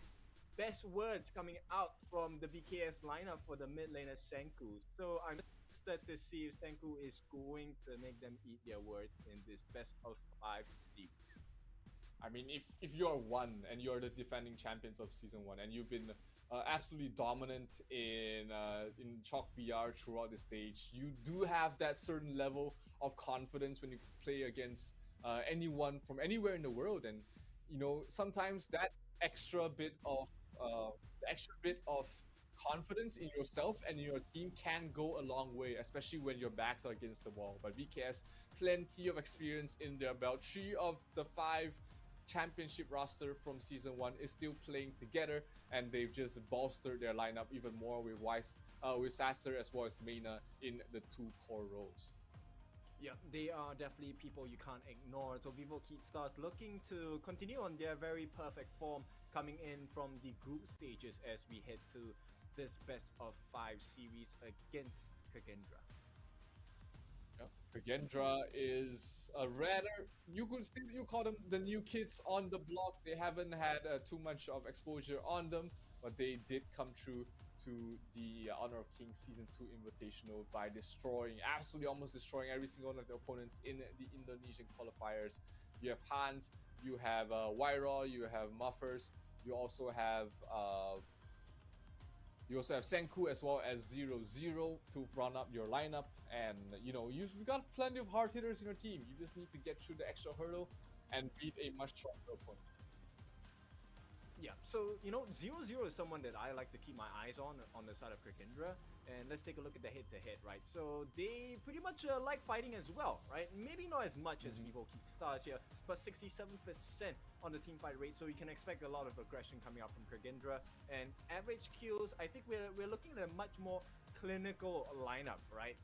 best words coming out from the VKS lineup for the mid lane as Senku. So I'm interested to see if Senku is going to make them eat their words in this best of 5 series. I mean, if you're one and you're the defending champions of Season 1 and you've been absolutely dominant in Chalk BR throughout the stage, you do have that certain level of confidence when you play against anyone from anywhere in the world. And you know, sometimes that extra bit of confidence in yourself and in your team can go a long way, especially when your backs are against the wall. But VKS, plenty of experience in their belt. 3 of the 5 championship roster from Season 1 is still playing together, and they've just bolstered their lineup even more with Sasser as well as Mena in the 2 core roles. Yeah, they are definitely people you can't ignore. So Vivo-Key Stars looking to continue on their very perfect form, coming in from the group stages as we head to this best of 5 series against Kagendra. Kagendra is a rather, you call them the new kids on the block. They haven't had too much of exposure on them, but they did come through to the Honor of Kings Season 2 Invitational by absolutely almost destroying every single one of their opponents in the Indonesian qualifiers. You have Hans, you have Wyro, you have Muffers, you also have Senku as well as 0-0 to run up your lineup, and you know, you've got plenty of hard hitters in your team. You just need to get through the extra hurdle and beat a much stronger opponent. Yeah, so you know, 0-0 is someone that I like to keep my eyes on the side of Kagendra. And let's take a look at the head-to-head, right? So they pretty much like fighting as well, right? Maybe not as much as Vivo-Key Stars here, but 67% on the team fight rate. So you can expect a lot of aggression coming out from Kagendra. And average kills, I think we're looking at a much more clinical lineup, right?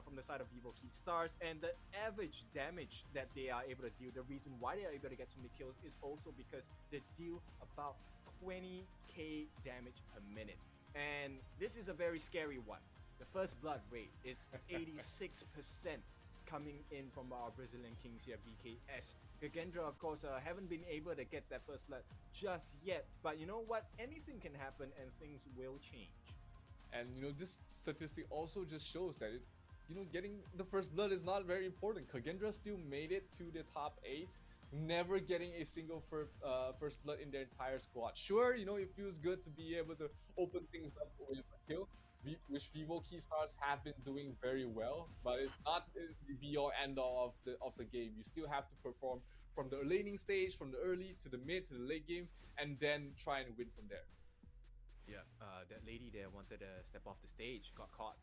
From the side of Vivo-Key Stars, and the average damage that they are able to deal, the reason why they are able to get so many kills is also because they deal about 20k damage per minute. And this is a very scary one. The first blood rate is 86% coming in from our Brazilian Kings here, VKS. Kagendra, of course, haven't been able to get that first blood just yet. But you know what? Anything can happen and things will change. And you know, this statistic also just shows that getting the first blood is not very important. Kagendra still made it to the top 8 never getting a single first blood in their entire squad. Sure, you know, it feels good to be able to open things up with a kill, which Vivo key stars have been doing very well, but it's not the be-all end-all of the game. You still have to perform from the laning stage, from the early to the mid to the late game, and then try and win from there. Yeah, that lady there wanted to step off the stage, got caught.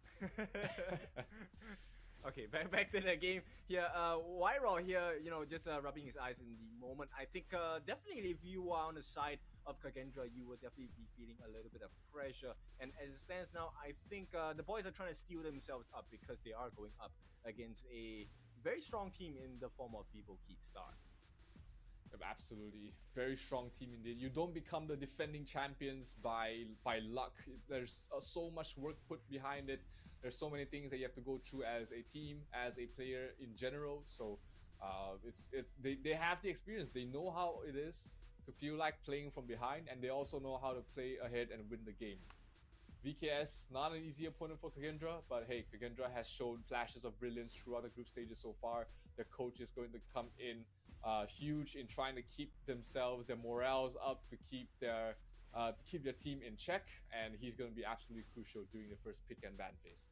Okay, back to the game here. Wyro here, you know, just rubbing his eyes in the moment. I think definitely if you are on the side of Kagendra, you will definitely be feeling a little bit of pressure. And as it stands now, I think the boys are trying to steal themselves up because they are going up against a very strong team in the form of Vivo Key Stars. Absolutely, very strong team indeed. You don't become the defending champions by luck. There's so much work put behind it. There's so many things that you have to go through as a team, as a player in general. So they have the experience. They know how it is to feel like playing from behind, and they also know how to play ahead and win the game. VKS, not an easy opponent for Kagendra, but hey, Kagendra has shown flashes of brilliance throughout the group stages so far. Their coach is going to come in huge in trying to keep themselves, their morales up, to keep their team in check, and he's going to be absolutely crucial during the first pick and ban phase.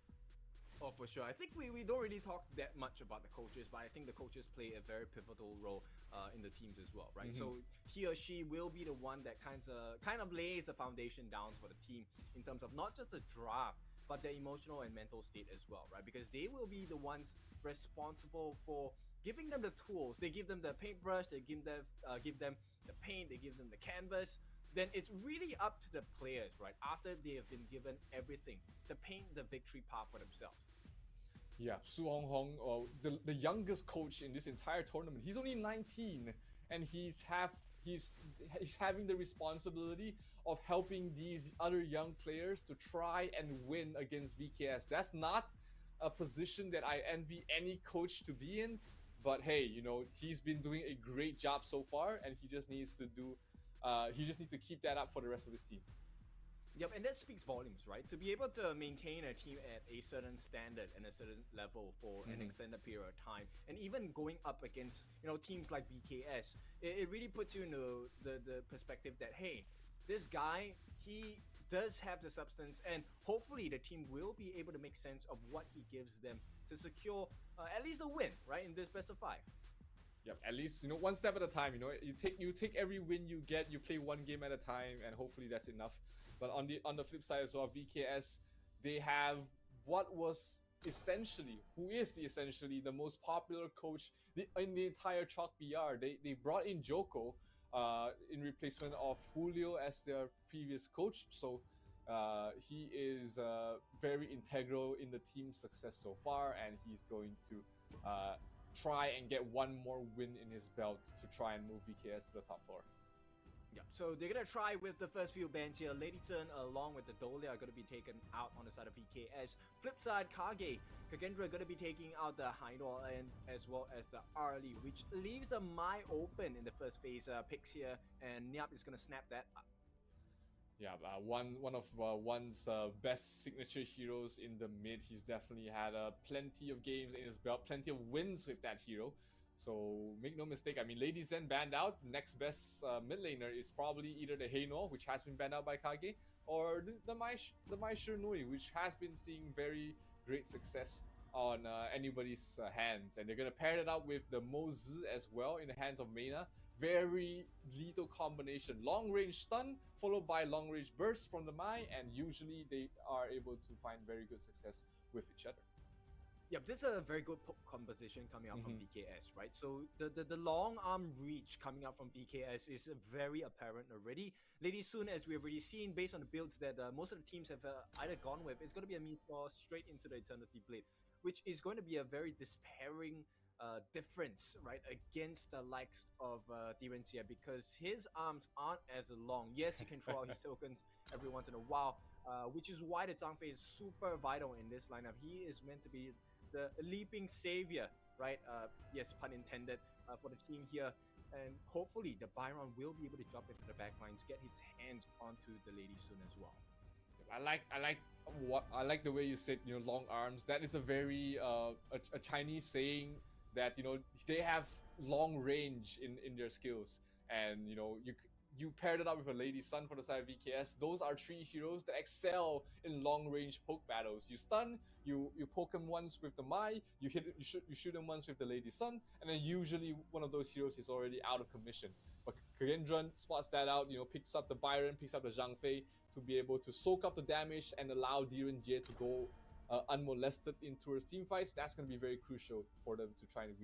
Oh, for sure. I think we don't really talk that much about the coaches, but I think the coaches play a very pivotal role in the teams as well, right? So he or she will be the one that kind of lays the foundation down for the team in terms of not just the draft, but their emotional and mental state as well, right? Because they will be the ones responsible for giving them the tools. They give them the paintbrush, they give them the paint, they give them the canvas. Then it's really up to the players, right? After they have been given everything, to paint the victory path for themselves. Yeah, Su Hong, the youngest coach in this entire tournament. He's only 19, and he's having the responsibility of helping these other young players to try and win against VKS. That's not a position that I envy any coach to be in, but hey, you know, he's been doing a great job so far, and he just needs to keep that up for the rest of his team. Yep, and that speaks volumes, right? To be able to maintain a team at a certain standard and a certain level for an extended period of time, and even going up against, you know, teams like VKS, it really puts you into the perspective that, hey, this guy, he does have the substance, and hopefully the team will be able to make sense of what he gives them to secure at least a win, right, in this best of 5. Yep, at least, you know, one step at a time. You know, you take every win you get, you play one game at a time, and hopefully that's enough. But on the flip side as well, VKS, they have who is essentially the most popular coach in the entire Chalk BR. They brought in Joko in replacement of Julio as their previous coach. So he is very integral in the team's success so far, and he's going to try and get one more win in his belt to try and move VKS to the top 4. Yeah, so they're gonna try with the first few bans here. Lady Turn along with the Dole are gonna be taken out on the side of VKS. Flip side, Kage, Kagendra gonna be taking out the Hydol and as well as the Arlie, which leaves the Mai open in the first phase picks here, and Nyap is gonna snap that up. Yeah, one of one's best signature heroes in the mid. He's definitely had plenty of games in his belt, plenty of wins with that hero. So make no mistake, I mean, Lady Zen banned out. Next best mid laner is probably either the Heino, which has been banned out by Kage, or the Mai Shirnui, which has been seeing very great success on anybody's hands. And they're going to pair it up with the Moz as well in the hands of Mena. Very lethal combination. Long range stun followed by long range burst from the Mai, and usually they are able to find very good success with each other. Yep, this is a very good composition coming out from VKS, right? So the long arm reach coming out from VKS is very apparent already. Lady Soon, as we've already seen, based on the builds that most of the teams have either gone with, it's going to be a Meteor straight into the Eternity Blade, which is going to be a very despairing difference, right, against the likes of Direncia, because his arms aren't as long. Yes, he can throw out his tokens every once in a while, which is why the Zhangfei is super vital in this lineup. He is meant to be the leaping savior, right? Yes, pun intended, for the team here. And hopefully the Byron will be able to jump into the back lines, get his hands onto the Lady soon as well. I like the way you said, you know, long arms. That is a very a Chinese saying that, you know, they have long range in their skills, and you paired it up with a Lady Sun for the side of VKS. Those are three heroes that excel in long range poke battles. You stun, you poke them once with the Mai, you shoot them once with the Lady Sun, and then usually one of those heroes is already out of commission. But Kagendron spots that out, picks up the Byron, picks up the Zhang Fei to be able to soak up the damage and allow Diren Jie to go unmolested in towards team fights. That's going to be very crucial for them to try and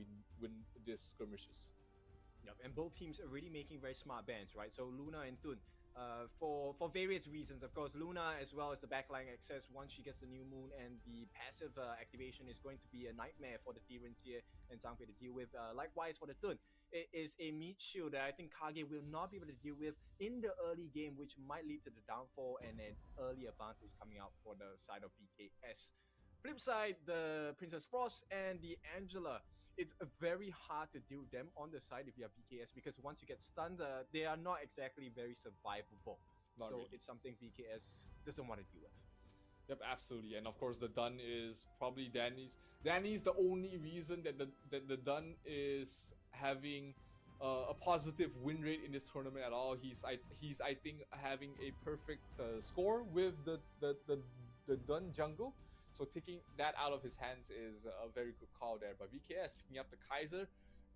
win these skirmishes. Yep, and both teams are really making very smart bans, right? So Luna and Tun, for various reasons. Of course, Luna, as well as the backline access, once she gets the new moon and the passive activation, is going to be a nightmare for the Diren Jie and Zhang Fei to deal with. Likewise for the Tun, it is a meat shield that I think Kage will not be able to deal with in the early game, which might lead to the downfall and an early advantage coming out for the side of VKS. Flip side, the Princess Frost and the Angela. It's very hard to deal with them on the side if you have VKS, because once you get stunned, they are not exactly very survivable. Not really. It's something VKS doesn't want to deal with. Yep, absolutely. And of course, the Dun is probably Danny's. Danny's the only reason that the Dun is having a positive win rate in this tournament at all. He's I think having a perfect score with the Dun jungle. So taking that out of his hands is a very good call there. But VKS picking up the Kaiser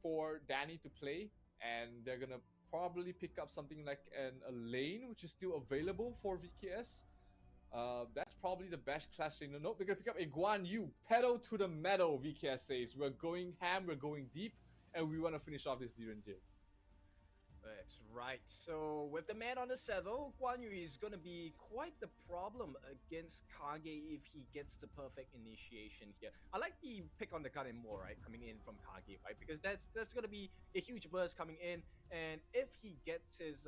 for Danny to play, and they're gonna probably pick up something like a lane, which is still available for VKS. That's probably the best clash lane. No, they're gonna pick up a Guan Yu. Pedal to the metal, VKS says. We're going ham, we're going deep, and we want to finish off this Diren Jie. That's right. So with the man on the saddle, Guan Yu is going to be quite the problem against Kage if he gets the perfect initiation here. I like the pick on the gun and more, right, coming in from Kage, right? Because that's going to be a huge burst coming in, and if he gets his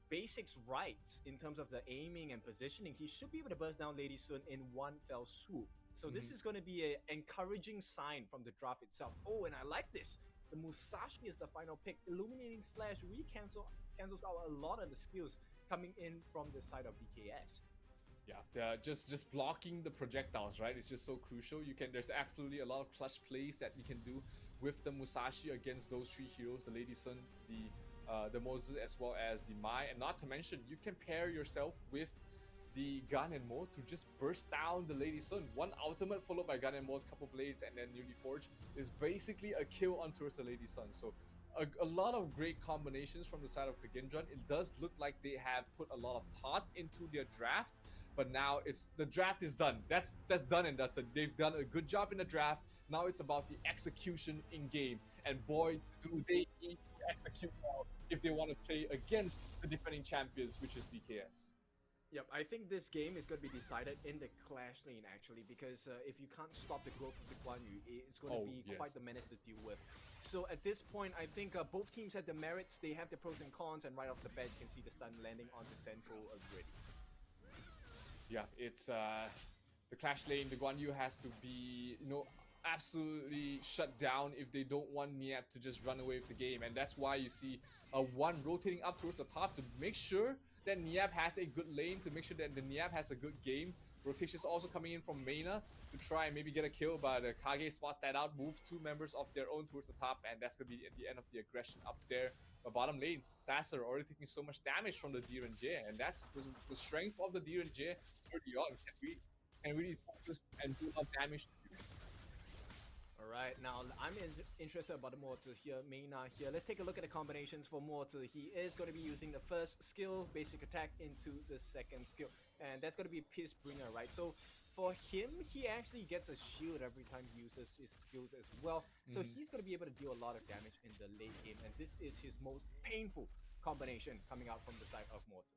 basics right in terms of the aiming and positioning, he should be able to burst down Lady Sun in one fell swoop. So this is going to be an encouraging sign from the draft itself. Oh, and I like this. The Musashi is the final pick. Illuminating slash cancels out a lot of the skills coming in from the side of VKS. Yeah, just blocking the projectiles, right? It's just so crucial. There's absolutely a lot of clutch plays that you can do with the Musashi against those three heroes, the Lady Sun, the Moses, as well as the Mai. And not to mention, you can pair yourself with the Gun and Mo to just burst down the Lady Sun. One ultimate followed by Gun and Mo's couple blades and then Newly Forged is basically a kill on towards the Lady Sun. So a lot of great combinations from the side of Kagendron. It does look like they have put a lot of thought into their draft, but now the draft is done. That's done and dusted. They've done a good job in the draft. Now it's about the execution in game, and boy, do they need to execute well if they want to play against the defending champions, which is VKS. Yep, I think this game is going to be decided in the clash lane actually, because if you can't stop the growth of the Guan Yu, it's going to be quite the menace to deal with. So at this point, I think both teams have the merits, they have the pros and cons, and right off the bat you can see the stun landing on the central grid. Yeah, it's the clash lane. The Guan Yu has to be, absolutely shut down if they don't want Niap to just run away with the game, and that's why you see one rotating up towards the top to make sure that Niap has a good lane, to make sure that the Niap has a good game. Rotations also coming in from Meina to try and maybe get a kill, but Kage spots that out, move two members of their own towards the top, and that's going to be at the end of the aggression up there. The bottom lane, Sasser already taking so much damage from the Diren Jie, and that's the strength of the Diren Jie early on. Can really focus and do a lot of damage. Alright, now I'm interested about the Mortar here, Meina here. Let's take a look at the combinations for Mortar. He is going to be using the first skill, basic attack, into the second skill. And that's going to be Pierce Bringer, right? So for him, he actually gets a shield every time he uses his skills as well. So he's going to be able to deal a lot of damage in the late game. And this is his most painful combination coming out from the side of Mortar.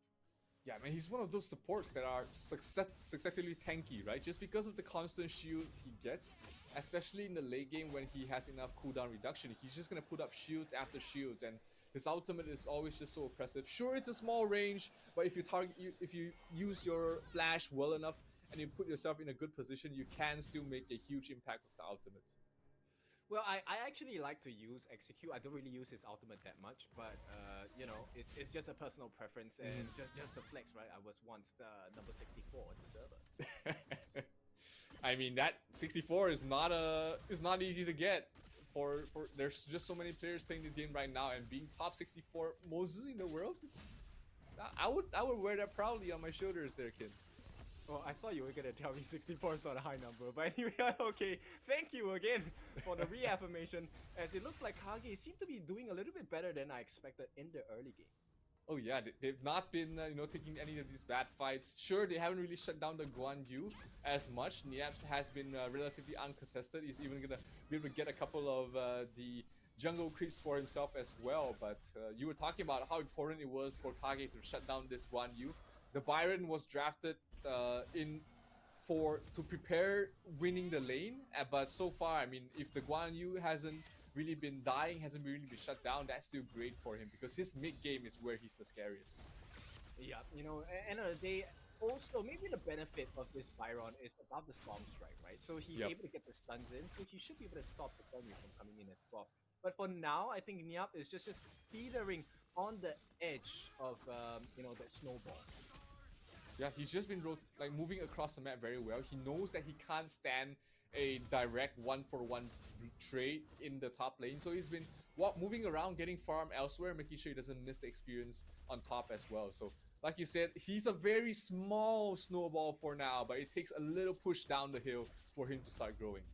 Yeah, man, he's one of those supports that are successfully tanky, right? Just because of the constant shield he gets, especially in the late game when he has enough cooldown reduction, he's just gonna put up shields after shields, and his ultimate is always just so oppressive. Sure, it's a small range, but if you use your flash well enough and you put yourself in a good position, you can still make a huge impact with the ultimate. Well, I actually like to use Execute. I don't really use his ultimate that much, but it's just a personal preference and just a flex, right? I was once the number 64 on the server. I mean, that 64 is not easy to get for there's just so many players playing this game right now, and being top 64 most in the world, I would wear that proudly on my shoulders there, kid. Well, I thought you were gonna tell me 64 is not a high number, but anyway, okay. Thank you again for the reaffirmation, as it looks like Kage seem to be doing a little bit better than I expected in the early game. Oh yeah, they've not been taking any of these bad fights. Sure, they haven't really shut down the Guan Yu as much. Niaps has been relatively uncontested. He's even gonna be able to get a couple of the jungle creeps for himself as well. But you were talking about how important it was for Kage to shut down this Guan Yu. The Byron was drafted to prepare winning the lane, but so far, I mean, if the Guan Yu hasn't really been dying, hasn't really been shut down, that's still great for him, because his mid game is where he's the scariest. Yeah, end of the day, also maybe the benefit of this Byron is above the Storm Strike, right? So he's able to get the stuns in, so he should be able to stop the Storm from coming in as well. But for now, I think Niap is just teetering on the edge of that snowball. Yeah, he's just been moving across the map very well. He knows that he can't stand a direct 1-for-1 trade in the top lane, so he's been moving around, getting farm elsewhere, making sure he doesn't miss the experience on top as well. So like you said, he's a very small snowball for now, but it takes a little push down the hill for him to start growing.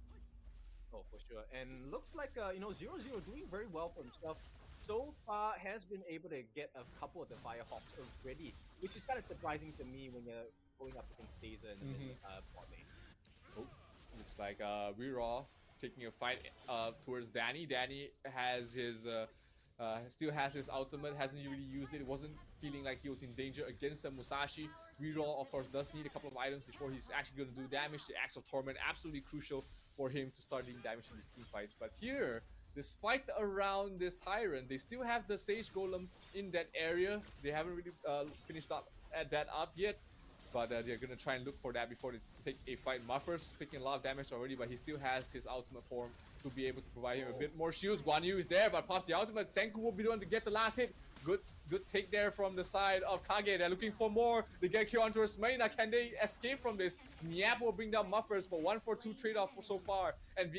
Oh, for sure. And looks like 0-0 doing very well for himself. So far has been able to get a couple of the Firehawks already, which is kind of surprising to me when you're going up against Dazer in the bot lane. Oh, looks like We're taking a fight towards Danny. Danny has his still has his ultimate, hasn't really used it. It wasn't feeling like he was in danger against the Musashi. Reroll, of course, does need a couple of items before he's actually going to do damage. The Axe of Torment, absolutely crucial for him to start doing damage in these team fights. But here, this fight around this Tyrant, they still have the Sage Golem in that area. They haven't really finished that up yet, but they're going to try and look for that before they take a fight. Muffer's taking a lot of damage already, but he still has his ultimate form to be able to provide him a bit more shields. Guan Yu is there, but pops the ultimate. Senku will be the one to get the last hit. Good take there from the side of Kage. They're looking for more. They get kill onto Smaina. Can they escape from this? Niap will bring down Muffers, but 1-for-2 trade-off so far. And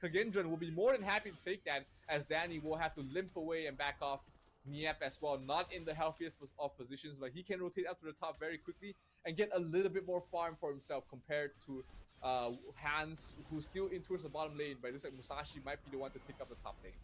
Kagendran will be more than happy to take that, as Danny will have to limp away and back off Niap as well. Not in the healthiest of positions, but he can rotate up to the top very quickly and get a little bit more farm for himself compared to Hans, who's still in towards the bottom lane, but it looks like Musashi might be the one to take up the top lane.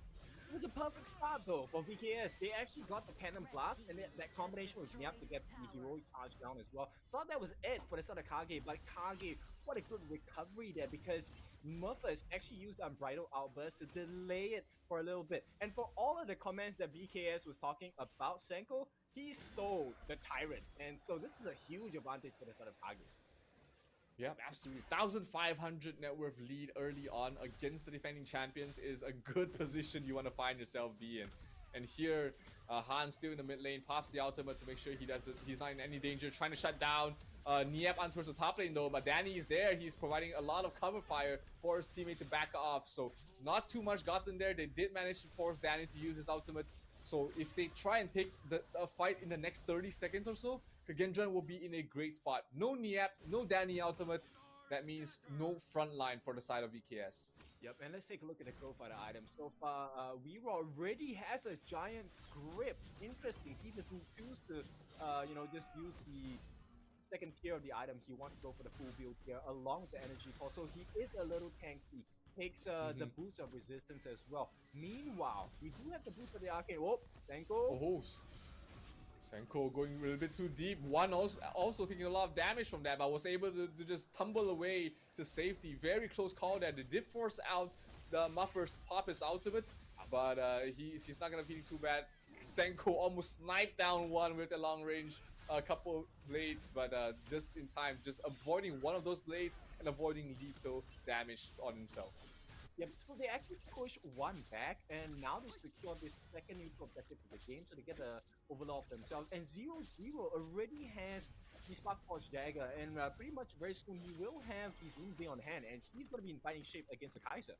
It was a perfect start though for VKS. They actually got the Cannon Blast, and that combination with Niap to get the heroic charge down as well. Thought that was it for the start of Kage, but Kage, what a good recovery there, because Muffers actually used Unbridled Outburst to delay it for a little bit. And for all of the comments that VKS was talking about Senko, he stole the Tyrant, and so this is a huge advantage for the start of Kage. Yeah, absolutely. 1,500 net worth lead early on against the defending champions is a good position you want to find yourself be in. And here, Han still in the mid lane, pops the ultimate to make sure he's not in any danger, trying to shut down Niap on towards the top lane though, but Danny is there. He's providing a lot of cover fire for his teammate to back off, so not too much gotten there. They did manage to force Danny to use his ultimate, so if they try and take the fight in the next 30 seconds or so, Kagendran will be in a great spot. No Niap, no Danny ultimates. That means no front line for the side of VKS. Yep, and let's take a look at the Grow Fighter items. So far, Weero already has a Giant's Grip. Interesting. He doesn't choose to, just use the second tier of the item. He wants to go for the full build here along with the Energy Pulse. So he is a little tanky. Takes the boots of resistance as well. Meanwhile, we do have the boots of the Arcane. Whoop, Senko. Oh, Senko going a little bit too deep. One also taking a lot of damage from that, but was able to just tumble away to safety. Very close call there. They did force out the Muffers pop his ultimate, but he's not gonna be too bad. Senko almost sniped down one with a long range couple blades, but just in time, just avoiding one of those blades and avoiding lethal damage on himself. Yeah, so they actually push one back, and now they secure this second neutral objective of the game, so they get the overlord themselves. And 0-0 already has the Spark Forge Dagger, and pretty much very soon he will have the Doomsday on hand, and he's going to be in fighting shape against the Kaiser.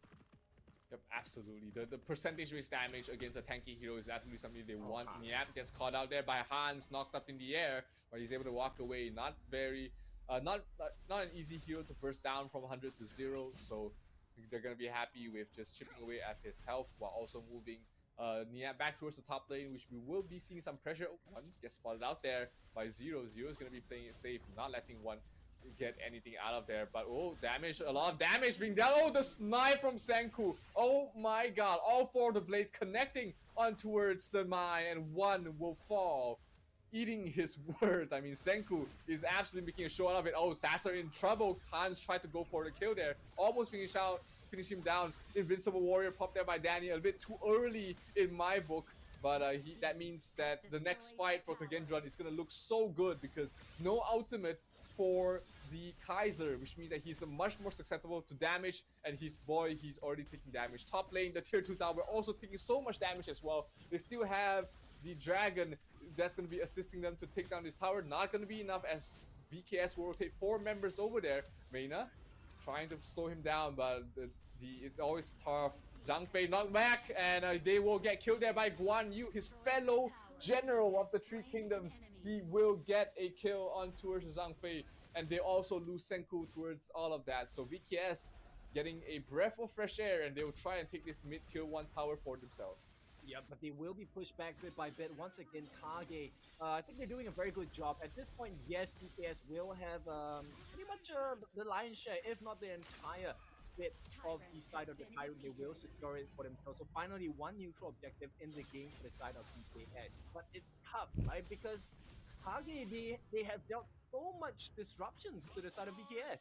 Yep, absolutely. The percentage-based damage against a tanky hero is absolutely something they want. Niap gets caught out there by Hans, knocked up in the air, but he's able to walk away. Not very, not an easy hero to burst down from 100 to 0. So they're going to be happy with just chipping away at his health while also moving Nia back towards the top lane, which we will be seeing some pressure. One gets spotted out there by Zero. Zero is going to be playing it safe, not letting one get anything out of there. But oh, damage, a lot of damage being done. Oh, the snipe from Senku. Oh my god, all four of the blades connecting on towards the mine, and one will fall. Eating his words. I mean, Senku is absolutely making a show out of it. Oh, Sasser in trouble. Hans tried to go for the kill there. Almost finish him down. Invincible Warrior popped there by Danny a bit too early in my book. But that means that the next fight for Kagendron is going to look so good because no ultimate for the Kaiser, which means that he's much more susceptible to damage, and he's already taking damage. Top lane, the tier 2 tower also taking so much damage as well. They still have the dragon that's going to be assisting them to take down this tower. Not going to be enough as VKS will rotate 4 members over there. Meina trying to slow him down, but it's always tough. Zhang Fei knocked back, and they will get killed there by Guan Yu, his fellow general of the Three Kingdoms. He will get a kill on towards Zhang Fei, and they also lose Senku towards all of that. So VKS getting a breath of fresh air, and they will try and take this mid-tier 1 tower for themselves. Yeah, but they will be pushed back bit by bit. Once again, Kage, I think they're doing a very good job. At this point, yes, VKS will have pretty much the lion's share, if not the entire bit of the side of the Tyrant. They will secure it for themselves. So finally, one neutral objective in the game for the side of VKS. But it's tough, right? Because Kage, they have dealt so much disruptions to the side of VKS.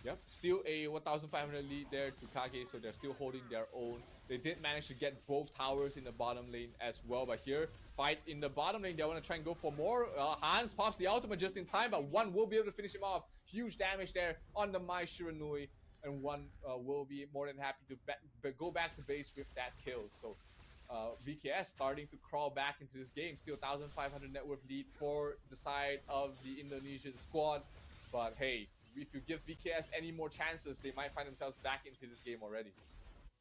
Yep, still a 1,500 lead there to Kage, so they're still holding their own. They did manage to get both towers in the bottom lane as well, but here, fight in the bottom lane, they want to try and go for more. Hans pops the ultimate just in time, but one will be able to finish him off. Huge damage there on the Mai Shiranui, and one will be more than happy to go back to base with that kill. So VKS starting to crawl back into this game. Still 1,500 net worth lead for the side of the Indonesian squad, but hey, if you give VKS any more chances, they might find themselves back into this game already.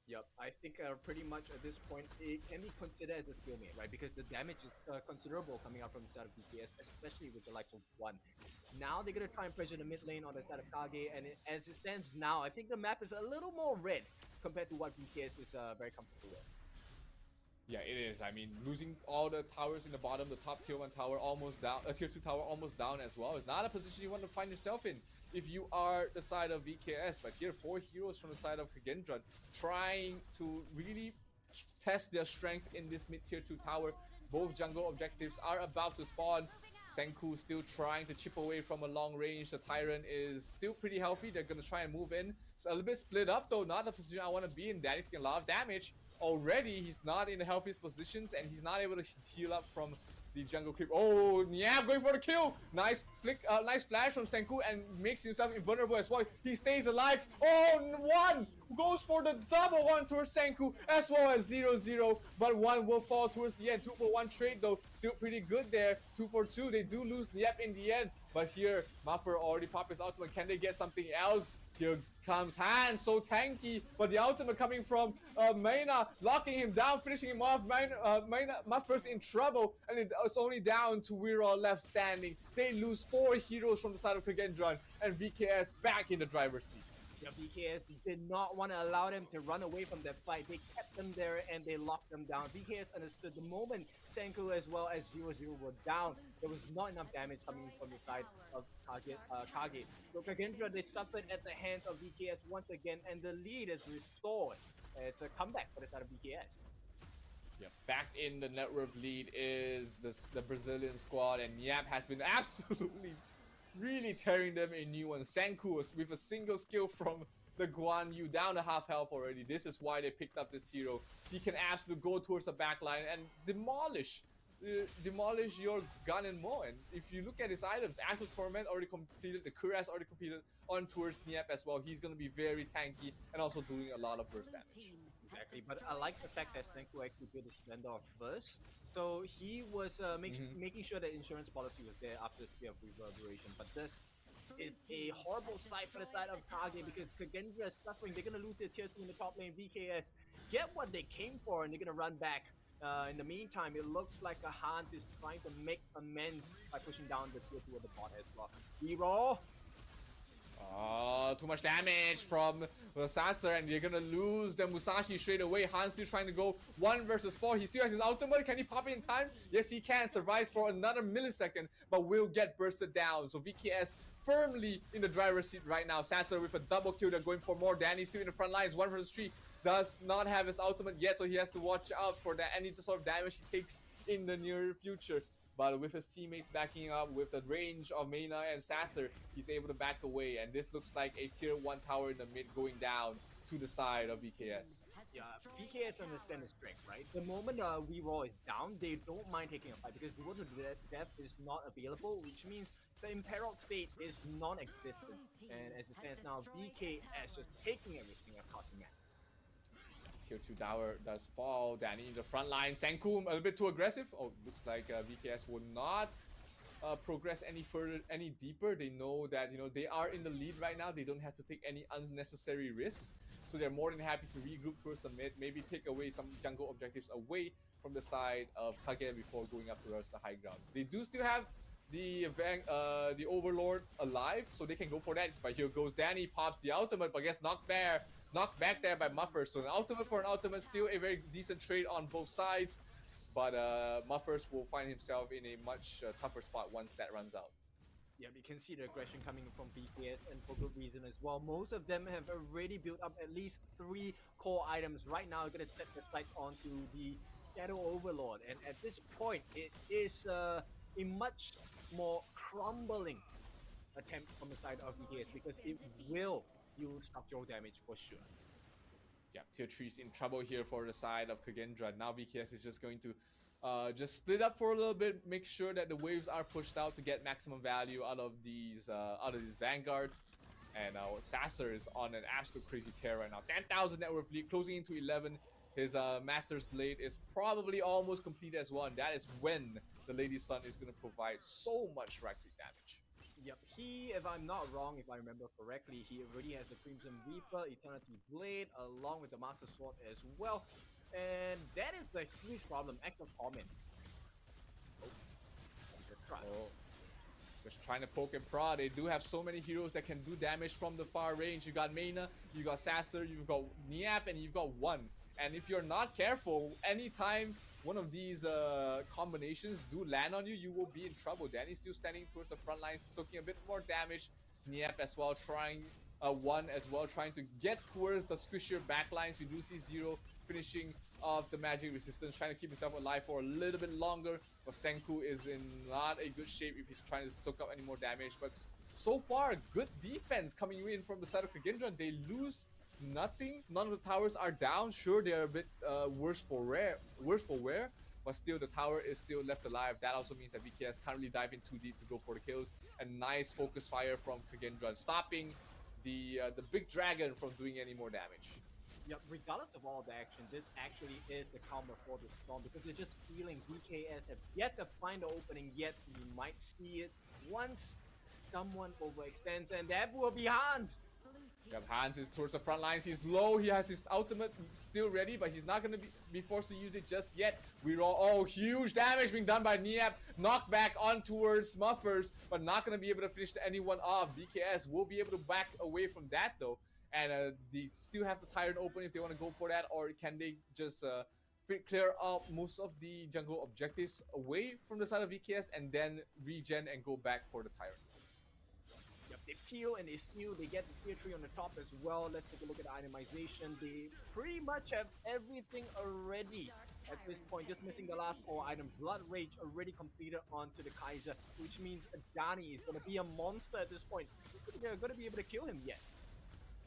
Yep, I think pretty much at this point, it can be considered as a stalemate, right? Because the damage is considerable coming out from the side of VKS, especially with the likes of one. Now they're going to try and pressure the mid lane on the side of Kage, and as it stands now, I think the map is a little more red compared to what VKS is very comfortable with. Yeah, it is. I mean, losing all the towers in the bottom, the top tier 1 tower almost down, tier 2 tower almost down as well. It's not a position you want to find yourself in if you are the side of VKS. But here, 4 heroes from the side of Kagendron trying to really test their strength in this mid-tier 2 tower. Both jungle objectives are about to spawn. Senku still trying to chip away from a long range. The Tyrant is still pretty healthy. They're going to try and move in. It's a little bit split up though, not the position I want to be in. Danny taking a lot of damage. Already, he's not in the healthiest positions, and he's not able to heal up from the jungle creep. Oh, Niab going for the kill. Nice flick, nice flash from Senku, and makes himself invulnerable as well. He stays alive. Oh, one goes for the double one towards Senku, as well as 0-0. But one will fall towards the end. 2-for-1 trade though, still pretty good there. 2-for-2. They do lose Niab in the end, but here Muffer already popped his ultimate. Can they get something else? Here comes Hans, so tanky, but the ultimate coming from Meina, locking him down, finishing him off. Muffer's in trouble, and it's only down to We're left standing. They lose 4 heroes from the side of Kagendron, and VKS back in the driver's seat. Yeah, VKS did not want to allow them to run away from that fight. They kept them there and they locked them down. VKS understood the moment Senku as well as 0-0 were down, there was not enough damage coming from the side of Kage. So Kagendra, they suffered at the hands of VKS once again, and the lead is restored. It's a comeback for the side of VKS. Yeah, back in the net worth lead is the Brazilian squad, and Yap has been absolutely really tearing them a new one. Senku was with a single skill from the Guan Yu down to half health already. This is why they picked up this hero. He can absolutely go towards the backline and demolish your Gun and Mo. And if you look at his items, Astral Torment already completed, the Kuras already completed on towards Niep as well. He's going to be very tanky and also doing a lot of burst damage. Exactly, but I like the fact that Senku actually did the Splendor first. So he was making sure that insurance policy was there after the Spear of Reverberation. But this is a horrible sight for the side of Kage because Kagendra is suffering. They're going to lose their tier 2 in the top lane. VKS get what they came for, and they're going to run back. In the meantime, it looks like Hans is trying to make amends by pushing down the tier 2 of the bot as well. Reroll. too much damage from Sasser, and you're gonna lose the Musashi straight away. Han still trying to go 1 versus 4. He still has his ultimate. Can he pop it in time? Yes, he can. Survives for another millisecond, but will get bursted down. So VKS firmly in the driver's seat right now. Sasser with a double kill. They're going for more. Danny's still in the front lines. 1 versus 3. Does not have his ultimate yet, so he has to watch out for that any sort of damage he takes in the near future. But with his teammates backing up, with the range of Mena and Sasser, he's able to back away. And this looks like a tier 1 tower in the mid going down to the side of VKS. Yeah, VKS understand the strength, right? The moment WeRaw is down, they don't mind taking a fight because the Duel to Death is not available, which means the Imperiled state is non-existent. And as it stands now, VKS just taking everything across the map. Tier 2 tower does fall. Danny in the front line. Senku a little bit too aggressive. Oh, looks like VKS will not progress any further, any deeper. They know that, you know, they are in the lead right now. They don't have to take any unnecessary risks. So they're more than happy to regroup towards the mid. Maybe take away some jungle objectives away from the side of Kage before going up towards the high ground. They do still have the Overlord alive, so they can go for that. But here goes Danny, pops the ultimate, but gets knocked back there by Muffers. So an ultimate for an ultimate, still a very decent trade on both sides. But Muffers will find himself in a much tougher spot once that runs out. Yeah, we can see the aggression coming from VKS, and for good reason as well. Most of them have already built up at least 3 core items. Right now, going to set the sights onto the Shadow Overlord. And at this point, it is a much more crumbling attempt from the side of VKS because it will use structural damage for sure. Yeah, tier 3's in trouble here for the side of Kagendra. Now VKS is just going to just split up for a little bit, make sure that the waves are pushed out to get maximum value out of these vanguards. And Sasser is on an absolute crazy tear right now. 10,000 net worth lead, closing into 11. His Master's Blade is probably almost complete as well. And that is when the Lady Sun is going to provide so much right click damage. Yep, he, if I'm not wrong, if I remember correctly, he already has the Crimson Reaper, Eternity Blade, along with the Master Sword as well. And that is a huge problem. X of Common. Oh, just trying to poke and prod. They do have so many heroes that can do damage from the far range. You got Mena, you got Sasser, you've got Niap, and you've got One. And if you're not careful, anytime one of these combinations do land on you, you will be in trouble. Danny's still standing towards the front lines, soaking a bit more damage. Niap as well, trying One as well, trying to get towards the squishier backlines. We do see Zero finishing off the magic resistance, trying to keep himself alive for a little bit longer. But Senku is in not a good shape if he's trying to soak up any more damage. But so far, good defense coming in from the side of Kagendra. They lose nothing. None of the towers are down. Sure, they are a bit worse for wear, but still the tower is still left alive. That also means that VKS can't really dive in too deep to go for the kills. And nice focus fire from Kagendra, stopping the big dragon from doing any more damage. Yep, regardless of all the action, this actually is the counter for the storm because they're just feeling VKS have yet to find the opening yet. We might see it once someone overextends, and that will be Hans. Yep, Hans is towards the front lines. He's low. He has his ultimate still ready, but he's not going to be forced to use it just yet. Oh, huge damage being done by Niap. Knocked back on towards Muffers, but not going to be able to finish anyone off. VKS will be able to back away from that, though. And they still have the Tyrant open if they want to go for that, or can they just clear out most of the jungle objectives away from the side of VKS and then regen and go back for the Tyrant? Yep, they peel and they steal, they get the tier 3 on the top as well. Let's take a look at the itemization. They pretty much have everything already at this point, just missing the last core item. Blood Rage already completed onto the Kaiser, which means Adani is going to be a monster at this point. They're going to be able to kill him yet.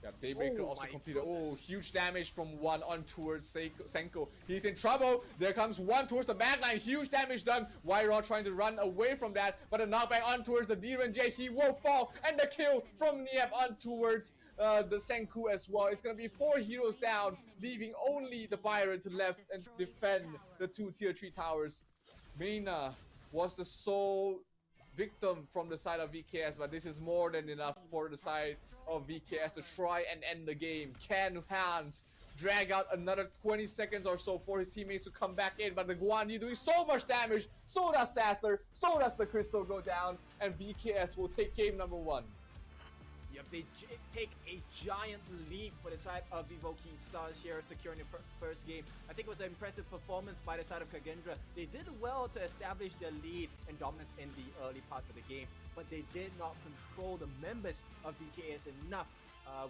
Yeah, Daybreaker also completed. Oh, huge damage from One on towards Senko. He's in trouble. There comes One towards the backline. Huge damage done. Wyraw trying to run away from that, but a knockback on towards the D-Ren-J. He will fall, and the kill from Niap on towards the Senku as well. It's going to be 4 heroes down, leaving only the Byron to left and defend the 2 tier 3 towers. Mena was the sole victim from the side of VKS, but this is more than enough for the side of VKS to try and end the game. Can Hans drag out another 20 seconds or so for his teammates to come back in? But the Guan Yu doing so much damage, so does Sasser, so does the Crystal go down, and VKS will take game number 1. Yep, they take a giant lead for the side of Vivoki Stars here, securing the first game. I think it was an impressive performance by the side of Kagendra. They did well to establish their lead and dominance in the early parts of the game, but they did not control the members of VKS enough,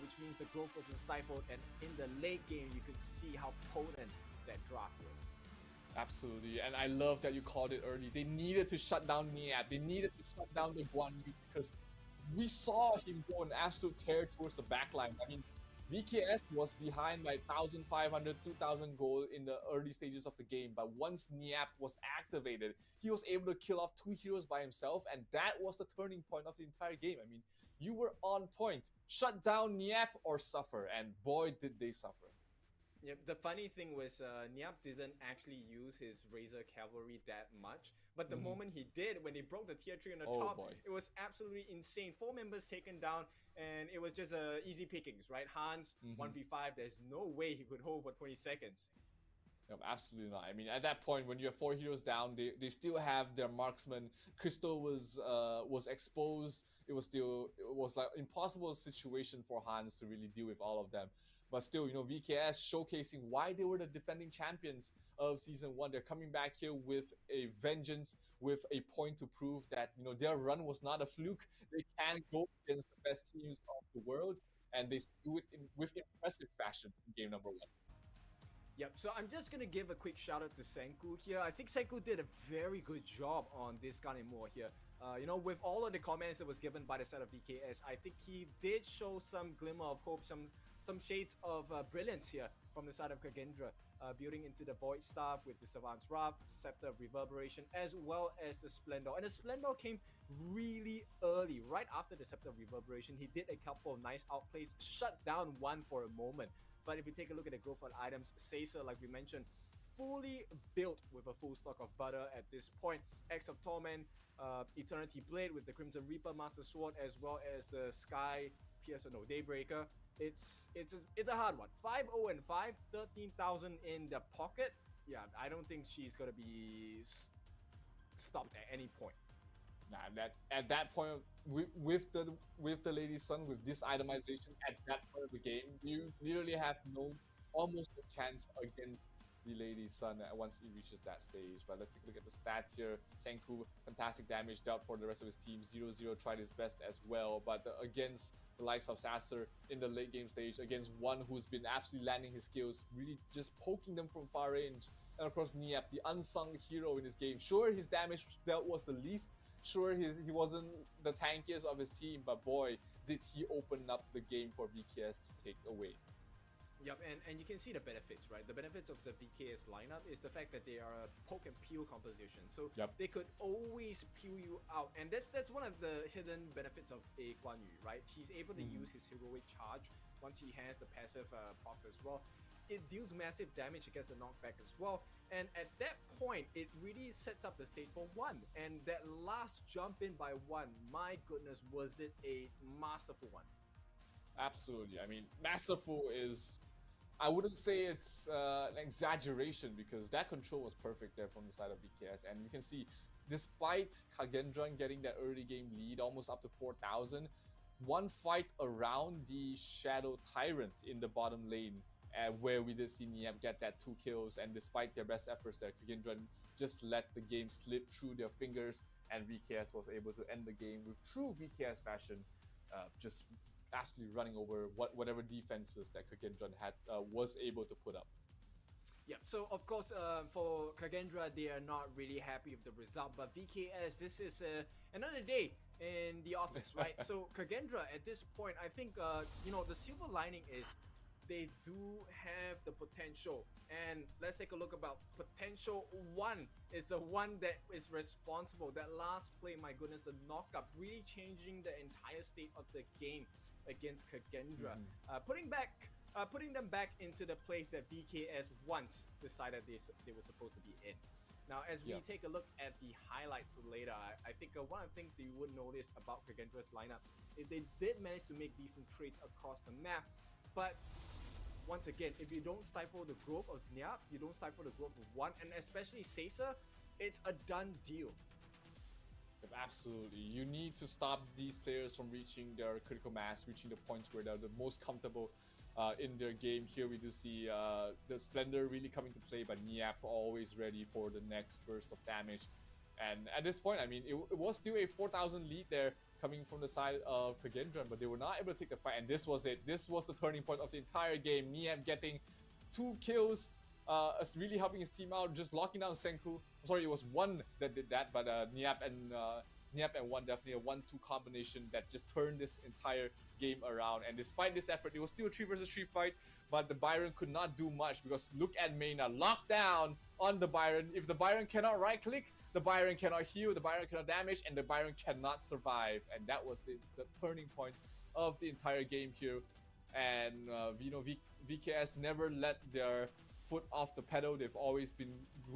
which means the growth was stifled, and in the late game, you could see how potent that draft was. Absolutely, and I love that you called it early. They needed to shut down Niap. They needed to shut down the Guan Yu because we saw him go an absolute tear towards the backline. I mean, VKS was behind by 1,500, 2,000 gold in the early stages of the game, but once Niap was activated, he was able to kill off 2 heroes by himself, and that was the turning point of the entire game. I mean, you were on point. Shut down Niap or suffer, and boy, did they suffer. Yeah, the funny thing was Niap didn't actually use his Razor Cavalry that much, but the moment he did, when they broke the tier 3 on the top, boy. it was absolutely insane. 4 members taken down, and it was just easy pickings, right? Hans, 1v5, there's no way he could hold for 20 seconds. Absolutely not. I mean, at that point, when you have 4 heroes down, they still have their marksman. Crystal was exposed. It was like impossible situation for Hans to really deal with all of them. But still, VKS showcasing why they were the defending champions of Season 1. They're coming back here with a vengeance, with a point to prove that, their run was not a fluke. They can go against the best teams of the world, and they do it with impressive fashion in game number 1. Yep, so I'm just going to give a quick shout out to Senku here. I think Senku did a very good job on this Ganemore here. With all of the comments that was given by the side of VKS, I think he did show some glimmer of hope, some shades of brilliance here from the side of Kagendra, building into the Void Staff with the Savant's Wrath, Scepter of Reverberation, as well as the Splendor. And the Splendor came really early, right after the Scepter of Reverberation. He did a couple of nice outplays, shut down one for a moment. But if you take a look at the growth on items, Caesar, like we mentioned, fully built with a full stock of butter at this point. Axe of Torment, Eternity Blade with the Crimson Reaper Master Sword, as well as the Sky Piercer, no, Daybreaker. It's a hard one. 5-0 and 5, 13,000 in the pocket. Yeah, I don't think she's gonna be stopped at any point. Nah, at that point with the Lady Sun, with this itemization at that point of the game, you literally have almost no chance against the Lady Sun once he reaches that stage. But let's take a look at the stats here. Senku, fantastic damage dealt for the rest of his team. 0-0 tried his best as well, but against the likes of Sasser in the late game stage, against one who's been absolutely landing his skills, really just poking them from far range. And of course, Niap, the unsung hero in this game. Sure, his damage dealt was the least. Sure, he wasn't the tankiest of his team, but boy, did he open up the game for VKS to take away. Yep, and you can see the benefits, right? The benefits of the VKS lineup is the fact that they are a poke and peel composition. So they could always peel you out. And that's one of the hidden benefits of a Guan Yu, right? He's able to use his heroic charge once he has the passive proc as well. It deals massive damage against the knockback as well. And at that point, it really sets up the stage for 1. And that last jump in by 1, my goodness, was it a masterful one? Absolutely. I mean, masterful is... I wouldn't say it's an exaggeration, because that control was perfect there from the side of VKS. And you can see, despite Kagendran getting that early game lead, almost up to 4,000, one fight around the Shadow Tyrant in the bottom lane, where we did see Niap get that 2 kills, and despite their best efforts there, Kagendran just let the game slip through their fingers, and VKS was able to end the game with true VKS fashion, just absolutely running over whatever defenses that Kagendran had was able to put up. Yeah, so of course for Kagendra, they are not really happy with the result, but VKS, this is another day in the office, right? So Kagendra at this point, I think the silver lining is they do have the potential, and let's take a look about potential 1 is the one that is responsible. That last play, my goodness, the knockup, really changing the entire state of the game against Kagendra, putting them back into the place that VKS once decided they were supposed to be in. Now, as we take a look at the highlights later, I think one of the things that you would notice about Kagendra's lineup is they did manage to make decent trades across the map, but once again, if you don't stifle the growth of Niap, you don't stifle the growth of 1, and especially Caesar, it's a done deal. Absolutely. You need to stop these players from reaching their critical mass, reaching the points where they're the most comfortable in their game. Here we do see the Splendor really coming to play, but Niap always ready for the next burst of damage. And at this point, I mean, it was still a 4,000 lead there coming from the side of Kagendran, but they were not able to take the fight, and this was it. This was the turning point of the entire game. Niap getting 2 kills, really helping his team out, just locking down Senku. Sorry, it was one that did that, but Niap and one, definitely a 1-2 combination that just turned this entire game around. And despite this effort, it was still a 3 versus 3 fight, but the Byron could not do much because look at Mayna, locked down on the Byron. If the Byron cannot right click, the Byron cannot heal, the Byron cannot damage, and the Byron cannot survive. And that was the turning point of the entire game here. And VKS never let their foot off the pedal. They've always been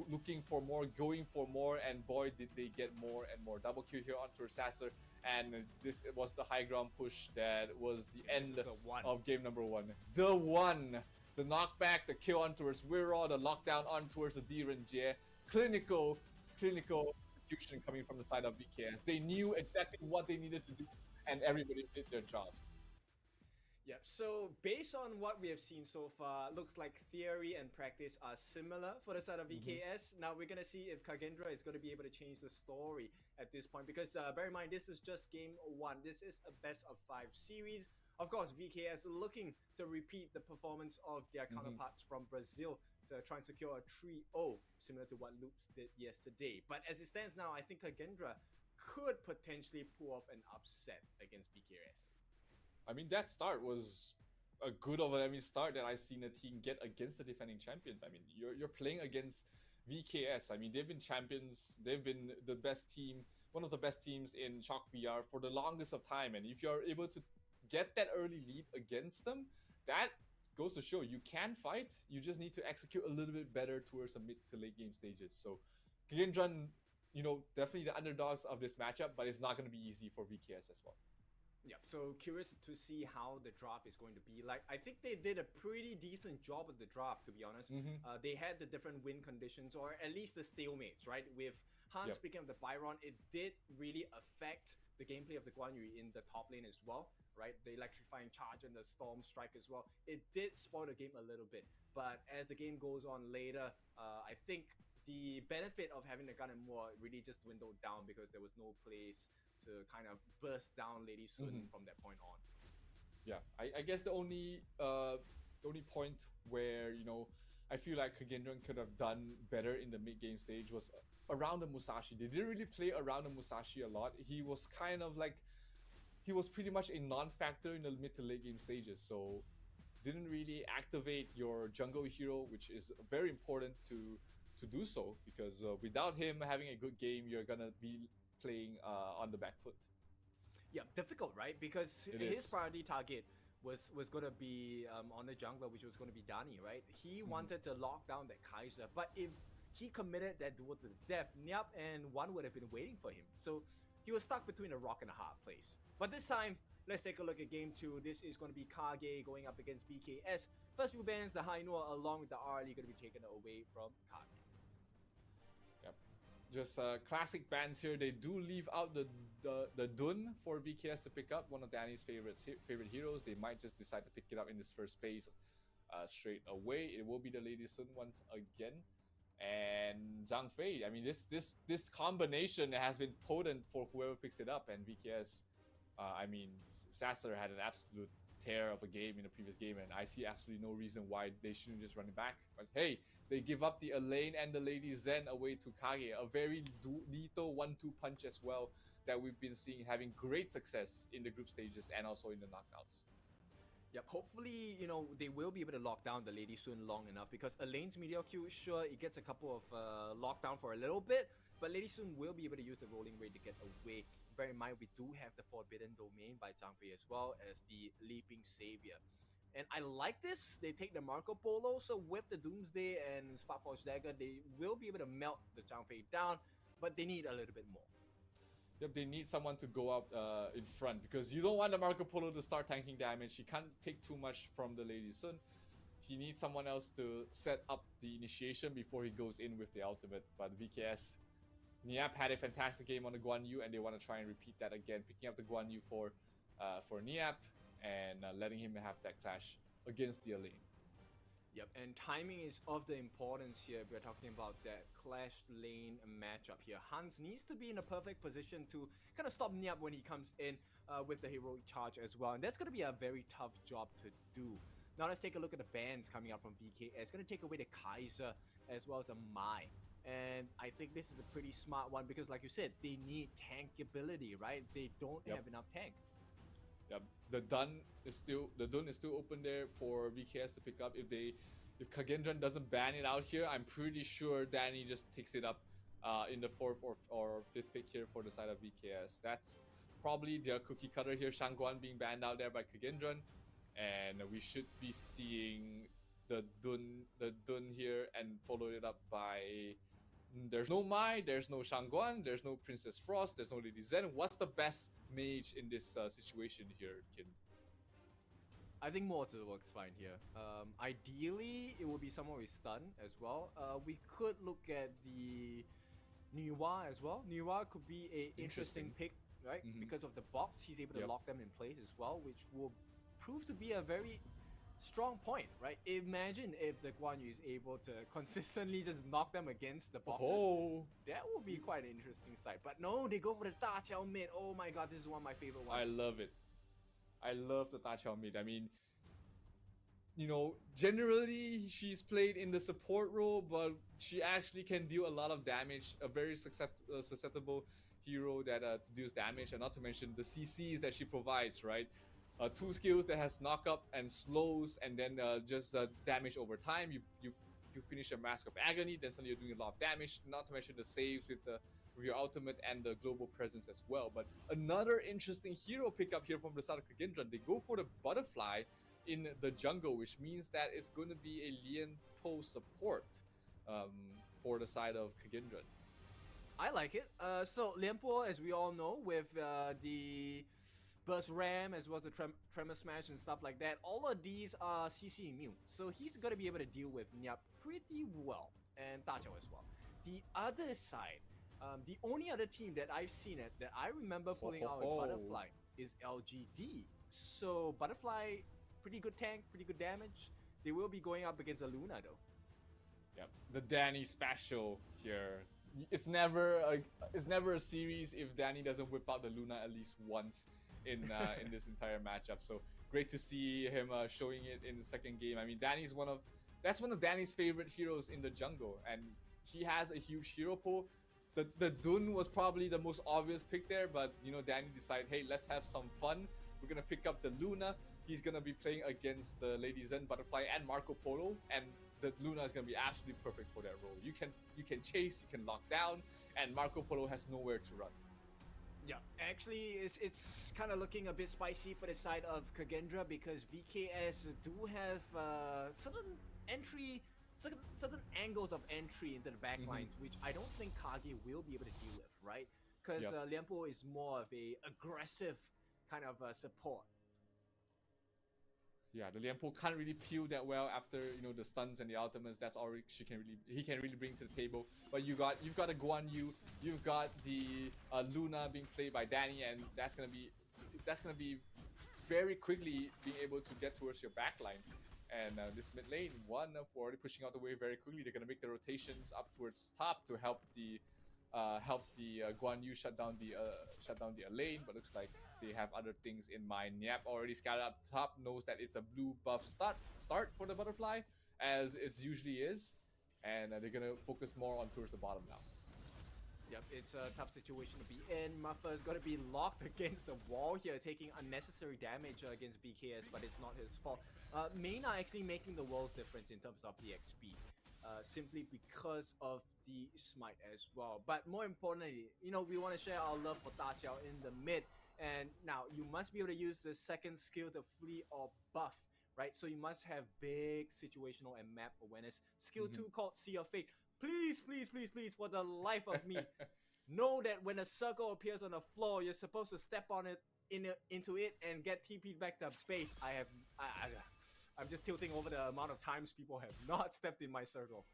looking for more, going for more, and boy did they get more and more. Double kill here onto Sasser, and this was the high ground push that was the end of game number 1. The one, the knockback, the kill on towards Wirral, the lockdown on towards the Diren Jie. Clinical execution coming from the side of VKS. They knew exactly what they needed to do, and everybody did their jobs. Yep, so based on what we have seen so far, looks like theory and practice are similar for the side of VKS. Now we're going to see if Kagendra is going to be able to change the story at this point, because bear in mind, this is just game 1. This is a best of 5 series. Of course, VKS looking to repeat the performance of their counterparts from Brazil to try and secure a 3-0, similar to what Loops did yesterday. But as it stands now, I think Kagendra could potentially pull off an upset against VKS. I mean, that start was a good of a start that I've seen a team get against the defending champions. I mean, you're playing against VKS. I mean, they've been champions. They've been the best team, one of the best teams in Chalk VR for the longest of time. And if you're able to get that early lead against them, that goes to show you can fight. You just need to execute a little bit better towards the mid to late game stages. So, Kagendran, definitely the underdogs of this matchup, but it's not going to be easy for VKS as well. Yeah, so curious to see how the draft is going to be like. I think they did a pretty decent job of the draft, to be honest. They had the different win conditions, or at least the stalemates, right? With Han speaking of the Byron, it did really affect the gameplay of the Guan Yu in the top lane as well, right? The electrifying charge and the storm strike as well. It did spoil the game a little bit, but as the game goes on later, I think the benefit of having the Gun and Moore really just dwindled down because there was no place to kind of burst down Lady Sun from that point on. Yeah, I guess the only point where I feel like Kagendran could have done better in the mid game stage was around the Musashi. They didn't really play around the Musashi a lot. He was kind of like, he was pretty much a non-factor in the mid to late game stages. So didn't really activate your jungle hero, which is very important to do so, because without him having a good game, you're gonna be playing on the back foot. Yeah, difficult, right? Because his priority target was going to be on the jungler, which was going to be Dani, right? He wanted to lock down that Kaiser, but if he committed that duel to the death, Niap and One would have been waiting for him. So he was stuck between a rock and a hard place. But this time, let's take a look at game 2. This is going to be Kage going up against VKS. First few bans, the Hainua along with the RLE going to be taken away from Kage. Just classic bans here. They do leave out the Dun for VKS to pick up, one of Danny's favorite heroes. They might just decide to pick it up in this first phase straight away. It will be the Lady Sun once again. And Zhang Fei, I mean, this combination has been potent for whoever picks it up. And VKS, I mean, Sasser had an absolute tear of a game in the previous game, and I see absolutely no reason why they shouldn't just run it back. But hey, they give up the Elaine and the Lady Zen away to Kage, a very lethal 1-2 punch as well that we've been seeing having great success in the group stages and also in the knockouts. Yep, hopefully, they will be able to lock down the Lady Sun long enough, because Elaine's Meteor Q, sure, it gets a couple of lockdown for a little bit, but Lady Sun will be able to use the rolling rate to get away. Bear in mind, we do have the Forbidden Domain by Zhang Fei as well as the Leaping Savior. And I like this. They take the Marco Polo, so with the Doomsday and Sparkforge Dagger, they will be able to melt the Zhang Fei down, but they need a little bit more. Yep, they need someone to go out in front, because you don't want the Marco Polo to start tanking damage. He can't take too much from the Lady Sun. He needs someone else to set up the initiation before he goes in with the ultimate. But VKS, Niap had a fantastic game on the Guan Yu, and they want to try and repeat that again, picking up the Guan Yu for Niap and letting him have that clash against the lane. Yep, and timing is of the importance here. We're talking about that clash lane matchup here. Hans needs to be in a perfect position to kind of stop Niap when he comes in with the heroic charge as well. And that's going to be a very tough job to do. Now let's take a look at the bans coming out from VKS. It's going to take away the Kaiser as well as the Mai. And I think this is a pretty smart one because like you said, they need tankability, right? They don't have enough tank. Yeah, the Dun is still open there for VKS to pick up. If Kagendran doesn't ban it out here, I'm pretty sure Danny just takes it up in the 4th or 5th pick here for the side of VKS. That's probably their cookie cutter here, Shangguan being banned out there by Kagendran, and we should be seeing the Dun here and followed it up by. There's no Mai, there's no Shangguan, there's no Princess Frost, there's no Lady Zen. What's the best mage in this situation here, Kin? I think Mortar works fine here. Ideally, it would be someone with stun as well. We could look at the Niwa as well. Niwa could be a interesting pick, right? Because of the box, he's able to lock them in place as well, which will prove to be a very strong point, right? Imagine if the Guan Yu is able to consistently just knock them against the boxes. Oh. That would be quite an interesting sight. But no, they go for the Da Qiao mid. Oh my god, this is one of my favorite ones. I love it. I love the Da Qiao mid. I mean, you know, generally she's played in the support role, but she actually can deal a lot of damage. A very susceptible hero that deals damage, and not to mention the CCs that she provides, right? 2 skills that has knock up and slows, and then just damage over time. You finish a Mask of Agony, then suddenly you're doing a lot of damage. Not to mention the saves with your ultimate and the global presence as well. But another interesting hero pickup here from the side of Kagendran. They go for the butterfly in the jungle, which means that it's going to be a Lian Po support for the side of Kagendran. I like it. So Lian Po, as we all know, with the Burst Ram as well as the Tremor Smash and stuff like that, all of these are CC immune. So he's going to be able to deal with Niap pretty well, and Da Qiao as well. The other side, the only other team that I've seen it that I remember pulling out with Butterfly is LGD. So Butterfly, pretty good tank, pretty good damage. They will be going up against a Luna though. Yep, the Danny special here. It's never a series if Danny doesn't whip out the Luna at least once in this entire matchup. So great to see him showing it in the second game. I mean, that's one of Danny's favorite heroes in the jungle, and he has a huge hero pool. The Dun was probably the most obvious pick there, but you know, Danny decided, hey, let's have some fun. We're gonna pick up the Luna. He's gonna be playing against the Lady Zen, Butterfly, and Marco Polo, and the Luna is gonna be absolutely perfect for that role. You can chase, you can lock down, and Marco Polo has nowhere to run. Yeah, actually, it's kind of looking a bit spicy for the side of Kagendra because VKS do have certain angles of entry into the backlines, which I don't think Kage will be able to deal with, right? Because Lian Po is more of a aggressive kind of support. Yeah, the Lian Po can't really peel that well after, you know, the stuns and the ultimates. That's all he can really bring to the table. But you've got a Guan Yu, you've got the Luna being played by Danny, and that's gonna be very quickly being able to get towards your backline. And this mid lane, one already pushing out the wave very quickly. They're gonna make the rotations up towards top to help the Guan Yu shut down the lane, but looks like they have other things in mind. Niap already scattered up top, knows that it's a blue buff start for the butterfly, as it usually is, and they're gonna focus more on towards the bottom now. Yep, it's a tough situation to be in. Muffa is going to be locked against the wall here, taking unnecessary damage against VKS, but it's not his fault. Mayna actually making the world's difference in terms of the XP. Simply because of the smite as well. But more importantly, you know, we want to share our love for Da Qiao in the mid. And now you must be able to use the second skill to flee or buff, right? So you must have big situational and map awareness. Skill 2 called Sea of Fate. Please, please, please, please, for the life of me, know that when a circle appears on the floor, you're supposed to step on it into it and get TP'd back to base. I'm just tilting over the amount of times people have not stepped in my circle.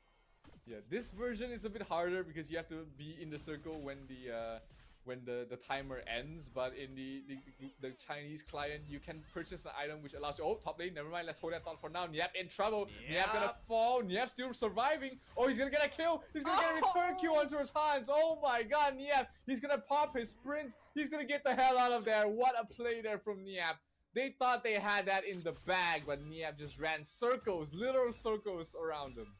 Yeah, this version is a bit harder because you have to be in the circle when the timer ends. But in the Chinese client, you can purchase an item which allows you. Oh, top lane. Never mind. Let's hold that thought for now. Niap in trouble. Niap gonna fall. Niap still surviving. Oh, he's gonna get a kill. He's gonna get a return kill onto his hands. Oh my God, Niap. He's gonna pop his sprint. He's gonna get the hell out of there. What a play there from Niap. They thought they had that in the bag, but Niap just ran circles, literal circles around him.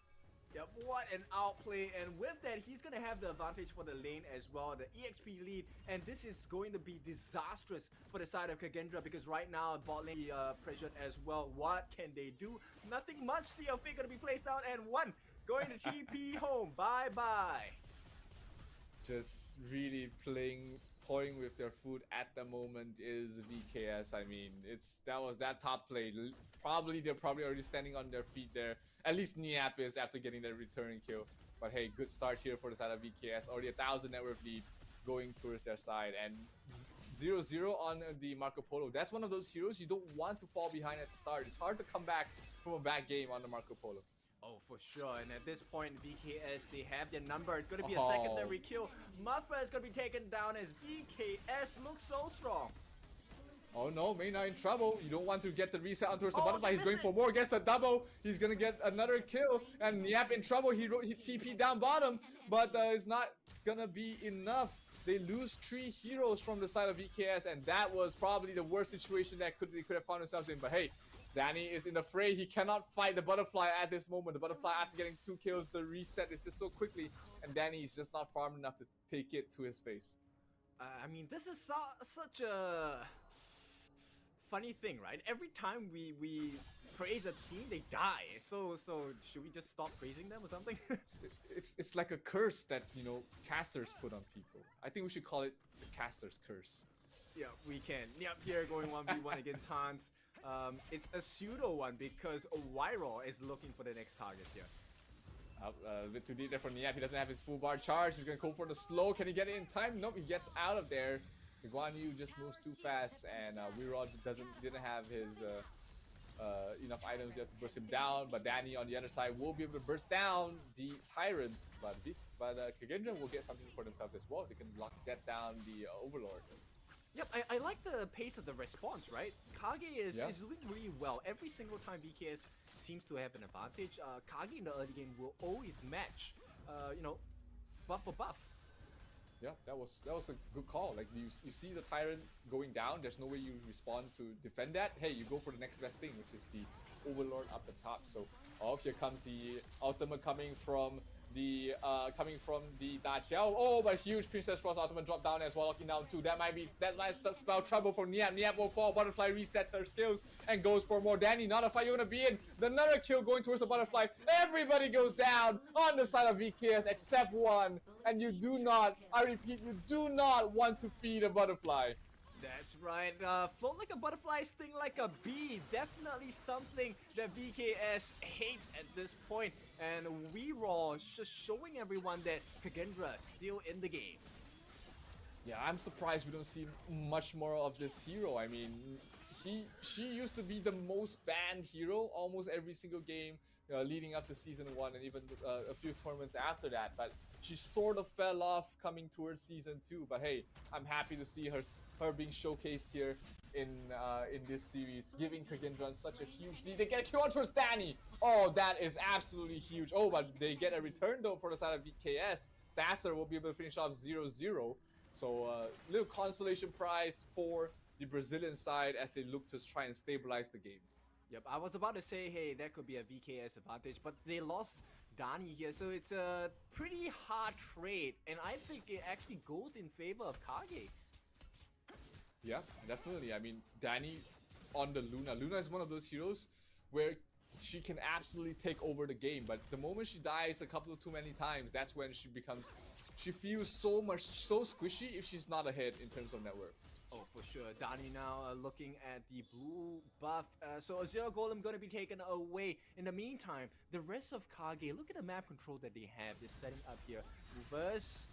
Yep, what an outplay, and with that, he's gonna have the advantage for the lane as well, the EXP lead, and this is going to be disastrous for the side of Kagendra because right now bot lane pressured as well. What can they do? Nothing much. CLF gonna be placed down, and one going to TP home. Bye-bye. Just really toying with their food at the moment is VKS. I mean, that top play. They're probably already standing on their feet there. At least Niap is after getting that returning kill. But hey, good start here for the side of VKS. Already 1,000 net worth lead going towards their side. And 0-0 on the Marco Polo. That's one of those heroes you don't want to fall behind at the start. It's hard to come back from a bad game on the Marco Polo. Oh, for sure. And at this point, VKS, they have their number. It's going to be a secondary kill. Muffa is going to be taken down as VKS looks so strong. Oh no, Mayna in trouble. You don't want to get the reset onto the butterfly. He's going for more, gets the double. He's gonna get another kill. And Niap in trouble. He TP down bottom, but it's not gonna be enough. They lose 3 heroes from the side of VKS, and that was probably the worst situation that they could have found themselves in. But hey, Danny is in the fray. He cannot fight the butterfly at this moment. The butterfly, after getting 2 kills, the reset is just so quickly, and Danny is just not farmed enough to take it to his face. I mean, this is such a funny thing, right? Every time we praise a team, they die. So should we just stop praising them or something? It's like a curse that, you know, casters put on people. I think we should call it the caster's curse. Yeah, we can. Yep, here going 1v1 against Hans. It's a pseudo one because Wyro is looking for the next target here. A bit too deep there for Niap. He doesn't have his full bar charge. He's gonna go for the slow. Can he get it in time? Nope, he gets out of there. The Guan Yu just moves too fast, and Weirod didn't have his enough items yet to burst him down. But Danny on the other side will be able to burst down the Tyrant, but Kagendra will get something for themselves as well. They can lock that down the Overlord. Yep, I like the pace of the response, right? Kage is doing really well. Every single time VKS seems to have an advantage, Kage in the early game will always match, buff for buff. Yeah, that was a good call. Like you see the Tyrant going down, there's no way you respond to defend that. Hey, you go for the next best thing, which is the Overlord up the top. So here comes the ultimate coming from the Da Qiao. Oh, but huge Princess Frost ultimate drop down as well, locking down 2. That might spell trouble for Niap. Niap will fall. Butterfly resets her skills and goes for more. Danny, not a fight you're gonna be in. Another kill going towards the butterfly. Everybody goes down on the side of VKS except one. And you do not, I repeat, you do not want to feed a butterfly. That's right. Float like a butterfly, sting like a bee. Definitely something that VKS hates at this point. And Weeraw just showing everyone that Kagendra is still in the game. Yeah, I'm surprised we don't see much more of this hero. I mean, she used to be the most banned hero almost every single game leading up to Season 1 and even a few tournaments after that. But she sort of fell off coming towards Season 2. But hey, I'm happy to see her being showcased here in this series, giving Kagendra such a huge lead. They get a kill on towards Danny. Oh, that is absolutely huge. Oh, but they get a return though for the side of VKS. Sasser will be able to finish off 0-0. So little consolation prize for the Brazilian side as they look to try and stabilize the game. Yep, I was about to say, hey, that could be a VKS advantage, but they lost Dani here, so it's a pretty hard trade, and I think it actually goes in favor of Kage. Yeah, definitely. I mean, Dani on the Luna. Luna is one of those heroes where she can absolutely take over the game, but the moment she dies a couple of too many times, that's when she feels so squishy if she's not ahead in terms of net worth. Oh, for sure. Dani now looking at the blue buff. So Azure Golem going to be taken away. In the meantime, the rest of Kage, look at the map control that they have. They're setting up here. Reverse.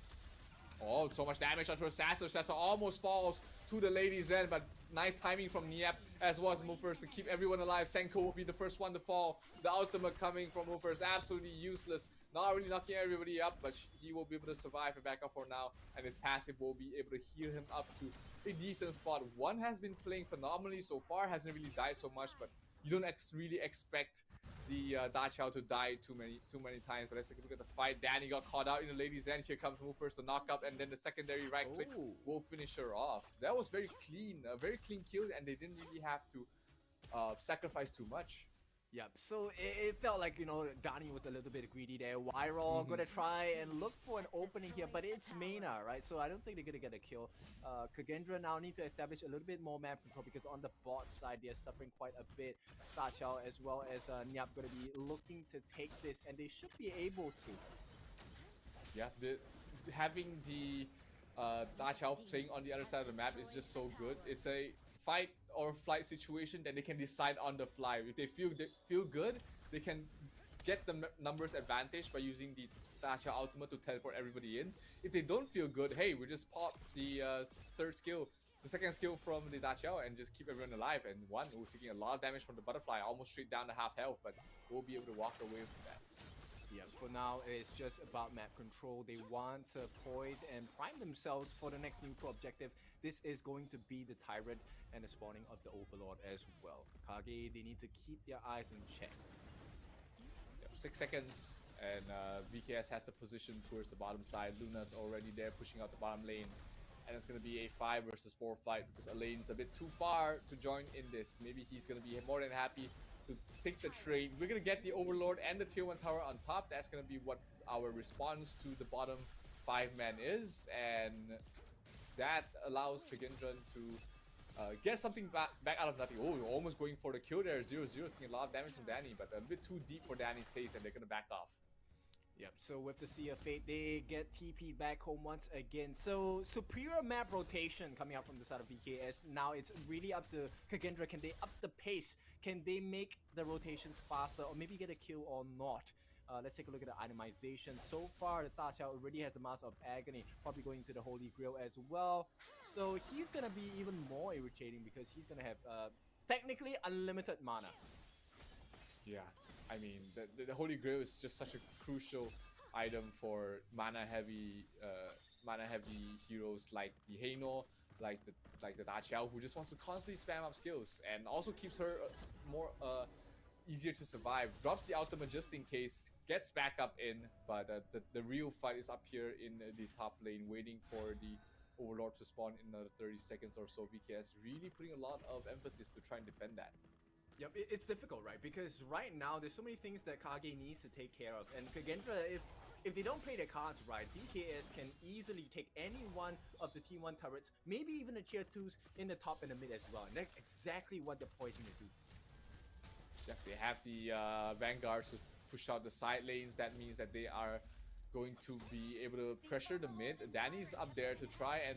Oh, so much damage onto Assassin. Assassin almost falls to the lady's end, but nice timing from Niap. as was Movers to keep everyone alive. Senko will be the first one to fall. The ultimate coming from Movers, absolutely useless. Not really knocking everybody up, but he will be able to survive and back up for now. And his passive will be able to heal him up to a decent spot. One has been playing phenomenally so far, hasn't really died so much, but you don't really expect the Da Chao to die too many times. But let's take a look at the fight. Danny got caught out in the ladies' end. Here comes Movers to knock up, and then the secondary right click will finish her off. That was very clean, a very clean kill, and they didn't really have to sacrifice too much. Yep, so it felt like, you know, Donnie was a little bit greedy there. Wyro gonna try and look for an opening here, but it's Mena, right? So I don't think they're gonna get a kill. Kagendra now need to establish a little bit more map control because on the bot side, they're suffering quite a bit. Tachao as well as Nyap gonna be looking to take this, and they should be able to. Yeah, having the Tachao playing on the other side of the map is just so good. It's a fight or flight situation that they can decide on the fly. If they feel good, they can get the numbers advantage by using the Tachao ultimate to teleport everybody in. If they don't feel good, hey, we just pop the the second skill from the Tachao and just keep everyone alive. And one, we're taking a lot of damage from the butterfly, almost straight down to half health, but we'll be able to walk away from that. Yeah, for now, it's just about map control. They want to poise and prime themselves for the next neutral objective. This is going to be the Tyrant and the spawning of the Overlord as well. Kage, they need to keep their eyes in check. Yep, 6 seconds, and VKS has the position towards the bottom side. Luna's already there, pushing out the bottom lane. And it's going to be a 5 versus 4 fight because Elaine's a bit too far to join in this. Maybe he's going to be more than happy to take the trade. We're going to get the Overlord and the tier 1 tower on top. That's going to be what our response to the bottom 5-man is. And that allows Kagendran to get something back out of nothing. Oh, almost going for the kill there. 0-0, taking a lot of damage from Danny, but a bit too deep for Danny's taste, and they're going to back off. Yep, so with the Sea of Fate, they get TP back home once again. So superior map rotation coming out from the side of VKS. Now it's really up to Kagendra. Can they up the pace? Can they make the rotations faster or maybe get a kill or not? Let's take a look at the itemization. So far, the Tachao already has the Mask of Agony, probably going to the Holy Grail as well. So he's gonna be even more irritating because he's gonna have technically unlimited mana. Yeah, I mean, the Holy Grail is just such a crucial item for mana-heavy heroes like the Heino, like the Da Chao, who just wants to constantly spam up skills, and also keeps her more easier to survive. Drops the ultimate just in case, gets back up in, but the real fight is up here in the top lane, waiting for the Overlord to spawn in another 30 seconds or so. VKS really putting a lot of emphasis to try and defend that. Yep, it's difficult, right? Because right now, there's so many things that Kage needs to take care of. And Kagendra, if they don't play their cards right, VKS can easily take any one of the T1 turrets, maybe even the tier 2s in the top and the mid as well. And that's exactly what they're poised to do. Yes, they have the Vanguards to push out the side lanes. That means that they are going to be able to pressure the mid. Danny's up there to try and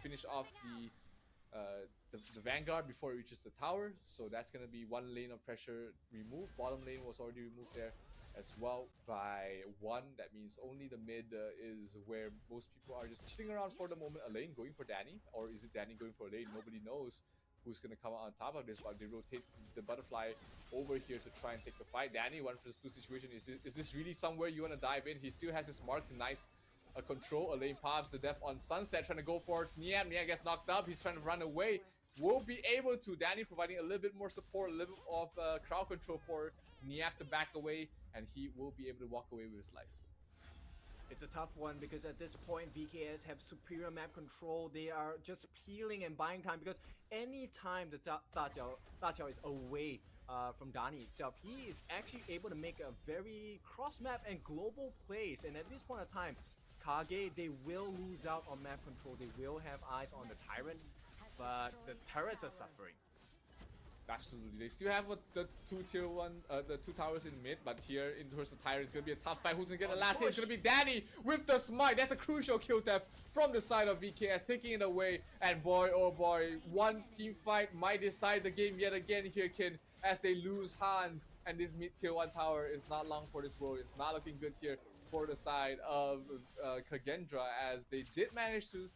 finish off the Vanguard before it reaches the tower. So that's going to be one lane of pressure removed. Bottom lane was already removed there as well by one. That means only the mid is where most people are just chilling around for the moment. A lane going for Danny, or is it Danny going for a lane? Nobody knows who's going to come out on top of this, but they rotate the butterfly over here to try and take the fight. Danny, 1 versus 2 situation. Is this really somewhere you want to dive in? He still has his mark, nice control. A lane pops the death on Sunset, trying to go for Niam. Niam gets knocked up. He's trying to run away. Will be able to. Danny providing a little bit more support, a little bit of crowd control for Niap to back away, and he will be able to walk away with his life. It's a tough one because at this point, VKS have superior map control. They are just peeling and buying time because any time the Tachao is away from Dani itself, he is actually able to make a very cross-map and global plays. And at this point of time, Kage, they will lose out on map control. They will have eyes on the Tyrant, but the turrets are suffering. Absolutely, they still have the two tier 1, the 2 towers in mid, but here in towards the Tyrant, it's gonna be a tough fight. Who's gonna get the last hit? It's gonna be Danny with the smite. That's a crucial kill theft from the side of VKS, taking it away. And boy, oh boy, one team fight might decide the game yet again here, Kin, as they lose Hans, and this mid tier 1 tower is not long for this world. It's not looking good here for the side of Kagendra, as they did manage to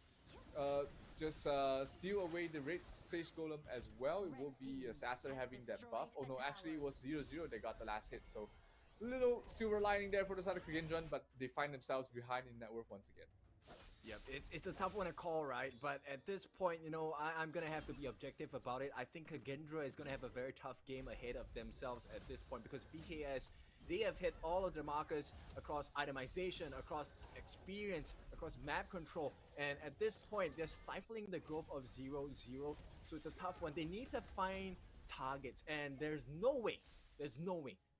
just steal away the Red Sage Golem as well. It will be Sasser having that buff. Oh no, actually it was 0-0. They got the last hit. So little silver lining there for the side of Kagendron, but they find themselves behind in net worth once again. Yep, it's a tough one to call, right? But at this point, you know, I'm gonna have to be objective about it. I think Kagendra is gonna have a very tough game ahead of themselves at this point because VKS, they have hit all of their markers across itemization, across experience, across map control, and at this point, they're stifling the growth of 0-0. So it's a tough one. They need to find targets, and there's no way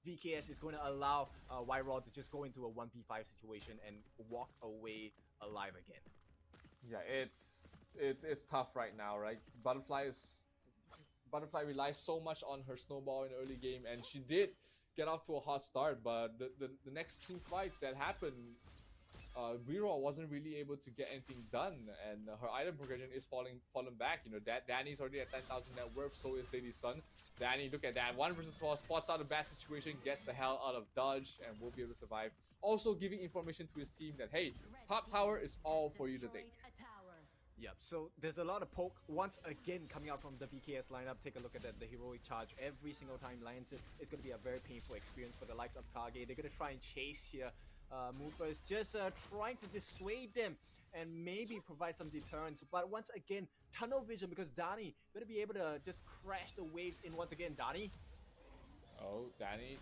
VKS is going to allow Wyrod to just go into a 1v5 situation and walk away alive again. Yeah, it's tough right now, right? Butterfly relies so much on her snowball in the early game, and she did get off to a hot start, but the next two fights that happened, Wyrod wasn't really able to get anything done, and her item progression is falling back. You know, Danny's already at 10,000 net worth, so is Lady Sun. Danny, look at that, 1 versus 4, spots out a bad situation, gets the hell out of dodge, and will be able to survive. Also giving information to his team that, hey, top tower is all for you to take. Yep, so there's a lot of poke once again coming out from the VKS lineup. Take a look at that, the heroic charge. Every single time lands it, it's going to be a very painful experience for the likes of Kage. They're going to try and chase here. Movers just trying to dissuade them and maybe provide some deterrence. But once again, tunnel vision because Dani going to be able to just crash the waves in once again. Dani. Oh, Danny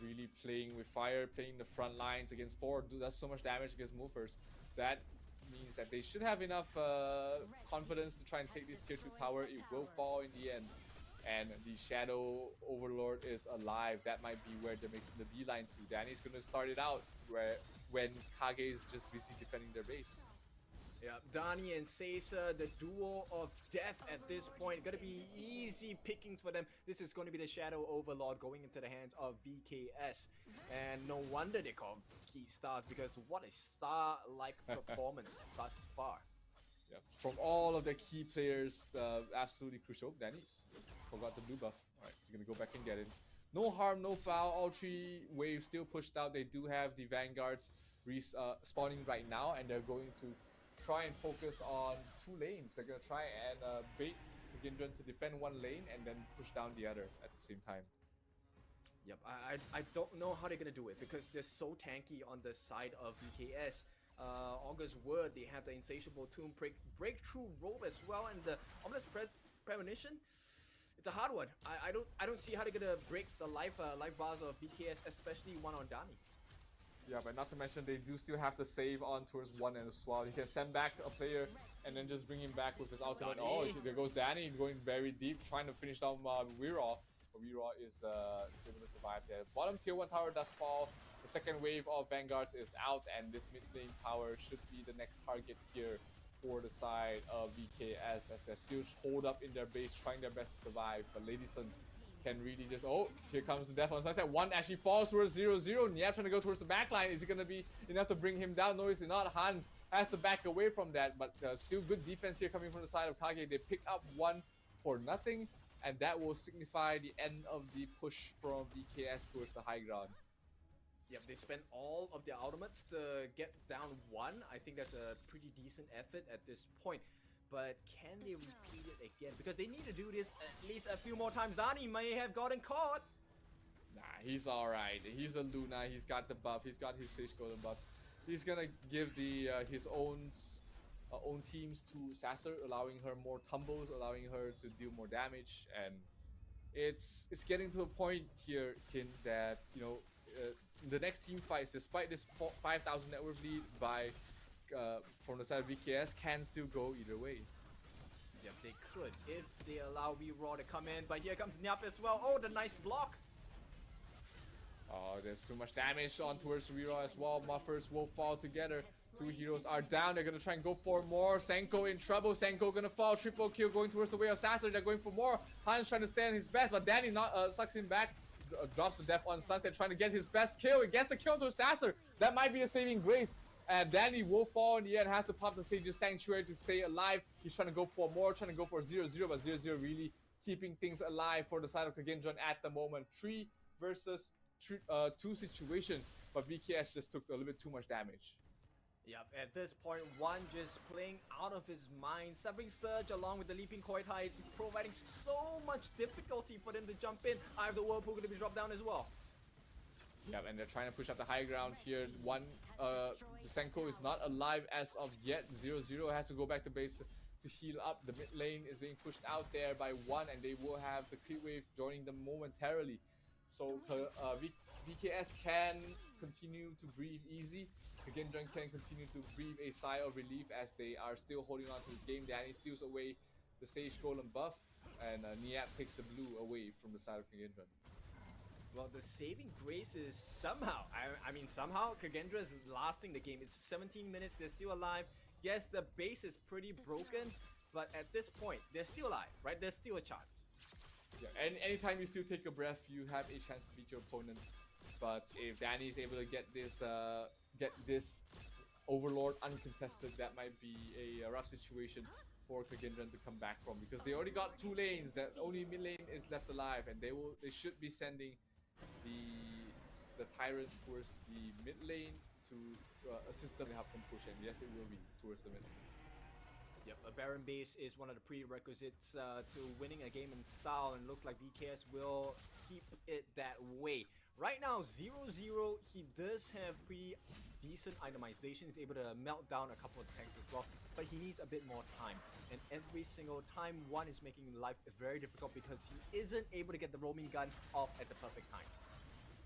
really playing with fire, playing the front lines against 4. Does so much damage against movers. That means that they should have enough confidence to try and take this tier 2 tower. It will fall in the end. And the Shadow Overlord is alive. That might be where they make the beeline to. Danny's going to start it out when Kage is just busy defending their base. Yeah, Dani and Seiza, the duo of death at this point. Gonna be easy pickings for them. This is going to be the Shadow Overlord going into the hands of VKS. And no wonder they call key stars because what a star-like performance thus far. Yeah, from all of the key players, absolutely crucial. Danny forgot the blue buff. Alright, he's gonna go back and get it. No harm, no foul. All 3 waves still pushed out. They do have the Vanguards spawning right now, and they're going to try and focus on 2 lanes. They're gonna try and bait Kagendron to defend 1 lane and then push down the other at the same time. Yep, I don't know how they're gonna do it because they're so tanky on the side of VKS. August Word, they have the Insatiable Tomb breakthrough robe as well, and the Ominous Premonition. It's a hard one. I don't see how they're gonna break the life bars of VKS, especially one on Dani. Yeah, but not to mention they do still have to save on towards 1 as well. He can send back a player and then just bring him back with his ultimate. Dani. Oh, there goes Danny going very deep, trying to finish down Wyrod. But Wyrod is able to survive there. Bottom tier 1 tower does fall. The second wave of Vanguards is out, and this mid lane tower should be the next target here for the side of VKS as they're still holed up in their base, trying their best to survive. But Lady Sun can really just, oh, here comes the death on sunset. 1 actually falls towards 0-0. Niab trying to go towards the back line. Is it going to be enough to bring him down? No, it's not. Hans has to back away from that, but still good defense here coming from the side of Kage. They pick up 1 for nothing, and that will signify the end of the push from VKS towards the high ground. Yep, they spent all of their ultimates to get down 1. I think that's a pretty decent effort at this point. But can they repeat it again? Because they need to do this at least a few more times. Dani may have gotten caught. Nah, he's alright. He's a Luna. He's got the buff. He's got his Sage Golem buff. He's gonna give the his own teams to Sasser, allowing her more tumbles, allowing her to deal more damage. And it's getting to a point here, Kin, that, you know, the next team fights, despite this 5,000 net worth lead by from the side of VKS, can still go either way. Yep, they could if they allow Wyrod to come in, but here comes Nyap as well. Oh, the nice block. Oh, there's too much damage on towards Wyrod as well. Muffers will fall together. 2 heroes are down. They're gonna try and go for more. Senko in trouble. Senko gonna fall. Triple kill going towards the way of Sasser. They're going for more. Hans trying to stand his best, but Danny sucks him back. Drops the death on Sunset, trying to get his best kill. He gets the kill to Sasser. That might be a saving grace. And Danny will fall in the end, has to pop the Sage's Sanctuary to stay alive. He's trying to go for more, trying to go for 0-0, but 0-0 really keeping things alive for the side of Kagendron at the moment. 3 versus 2 situation, but VKS just took a little bit too much damage. Yep, at this point, one just playing out of his mind. Severing Surge along with the Leaping Koi Tai providing so much difficulty for them to jump in. I have the Whirlpool going to be dropped down as well. Yep, and they're trying to push up the high ground here. Senko is not alive as of yet. 0-0 has to go back to base to heal up. The mid lane is being pushed out there by one, and they will have the creep wave joining them momentarily. So VKS can continue to breathe easy. Kagendran can continue to breathe a sigh of relief as they are still holding on to this game. Danny steals away the Sage Golem buff, and Niap takes the blue away from the side of Kagendran. Well, the saving grace is somehow, I mean somehow, Kagendra is lasting the game. It's 17 minutes, they're still alive. Yes, the base is pretty broken, but at this point, they're still alive, right? There's still a chance. Yeah, and anytime you still take a breath, you have a chance to beat your opponent. But if Danny is able to get this Overlord uncontested, that might be a rough situation for Kagendran to come back from, because they already got two lanes. That only mid lane is left alive, and they should be sending the Tyrant towards the mid lane to assist them and help them push. And yes, it will be towards the mid lane. Yep, a Baron base is one of the prerequisites to winning a game in style, and it looks like VKS will keep it that way. Right now, 0-0, he does have pretty decent itemization. He's able to melt down a couple of tanks as well, but he needs a bit more time. And every single time, one is making life very difficult because he isn't able to get the roaming gun off at the perfect times.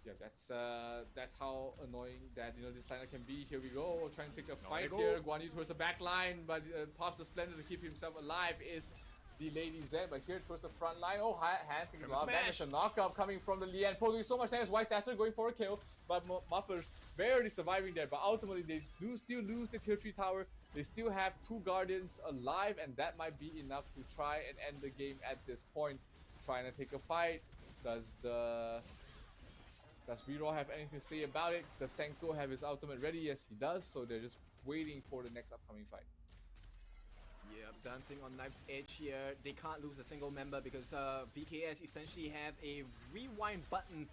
Yeah, that's how annoying that this lineup can be. Here we go, trying to pick a fight here. Guan Yu towards the back line, but pops the Splendor to keep himself alive. Is the Lady Zen, but here towards the front line. Oh, hands in glove. Vanish, a knockup coming from the Lian. Po doing so much damage. White Sasser going for a kill, but Mufflers barely surviving there. But ultimately, they do still lose the tier 3 tower. They still have two Guardians alive, and that might be enough to try and end the game at this point. Trying to take a fight. Does Vero have anything to say about it? Does Senko have his ultimate ready? Yes, he does. So they're just waiting for the next upcoming fight. Yeah, dancing on knife's edge here. They can't lose a single member because VKS essentially have a rewind button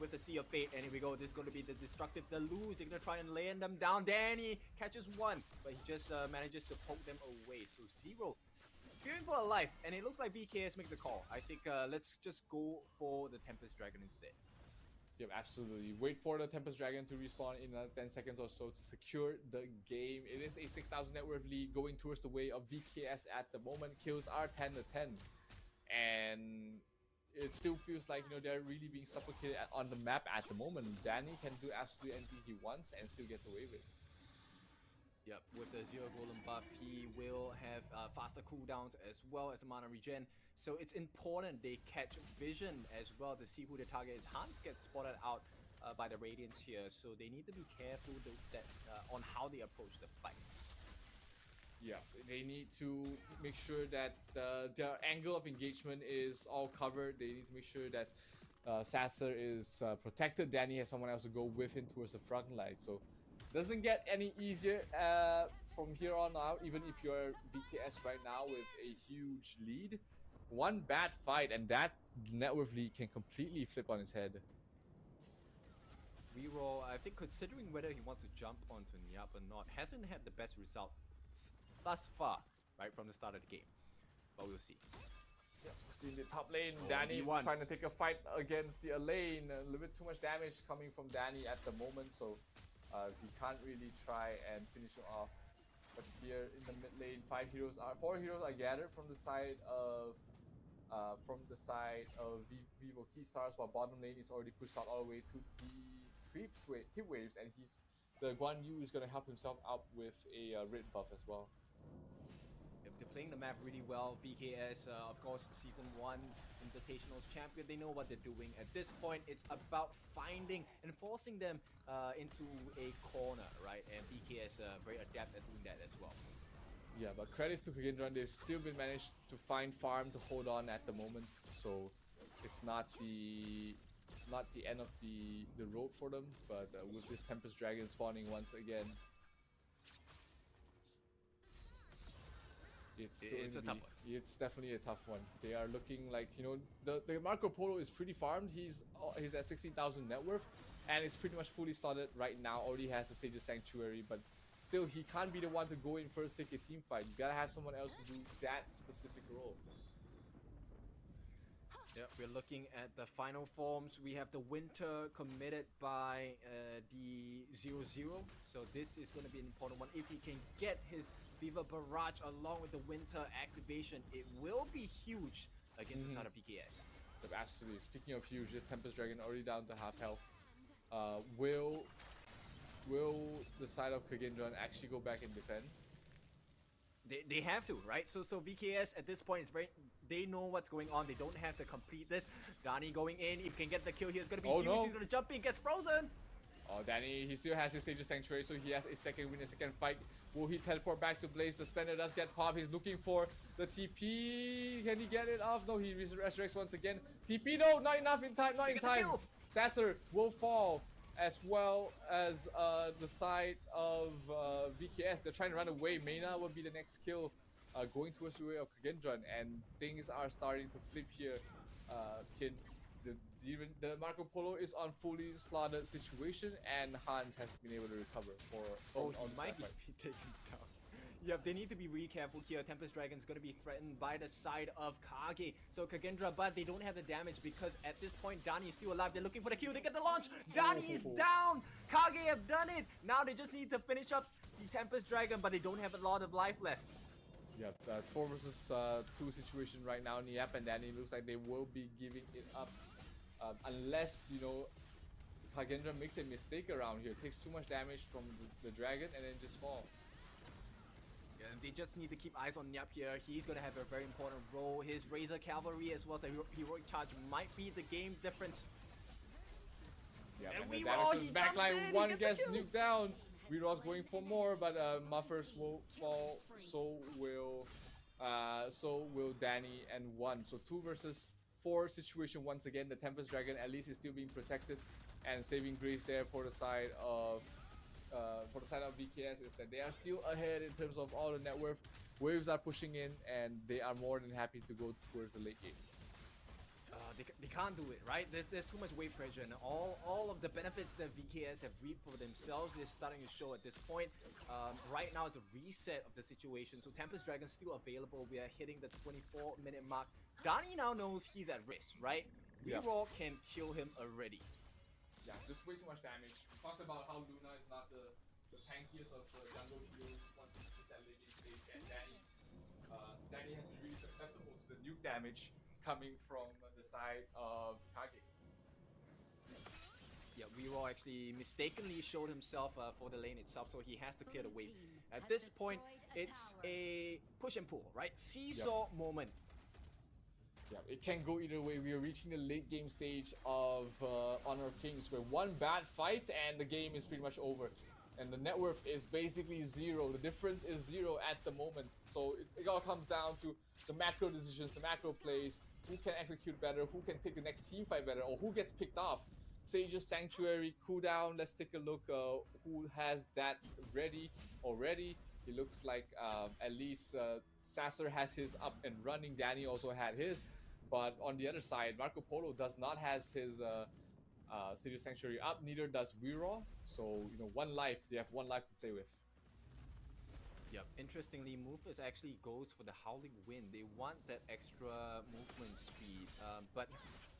with the Sea of Fate. And here we go. This is going to be the destructive deluge. They're going to try and land them down. Danny catches one, but he just manages to poke them away. So 0 fearing for a life, and it looks like VKS makes the call. I think let's just go for the Tempest Dragon instead. Yep, absolutely. Wait for the Tempest Dragon to respawn in 10 seconds or so to secure the game. It is a 6,000 net worth lead going towards the way of VKS at the moment. Kills are 10-10. And it still feels like, they're really being suffocated on the map at the moment. Danny can do absolutely anything he wants and still gets away with it. Yep, with the Zero Golem buff, he will have faster cooldowns as well as a mana regen. So it's important they catch vision as well to see who the target is. Hans gets spotted out by the Radiance here, so they need to be careful on how they approach the fights. Yeah, they need to make sure that their angle of engagement is all covered. They need to make sure that Sasser is protected. Danny has someone else to go with him towards the front line. So doesn't get any easier from here on out, even if you're VKS right now with a huge lead. One bad fight and that net worth lead can completely flip on its head. Reroll, I think considering whether he wants to jump onto Niap or not, hasn't had the best result thus far, right, from the start of the game. But we'll see. Yep, see in the top lane, Danny trying to take a fight against the lane. A little bit too much damage coming from Danny at the moment, so he can't really try and finish him off. But here in the mid lane, 4 heroes are gathered from the side of Vivo Keystars, while bottom lane is already pushed out all the way to the creep waves, and the Guan Yu is going to help himself out with a red buff as well. They're playing the map really well. VKS, of course, Season 1 Invitationals champion. They know what they're doing. At this point, it's about finding and forcing them into a corner, right? And VKS very adept at doing that as well. Yeah, but credits to Kagendran. They've still been managed to find farm to hold on at the moment. So it's not the end of the road for them. But with this Tempest Dragon spawning once again, it's a tough one. It's definitely a tough one. They are looking like, the Marco Polo is pretty farmed. He's at 16,000 net worth, and it's pretty much fully slotted right now. Already has the Sage's Sanctuary, but still, he can't be the one to go in first, take a team fight. You gotta have someone else to do that specific role. Yeah, we're looking at the final forms. We have the Winter committed by the 0-0. So this is going to be an important one. If he can get his Fever Barrage along with the Winter activation, it will be huge against the side of VKS. Absolutely. Speaking of huge, this Tempest Dragon already down to half health. Will the side of Kagendron actually go back and defend? They have to, right? So VKS at this point is they know what's going on. They don't have to complete this. Danny going in. If he can get the kill here, it's gonna be huge. No. He's gonna jump in, gets frozen. Oh, Danny, he still has his Sage of Sanctuary, so he has a second win, a second fight. Will he teleport back to Blaze? The Splendor does get popped. He's looking for the TP. Can he get it off? No, he resurrects once again. TP, no, not enough in time, not in time. Sasser will fall, as well as the side of VKS. They're trying to run away. Mena will be the next kill, going towards the way of Kagendron, and things are starting to flip here. Kin, the Marco Polo is on fully slaughtered situation, and Hans has been able to recover he might be taken down. Yep, they need to be really careful here. Tempest Dragon is going to be threatened by the side of Kage. So Kagendra, but they don't have the damage because at this point, Dani is still alive. They're looking for the kill. They get the launch. Dani is down. Kage have done it. Now they just need to finish up the Tempest Dragon, but they don't have a lot of life left. Yep, 4 versus 2 situation right now. Niap and Danny looks like they will be giving it up. Unless, you know, Kagendra makes a mistake around here, takes too much damage from the dragon and then just fall. Yeah, and they just need to keep eyes on Nyap here. He's going to have a very important role. His Razor Cavalry as well as a Heroic Charge might be the game difference. Yeah, and the backline one gets nuked down. Wero's going for more, but Muffers will fall. So will Danny and 1. So 2 versus 4 situation once again. The Tempest Dragon at least is still being protected, and saving grace there for the side of VKS is that they are still ahead in terms of all the net worth. Waves are pushing in, and they are more than happy to go towards the late game. They can't do it, right? There's too much wave pressure, and all of the benefits that VKS have reaped for themselves is starting to show at this point. Right now it's a reset of the situation, so Tempest Dragon still available. We are hitting the 24-minute mark. Dani now knows he's at risk, right? Rero can kill him already. Yeah, just way too much damage. We talked about how Luna is not the tankiest of jungle heroes once you hit that late game stage, and Danny has been really susceptible to the nuke damage coming from the side of Kage. Yeah, Rero actually mistakenly showed himself for the lane itself, so he has to clear the wave. At this point, it's a push and pull, right? Seesaw moment. Yeah, it can go either way. We are reaching the late game stage of Honor of Kings, where one bad fight and the game is pretty much over. And the net worth is basically 0. The difference is 0 at the moment. So it all comes down to the macro decisions, the macro plays, who can execute better, who can take the next team fight better, or who gets picked off. Sage's Sanctuary, cooldown. Let's take a look who has that ready already. It looks like at least Sasser has his up and running. Danny also had his. But on the other side, Marco Polo does not has his City Sanctuary up, neither does Rero. So, you know, 1 life, they have 1 life to play with. Yep, interestingly, Mufus actually goes for the Howling Wind. They want that extra movement speed, but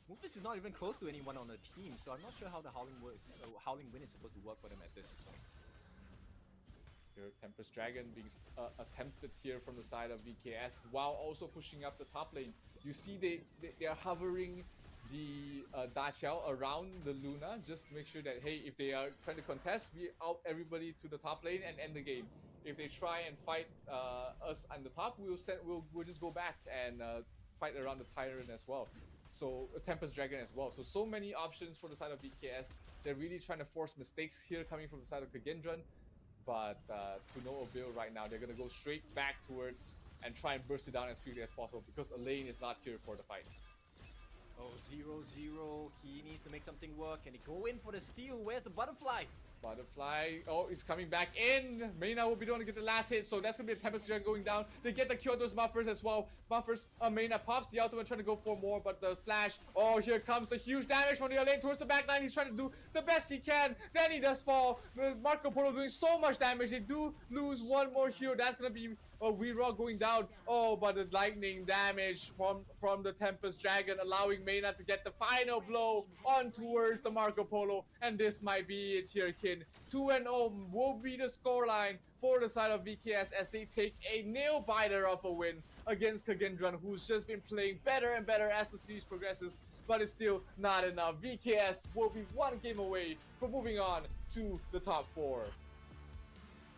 Mufus is not even close to anyone on the team, so I'm not sure how the Howling Wind is supposed to work for them at this point. Here, Tempest Dragon being attempted here from the side of VKS, while also pushing up the top lane. You see they are hovering the Da Xiao around the Luna just to make sure that, hey, if they are trying to contest, we out everybody to the top lane and end the game. If they try and fight us on the top, we'll just go back and fight around the Tyrant as well. So Tempest Dragon as well. So many options for the side of VKS. They're really trying to force mistakes here coming from the side of Kagendron. But to no avail right now. They're gonna go straight back towards and try and burst it down as quickly as possible because a lane is not here for the fight. Oh, 0-0. He needs to make something work. Can he go in for the steal? Where's the butterfly? Butterfly, oh, he's coming back in. Mayna will be the one to get the last hit, so that's gonna be a Tempest Dragon going down. They get the kill those buffers as well. Buffers, Mayna pops the ultimate, trying to go for more, but the flash, oh, here comes the huge damage from the lane towards the back line. He's trying to do the best he can. Then he does fall. Marco Polo doing so much damage. They do lose one more hero. That's gonna be Weeraw going down. Oh, but the lightning damage from the Tempest Dragon, allowing Mayna to get the final blow on towards the Marco Polo. And this might be it here, kid. 2-0 will be the scoreline for the side of VKS as they take a nail-biter of a win against Kagendran, who's just been playing better and better as the series progresses, but it's still not enough. VKS will be one game away from moving on to the top 4.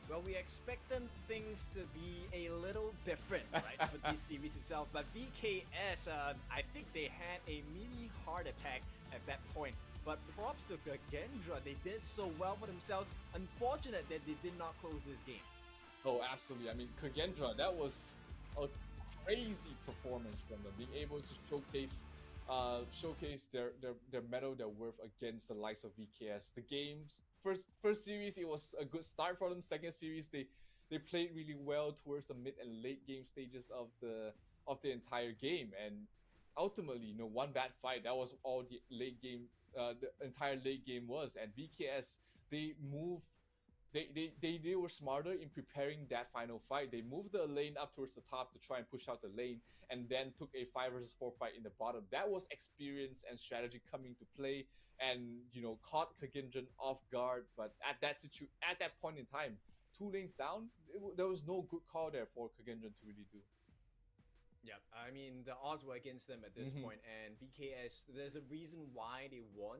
Well, we expected things to be a little different, right, for this series itself, but VKS, I think they had a mini heart attack at that point. But props to Kagendra, they did so well for themselves. Unfortunate that they did not close this game. Oh, absolutely. I mean, Kagendra, that was a crazy performance from them, being able to showcase their metal, their worth against the likes of VKS. The games, first series, it was a good start for them. Second series, they played really well towards the mid and late game stages of the entire game, and ultimately, one bad fight, that was all the late game. The entire late game was, and VKS, they were smarter in preparing that final fight. They moved the lane up towards the top to try and push out the lane, and then took a 5 versus 4 fight in the bottom. That was experience and strategy coming to play, and caught Kagendran off guard. But at that point in time, 2 lanes down, there was no good call there for Kagendran to really do. Yeah, I mean, the odds were against them at this point, and VKS, there's a reason why they won,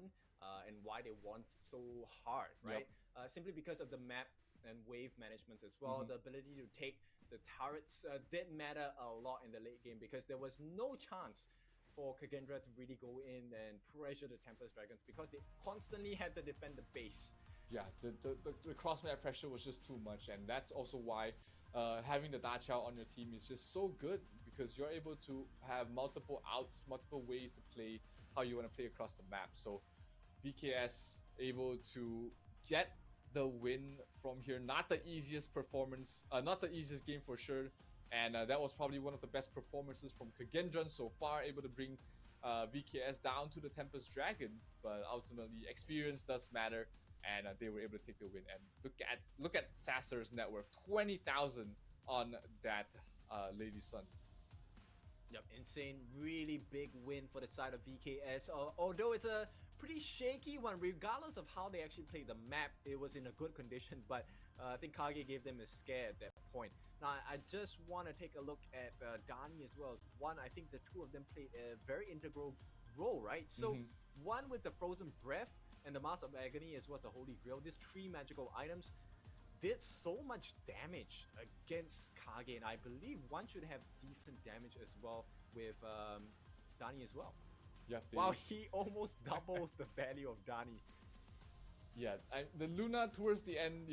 and why they won so hard, right? Yep. Simply because of the map and wave management as well. The ability to take the turrets did matter a lot in the late game, because there was no chance for Kagendra to really go in and pressure the Tempest Dragons, because they constantly had to defend the base. Yeah, the cross-map pressure was just too much, and that's also why having the Da Chao on your team is just so good, because you're able to have multiple outs, multiple ways to play how you want to play across the map. So VKS able to get the win from here. Not the easiest performance, not the easiest game for sure, and that was probably one of the best performances from Kagendran so far, able to bring VKS down to the Tempest Dragon. But ultimately, experience does matter, and they were able to take the win. And look at Sasser's net worth, 20,000 on that Lady Sun. Yep, insane, really big win for the side of VKS. Although it's a pretty shaky one, regardless of how they actually played the map, it was in a good condition, but I think Kage gave them a scare at that point. Now, I just want to take a look at Dani as well. One, I think the two of them played a very integral role, right? So, one with the Frozen Breath and the Mask of Agony, as well as the Holy Grail, these 3 magical items did so much damage against Kage, and I believe one should have decent damage as well with Dani as well. Yeah, wow, he almost doubles the value of Dani. Yeah, the Luna towards the end,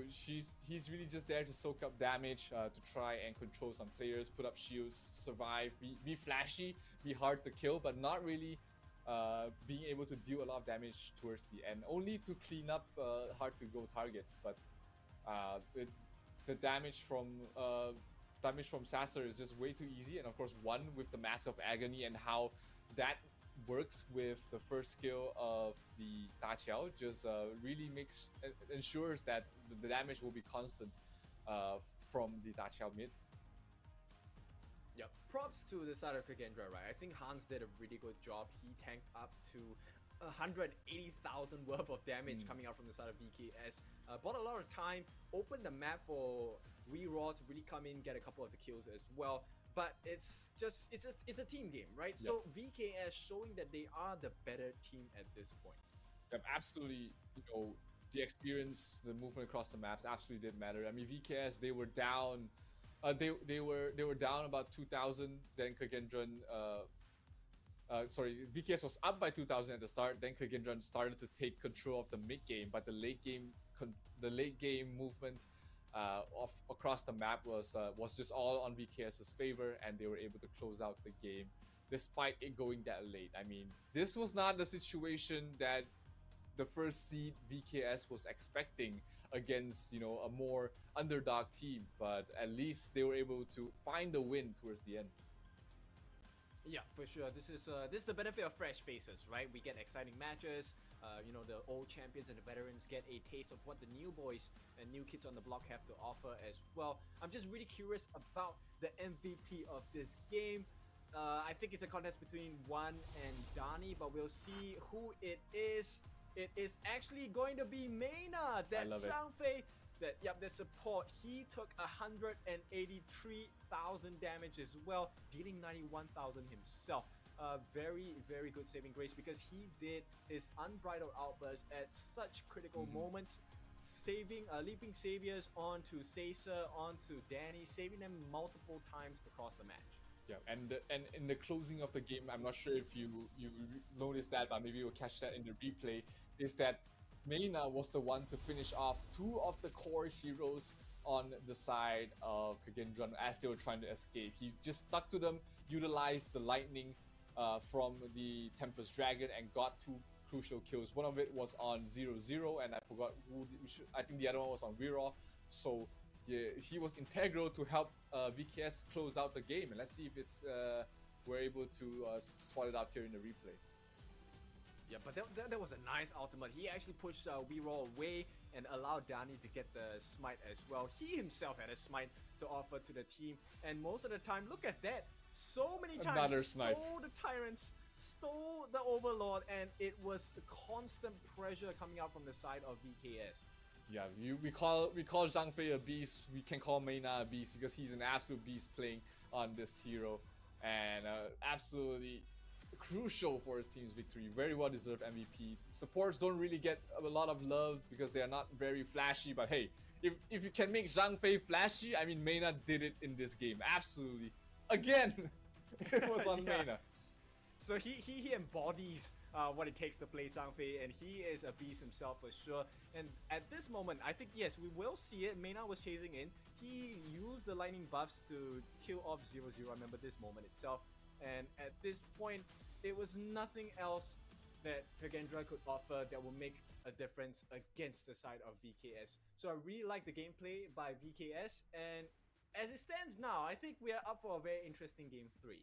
he's really just there to soak up damage, to try and control some players, put up shields, survive, be flashy, be hard to kill, but not really being able to deal a lot of damage towards the end, only to clean up hard to go targets. But the damage from Sasser is just way too easy, and of course one with the Mask of Agony and how that works with the first skill of the Da Chao just really ensures that the damage will be constant from the Da Chao mid. Yep, props to the side of Kagendra, right? I think Hans did a really good job. He tanked up to 180,000 worth of damage coming out from the side of VKS. Bought a lot of time, opened the map for Weeraw to really come in, get a couple of the kills as well. But it's a team game, right? Yep. So VKS showing that they are the better team at this point. Yep, absolutely. The experience, the movement across the maps absolutely did matter. I mean, VKS, they were down. They were down about 2,000. Then Kagendran, VKS was up by 2,000 at the start. Then Kagendran started to take control of the mid game, but the late game movement across the map was just all on VKS's favor, and they were able to close out the game despite it going that late. I mean, this was not the situation that the first seed VKS was expecting against, you know, a more underdog team, but at least they were able to find the win towards the end. Yeah, for sure. This is the benefit of fresh faces, right? We get exciting matches. You know, the old champions and the veterans get a taste of what the new boys and new kids on the block have to offer as well. I'm just really curious about the MVP of this game. I think it's a contest between Juan and Donnie, but we'll see who it is. It is actually going to be Mena, that Zhangfei, that the support. He took 183,000 damage as well, dealing 91,000 himself. Very good saving grace because he did his unbridled outburst at such critical moments, saving leaping saviors onto Caesar, onto Danny, saving them multiple times across the match. Yeah, and in the closing of the game, I'm not sure if you noticed that, but maybe you'll catch that in the replay, is that Mena was the one to finish off two of the core heroes on the side of Kagendra as they were trying to escape. He just stuck to them, utilized the lightning from the Tempest Dragon and got two crucial kills. One of it was on 0-0 and I forgot who, I think the other one was on Vira. So yeah, he was integral to help VKS close out the game, and let's see if it's we're able to spot it out here in the replay. Yeah, but that was a nice ultimate. He actually pushed Vira away and allowed Danny to get the smite as well. He himself had a smite to offer to the team, and most of the time, look at that. So many times Another snipe. Stole the Tyrants, stole the Overlord, and it was constant pressure coming out from the side of VKS. Yeah, we call Zhangfei a beast. We can call Mena a beast because he's an absolute beast playing on this hero, and absolutely crucial for his team's victory. Very well deserved MVP. Supports don't really get a lot of love because they are not very flashy, but hey, if you can make Zhangfei flashy, I mean Mena did it in this game. Absolutely. Again, it was on Mena. So he embodies what it takes to play Zhangfei, and he is a beast himself for sure. And at this moment, I think yes, we will see it. Mena was chasing in. He used the lightning buffs to kill off 0-0. I remember this moment itself. And at this point, there was nothing else that Kagendra could offer that will make a difference against the side of VKS. So I really like the gameplay by VKS, and as it stands now, I think we are up for a very interesting game 3.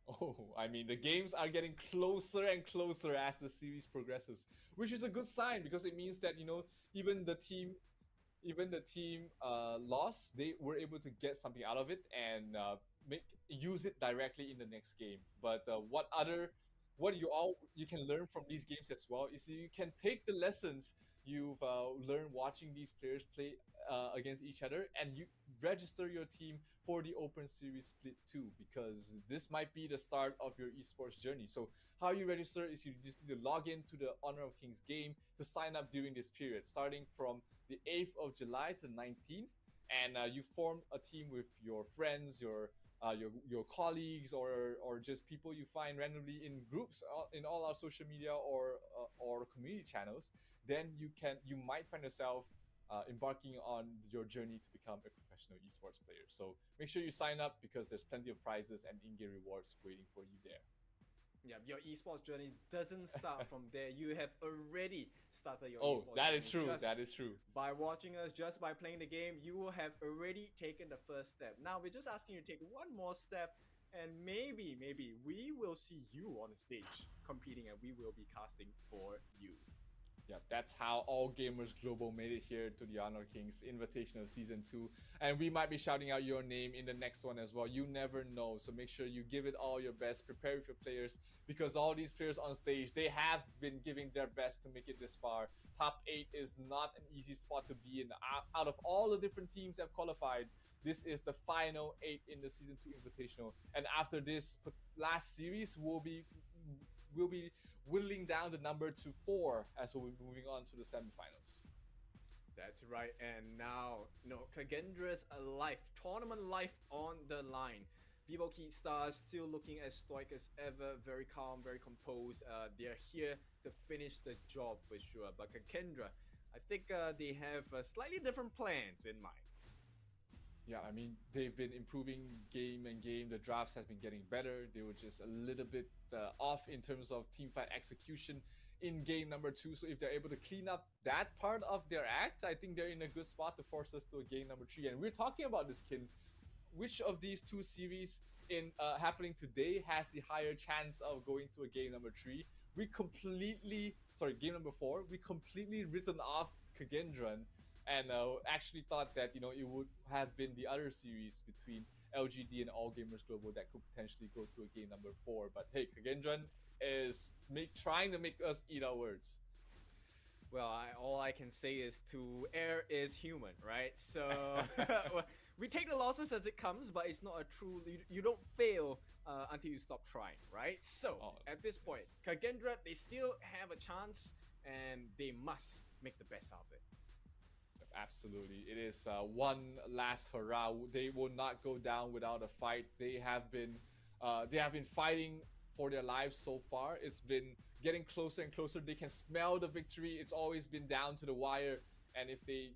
Oh, I mean, the games are getting closer and closer as the series progresses, which is a good sign because it means that, you know, even the team lost, they were able to get something out of it and use it directly in the next game. But what you can learn from these games as well is you can take the lessons you've learned watching these players play against each other, and you register your team for the Open Series Split 2 because this might be the start of your esports journey. So how you register is you just need to log in to the Honor of Kings game to sign up during this period, starting from the 8th of July to the 19th, and you form a team with your friends, your colleagues, or just people you find randomly in groups in all our social media or community channels. Then you might find yourself embarking on your journey to become a professional esports player. So make sure you sign up because there's plenty of prizes and in-game rewards waiting for you there. Yeah, your esports journey doesn't start from there. You have already started your esports journey. That is true. That is true. By watching us, just by playing the game, you will have already taken the first step. Now we're just asking you to take one more step, and maybe we will see you on the stage competing, and we will be casting for you. Yeah, that's how All Gamers Global made it here to the Honor Kings Invitational Season 2. And we might be shouting out your name in the next one as well. You never know. So make sure you give it all your best. Prepare with your players because all these players on stage, they have been giving their best to make it this far. Top 8 is not an easy spot to be in. Out of all the different teams that have qualified, this is the final 8 in the Season 2 Invitational. And after this last series, we'll be whittling down the number to 4 as we'll be moving on to the semifinals. That's right, and now, Kagendra's life, tournament life on the line. Vivo Key Stars still looking as stoic as ever, very calm, very composed. They're here to finish the job for sure. But Kakendra, I think they have slightly different plans in mind. Yeah, I mean, they've been improving game and game. The drafts has been getting better. They were just a little bit off in terms of teamfight execution in game number 2. So if they're able to clean up that part of their act, I think they're in a good spot to force us to a game number 3. And we're talking about this, Kin. Which of these two series in happening today has the higher chance of going to a game number 3? Game number 4. We completely written off Kagendran and actually thought that, you know, it would have been the other series between LGD and All Gamers Global that could potentially go to a game number 4. But hey, Kagendran is trying to make us eat our words. Well, all I can say is to err is human, right? So we take the losses as it comes, but it's not a true. You don't fail until you stop trying, right? So at this point, Kagendra, they still have a chance, and they must make the best out of it. Absolutely, it is one last hurrah. They will not go down without a fight. They have been fighting for their lives so far. It's been getting closer and closer. They can smell the victory. It's always been down to the wire, and if they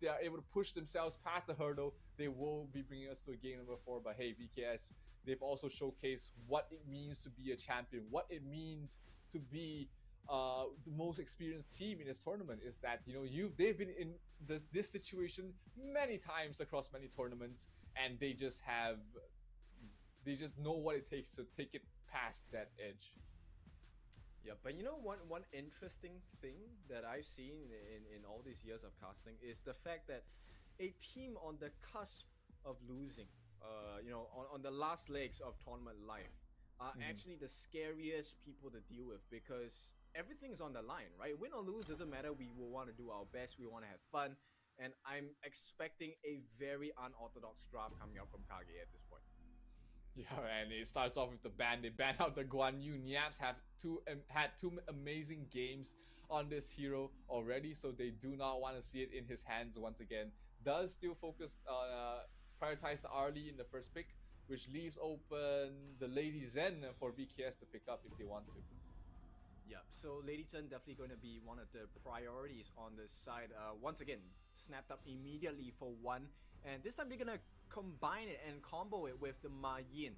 are able to push themselves past the hurdle, they will be bringing us to a game number 4. But hey, VKS, they've also showcased what it means to be a champion, what it means to be the most experienced team in this tournament. Is that, you know, they've been in this situation many times across many tournaments, and they just know what it takes to take it past that edge. Yeah, but you know, one interesting thing that I've seen in all these years of casting is the fact that a team on the cusp of losing, you know, on the last legs of tournament life, are actually the scariest people to deal with, because everything's on the line, right? Win or lose doesn't matter. We will want to do our best. We want to have fun, and I'm expecting a very unorthodox draft coming out from Kage at this point. Yeah, and it starts off with the ban. They banned out the Guan Yu. Niaps had two amazing games on this hero already, so they do not want to see it in his hands once again. Does still focus prioritize the Arlie in the first pick, which leaves open the Lady Zen for VKS to pick up if they want to. Yeah, so Lady Chen definitely going to be one of the priorities on this side. Once again, snapped up immediately for 1, and this time they're going to combine it and combo it with the Ma Yin,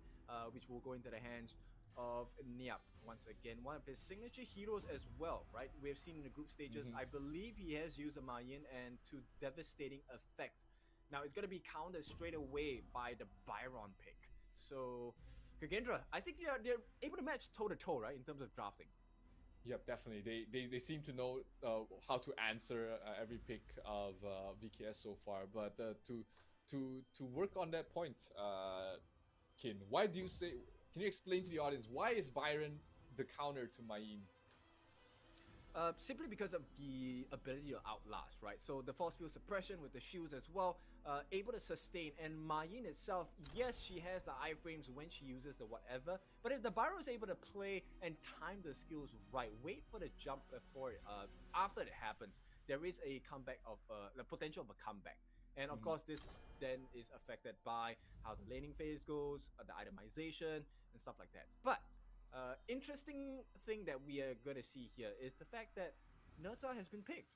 which will go into the hands of Niap. Once again, one of his signature heroes as well, right? We have seen in the group stages, I believe he has used a Ma Yin, and to devastating effect. Now it's going to be countered straight away by the Byron pick. So Kagendra, I think they're able to match toe-to-toe, right, in terms of drafting. Yep, definitely. They seem to know how to answer every pick of VKS so far. But to work on that point, Kin, why do you say? Can you explain to the audience why is Byron the counter to Mayin? Simply because of the ability to outlast, right? So the force field suppression with the shields as well, able to sustain. And Mayin itself, yes, she has the iframes when she uses the whatever, but if the Byron is able to play and time the skills right, wait for the jump before it, after it happens, there is a comeback of the potential of a comeback. And of course, this then is affected by how the laning phase goes, the itemization, and stuff like that. But interesting thing that we are going to see here is the fact that Neza has been picked.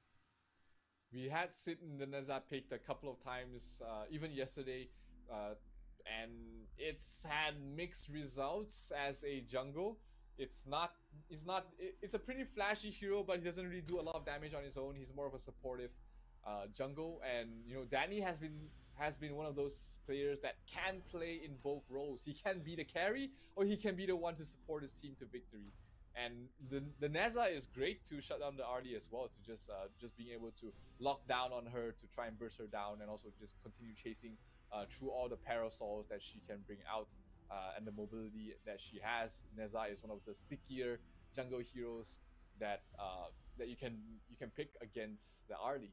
We had seen the Neza picked a couple of times, even yesterday, and it's had mixed results as a jungle. It's a pretty flashy hero, but he doesn't really do a lot of damage on his own. He's more of a supportive jungle, and you know, Danny has been one of those players that can play in both roles. He can be the carry, or he can be the one to support his team to victory. And the Neza is great to shut down the RD as well, to just being able to lock down on her, to try and burst her down, and also just continue chasing through all the parasols that she can bring out, and the mobility that she has. Neza is one of the stickier jungle heroes that you can pick against the RD.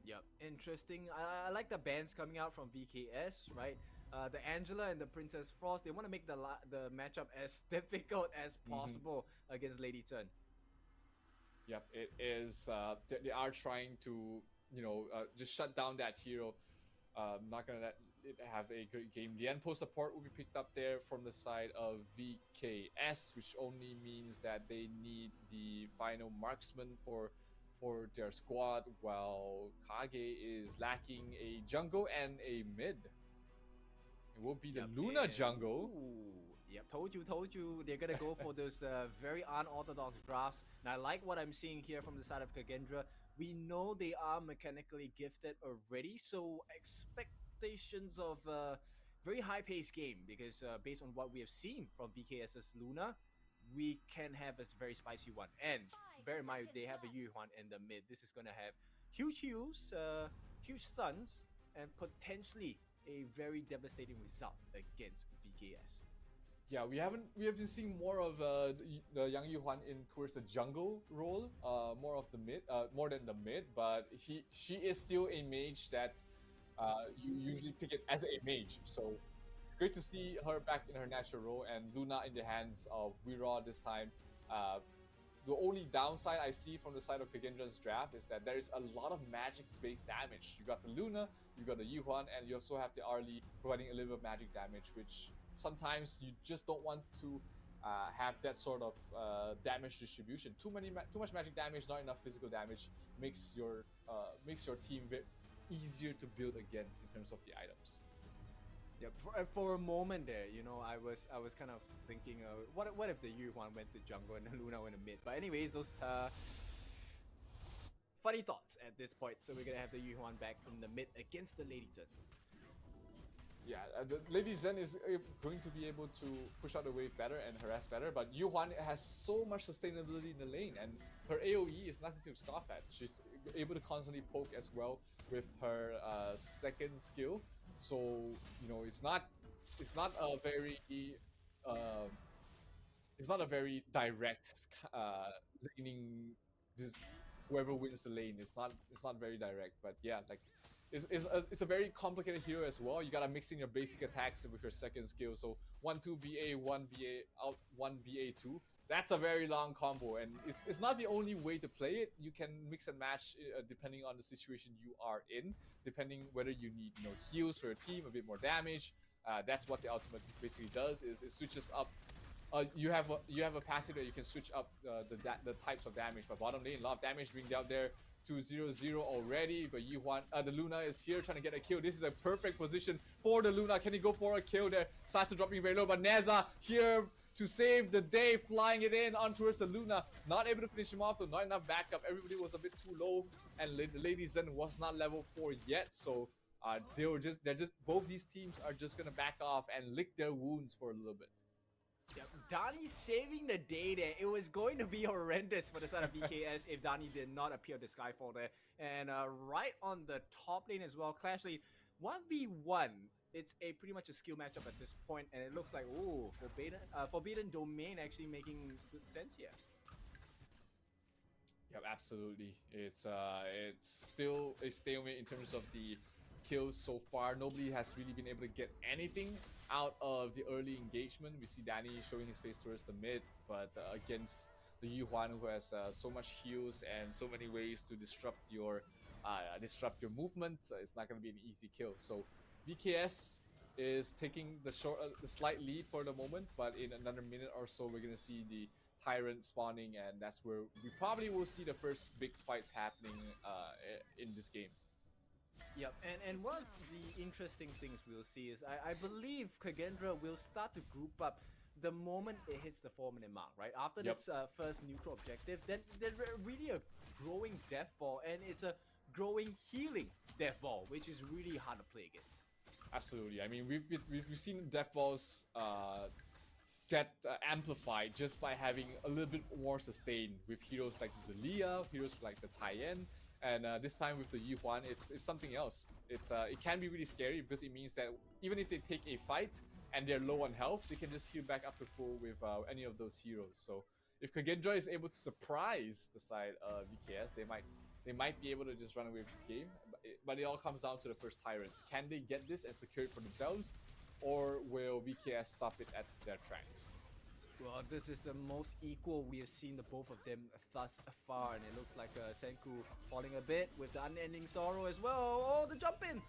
Yep, interesting. I like the bans coming out from VKS, right? The Angela and the Princess Frost, they want to make the matchup as difficult as possible against Lady Chen. Yep, it is. They are trying to, you know, just shut down that hero. Not gonna let it have a great game. The Enpo support will be picked up there from the side of VKS, which only means that they need the final marksman for their squad, while Kage is lacking a jungle and a mid. It will be the Luna jungle. Yep, told you, they're gonna go for those very unorthodox drafts. And I like what I'm seeing here from the side of Kagendra. We know they are mechanically gifted already, so expectations of a very high-paced game because based on what we have seen from VKS's Luna, we can have a very spicy one. And bear in mind, they have a Yuhuan in the mid. This is gonna have huge heals, huge stuns, and potentially a very devastating result against VKS. Yeah, we have been seeing more of the Yang Yuhuan in towards the jungle role, more of the mid, more than the mid. But she is still a mage that you usually pick it as a mage. So it's great to see her back in her natural role and Luna in the hands of Wira this time. The only downside I see from the side of Kagendra's draft is that there is a lot of magic-based damage. You got the Luna, you got the Yuhuan, and you also have the Arlie providing a little bit of magic damage, which sometimes you just don't want to have that sort of damage distribution. Too much magic damage, not enough physical damage makes your team easier to build against in terms of the items. Yeah, for a moment there, you know, I was kind of thinking, what if the Yuhuan went to jungle and the Luna went to mid? But anyways, those funny thoughts at this point. So we're gonna have the Yuhuan back from the mid against the Lady Zen. Yeah, the Lady Zen is going to be able to push out the wave better and harass better, but Yuhuan has so much sustainability in the lane, and her AoE is nothing to scoff at. She's able to constantly poke as well with her second skill. So you know, it's not a very direct laning. This whoever wins the lane, it's not very direct. But yeah, like it's a very complicated hero as well. You gotta mix in your basic attacks with your second skill. So 1-2 BA, 1 BA out, 1 BA2. That's a very long combo, and it's not the only way to play it. You can mix and match depending on the situation you are in, depending whether you need heals for your team, a bit more damage. That's what the ultimate basically does. Is it switches up. You have a passive that you can switch up the types of damage. But bottom lane, a lot of damage being dealt there. 2-0-0 already, but Yuhuan, the Luna is here trying to get a kill. This is a perfect position for the Luna. Can he go for a kill there? Sasa dropping very low, but Neza here to save the day, flying it in on towards the Luna. Not able to finish him off, though. Not enough backup. Everybody was a bit too low, and the Lady Zen was not level 4 yet. So both these teams are just gonna back off and lick their wounds for a little bit. Yep, Dani saving the day there. It was going to be horrendous for the side of VKS if Dani did not appear at the Skyfall there. And right on the top lane as well, Clash Lane 1v1. It's pretty much a skill matchup at this point, and it looks like Forbidden Domain actually making good sense here. Yep, absolutely. It's still a stalemate in terms of the kills so far. Nobody has really been able to get anything out of the early engagement. We see Danny showing his face towards the mid, but against the Yuhuan, who has so much heals and so many ways to disrupt your movement, it's not going to be an easy kill. So VKS is taking the slight lead for the moment, but in another minute or so, we're going to see the Tyrant spawning, and that's where we probably will see the first big fights happening in this game. Yep, and one of the interesting things we'll see is I believe Kagendra will start to group up the moment it hits the 4-minute mark, right? After this first neutral objective, then there's really a growing death ball, and it's a growing healing death ball, which is really hard to play against. Absolutely. I mean, we've seen death balls get amplified just by having a little bit more sustain with heroes like the Leah, heroes like the Taiyan. And this time with the Yuhuan, it's something else. It can be really scary because it means that even if they take a fight and they're low on health, they can just heal back up to full with any of those heroes. So if Kagendra is able to surprise the side of VKS, they might be able to just run away with this game. But it all comes down to the first Tyrant. Can they get this and secure it for themselves, or will VKS stop it at their tracks? Well, this is the most equal we have seen the both of them thus far, and it looks like Senku falling a bit with the unending sorrow as well. Oh, the jump in!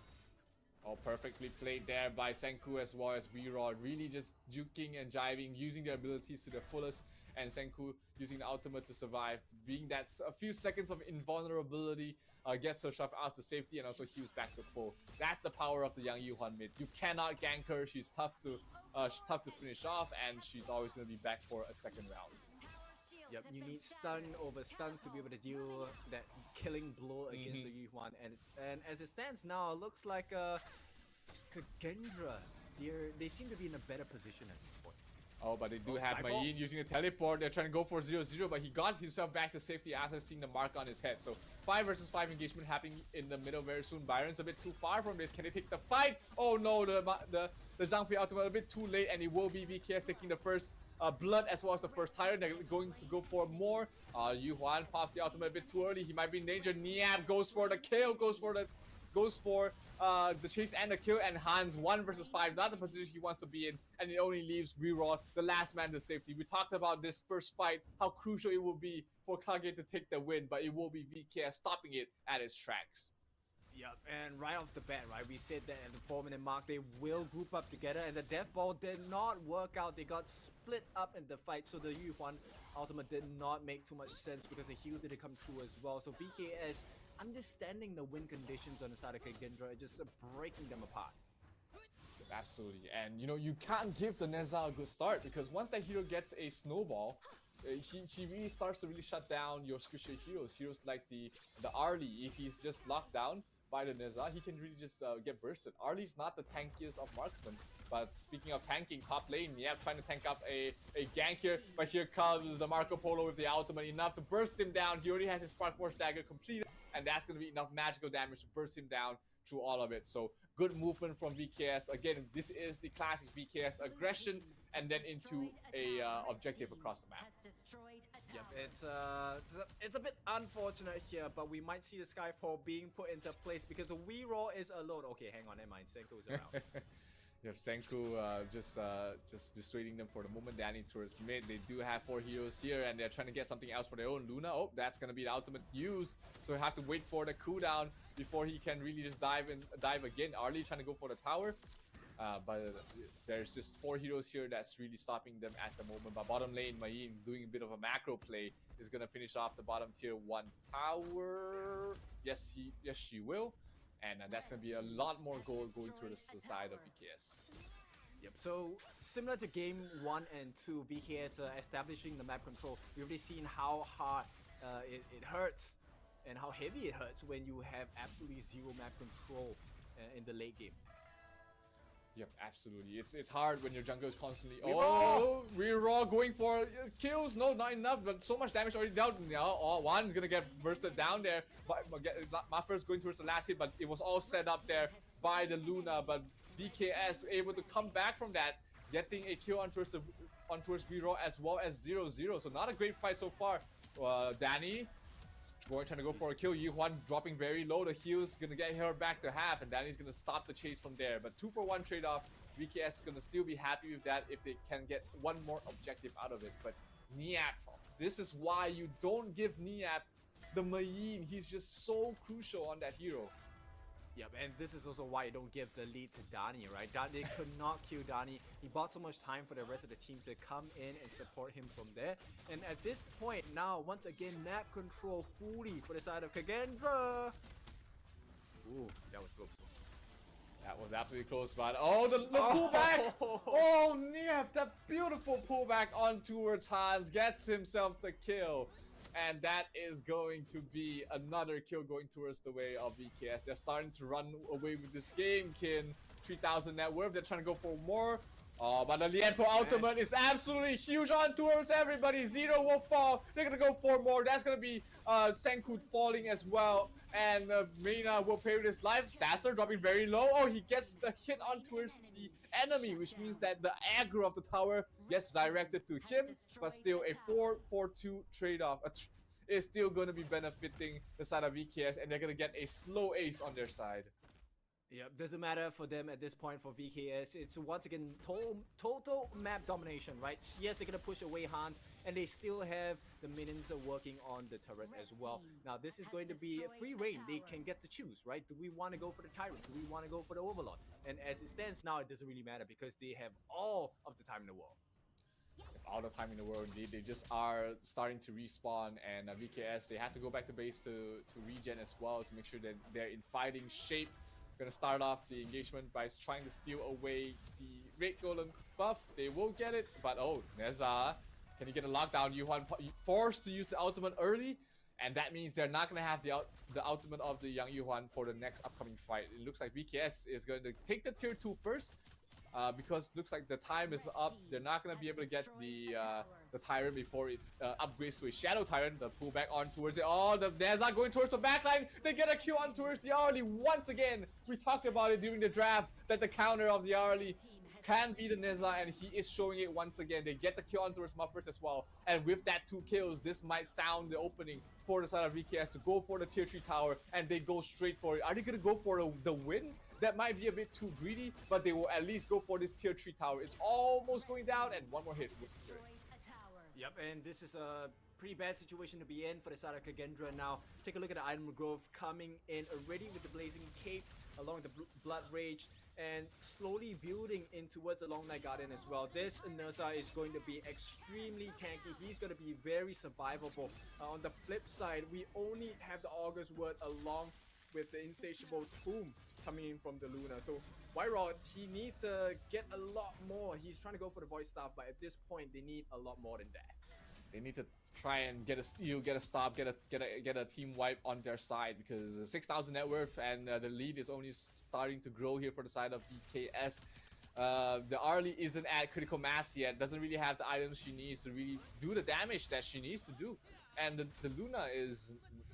Oh, perfectly played there by Senku as well as Wira, really just juking and jiving, using their abilities to their fullest, and Senku using the ultimate to survive, being that a few seconds of invulnerability, gets herself out to safety and also heals back to full. That's the power of the young Yuhuan mid. You cannot gank her. She's tough to tough to finish off, and she's always going to be back for a second round. Yep, you need stun over stuns to be able to deal that killing blow against the Yuan, and as it stands now, it looks like Kagendra, they seem to be in a better position at this point. Oh, but they do have Mayin using a teleport. They're trying to go for 0-0, but he got himself back to safety after seeing the mark on his head. So 5 versus 5 engagement happening in the middle very soon. Byron's a bit too far from this. Can they take the fight? Oh no, the Zhangfei ultimate a bit too late, and it will be VKS taking the first blood as well as the first tire. They're going to go for more. Yu Huan pops the ultimate a bit too early. He might be in danger. Niab goes for the kill, goes for the chase and the kill, and Hans 1 versus 5, not the position he wants to be in, and it only leaves Reroll, the last man to safety. We talked about this first fight, how crucial it will be for Kage to take the win, but it will be VKS stopping it at its tracks. Yep, and right off the bat, right, we said that at the 4-minute mark, they will group up together, and the Death Ball did not work out. They got split up in the fight, so the Yu Huan ultimate did not make too much sense because the heals didn't come through as well. So VKS understanding the win conditions on the side of Kagendra, just breaking them apart. Absolutely, and you know, you can't give the Neza a good start because once that hero gets a snowball, he really starts to really shut down your squishy heroes like the Arlie. If he's just locked down by the Neza, he can really just get bursted. Arlie's not the tankiest of marksmen, but speaking of tanking, top lane, yeah, trying to tank up a gank here, but here comes the Marco Polo with the ultimate, enough to burst him down. He already has his Spark Force dagger completed, and that's going to be enough magical damage to burst him down through all of it. So good movement from VKS. Again, this is the classic VKS aggression, and then into a objective across the map. Yep, it's a bit unfortunate here, but we might see the Skyfall being put into place because the Weeraw is alone. Okay, hang on, never mind. Senku is around. You have Senku just dissuading them for the moment. Danny towards mid. They do have 4 heroes here, and they're trying to get something else for their own. Luna, oh, that's gonna be the ultimate used, so you have to wait for the cooldown before he can really just dive again. Arlie trying to go for the tower. But there's just 4 heroes here that's really stopping them at the moment. But bottom lane, Mayin doing a bit of a macro play is gonna finish off the bottom tier 1 tower. Yes, she will, and that's gonna be a lot more gold going to the side of VKS. Yep, so similar to game 1 and 2, VKS establishing the map control. We've already seen how hard it hurts and how heavy it hurts when you have absolutely zero map control in the late game. Yep, absolutely. It's hard when your jungle is constantly. Oh, Reroll going for kills. No, not enough. But so much damage already dealt now. Oh, one's gonna get bursted down there. Maffer's going towards the last hit, but it was all set up there by the Luna. But VKS able to come back from that, getting a kill on towards Reroll as well as 0-0. So not a great fight so far. Danny trying to go for a kill. Yi Huan dropping very low. The heal's gonna get her back to half, and Danny's gonna stop the chase from there. But 2-for-1 trade-off. VKS is gonna still be happy with that if they can get one more objective out of it. But Niap, this is why you don't give Niap the Mayin. He's just so crucial on that hero. Yep, and this is also why you don't give the lead to Dani, right? They could not kill Dani. He bought so much time for the rest of the team to come in and support him from there. And at this point now, once again, map control fully for the side of Kagendra. Ooh, that was close. That was absolutely close, but oh, the pullback! Oh, Niap, that beautiful pullback on towards Hans gets himself the kill. And that is going to be another kill going towards the way of VKS. They're starting to run away with this game, Kin. 3,000 net worth. They're trying to go for more. Oh, but the Lianpo ultimate is absolutely huge on towards everybody. Zero will fall. They're going to go for more. That's going to be Senku falling as well. And Reina will pay with his life. Sasser dropping very low. Oh, he gets the hit on towards the enemy, which means that the aggro of the tower gets directed to him. But still, a 4-4-2 trade-off is still going to be benefiting the side of VKS. And they're going to get a slow ace on their side. Yeah, doesn't matter for them at this point for VKS. It's once again total map domination, right? Yes, they're gonna push away Hans, and they still have the minions working on the turret as well. Now, this is going to be a free reign. They can get to choose, right? Do we want to go for the Tyrant? Do we want to go for the Overlord? And as it stands now, it doesn't really matter because they have all of the time in the world. All the time in the world, indeed. They just are starting to respawn, and VKS, they have to go back to base to regen as well to make sure that they're in fighting shape. Gonna start off the engagement by trying to steal away the Great Golem buff. They will get it, but oh, Neza, can he get a lockdown? Yuhan forced to use the ultimate early, and that means they're not gonna have the ultimate of the young Yuhan for the next upcoming fight. It looks like VKS is going to take the tier 2 first, because it looks like the time is up. They're not gonna be able to get the Tyrant before it upgrades to a Shadow Tyrant. The pullback on towards it. Oh, the Neza going towards the backline. They get a Q on towards the Arlie once again. We talked about it during the draft that the counter of the Arlie can be the Neza, and he is showing it once again. They get the kill on towards Muffers as well, and with that 2 kills, this might sound the opening for the side of VKS to go for the tier 3 tower, and they go straight for it. Are they gonna go for the win? That might be a bit too greedy, but they will at least go for this tier 3 tower. It's almost going down, and one more hit will secure it. Yep, and this is a pretty bad situation to be in for the side of Kagendra now. Take a look at the item growth coming in already with the Blazing Cape along the Blood Rage, and slowly building in towards the Long Night Guardian as well. This Neza is going to be extremely tanky. He's going to be very survivable. On the flip side, we only have the Augur's Word along with the Insatiable Tomb coming in from the Luna. So Wyrod, he needs to get a lot more. He's trying to go for the Void Staff, but at this point, they need a lot more than that. They need to try and get a steal, get a stop, get a team wipe on their side, because 6,000 net worth and the lead is only starting to grow here for the side of VKS. The Arlie isn't at critical mass yet, doesn't really have the items she needs to really do the damage that she needs to do. And the Luna is,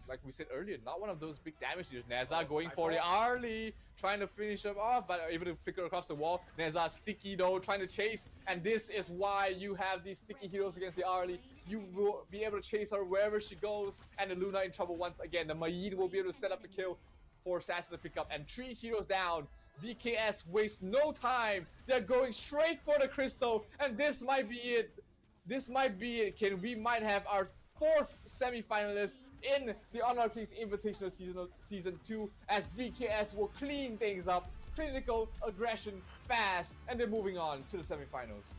like we said earlier, not one of those big damage dealers. Neza going for the Arlie, trying to finish him off, but able to flicker across the wall. Neza sticky though, trying to chase, and this is why you have these sticky heroes against the Arlie. You will be able to chase her wherever she goes, and the Luna in trouble once again. The Mayin will be able to set up the kill for Assassin to pick up, and 3 heroes down. VKS waste no time. They're going straight for the Crystal, and this might be it. This might be it, Ken. We might have our 4th semi-finalist in the Honor Kings Invitational Season 2, as VKS will clean things up. Clinical aggression, fast, and they're moving on to the semi-finals.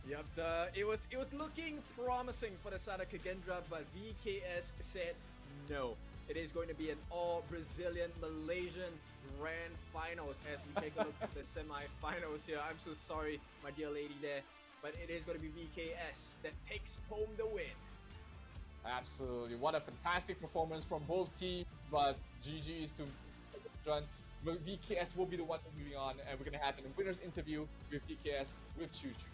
Yep, it was looking promising for the side of Kagendra, but VKS said no. It is going to be an all Brazilian Malaysian Grand Finals as we take a look at the semi-finals here. I'm so sorry, my dear lady there, but it is going to be VKS that takes home the win. Absolutely, what a fantastic performance from both teams, but GG's to John. VKS will be the one moving on, and we're gonna have a winner's interview with VKS with Choo Choo.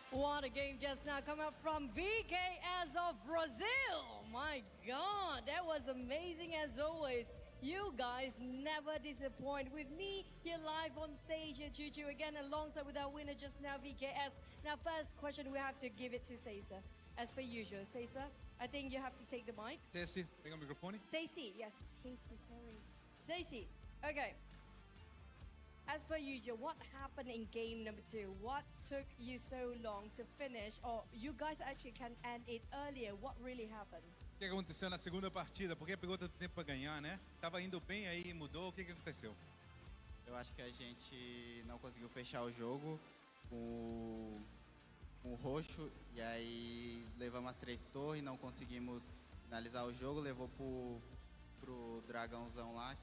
What a game just now come up from VKS of Brazil. My God, that was amazing as always. You guys never disappoint. With me here live on stage here, Choo Choo, again alongside with our winner just now, VKS. Now first question, we have to give it to Cesar. As per usual, Cesar, I think you have to take the mic. Ceci, pega o microfone. Ceci, yes, Ceci, sorry. Ceci, okay. As per usual, what happened in game number 2? What took you so long to finish? Or you guys actually can end it earlier. What really happened? O que aconteceu na segunda partida? Por que pegou tanto tempo para ganhar, né? Tava indo bem aí, mudou. O que aconteceu? Eu acho que a gente não conseguiu fechar o jogo com o roxo e aí levamos as 3 torres, não conseguimos finalizar o jogo, levou pro dragãozão lá.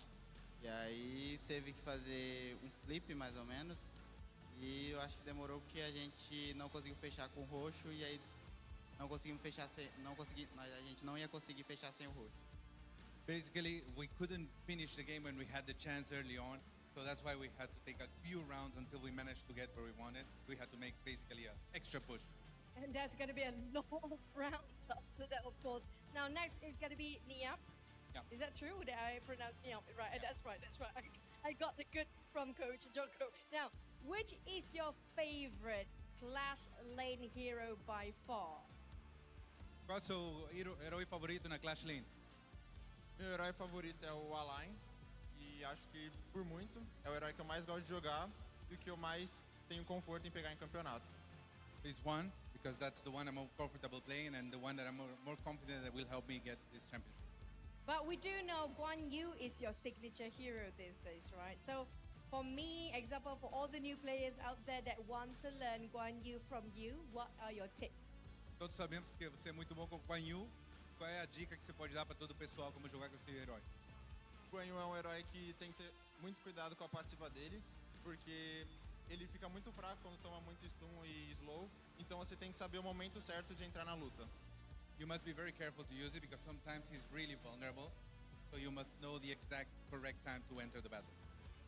E aí teve que fazer um flip mais ou menos. E eu acho que demorou porque a gente não conseguiu fechar com o roxo e aí não conseguimos fechar sem, a gente não ia conseguir fechar sem o roxo. Basically, we couldn't finish the game when we had the chance early on. So that's why we had to take a few rounds until we managed to get where we wanted. We had to make basically an extra push. And there's going to be a lot of rounds after that, of course. Now next is going to be Niap. Yeah. Is that true? Did I pronounce Niap right? That's right, that's right. I got the good from Coach Joko. Now, which is your favorite Clash Lane hero by far? Qual é o seu herói favorito na Clash Lane? Meu herói favorito é o Align. E acho que, por muito, é o herói que eu mais gosto de jogar e o que eu mais tenho conforto em pegar em campeonato. Is one, because that's the one I'm more comfortable playing and the one that I'm more confident that will help me get this championship. But we do know Guan Yu is your signature hero these days, right? So for me, example, for all the new players out there that want to learn Guan Yu from you, what are your tips? Todos sabemos que você é muito bom com o Guan Yu, qual é a dica que você pode dar para todo o pessoal como jogar com esse herói? O Guanyu é um herói que tem que ter muito cuidado com a passiva dele, porque ele fica muito fraco quando toma muito stun e slow, então você tem que saber o momento certo de entrar na luta. You must be very careful to use it because sometimes he's really vulnerable, so you must know the exact correct time to enter the battle.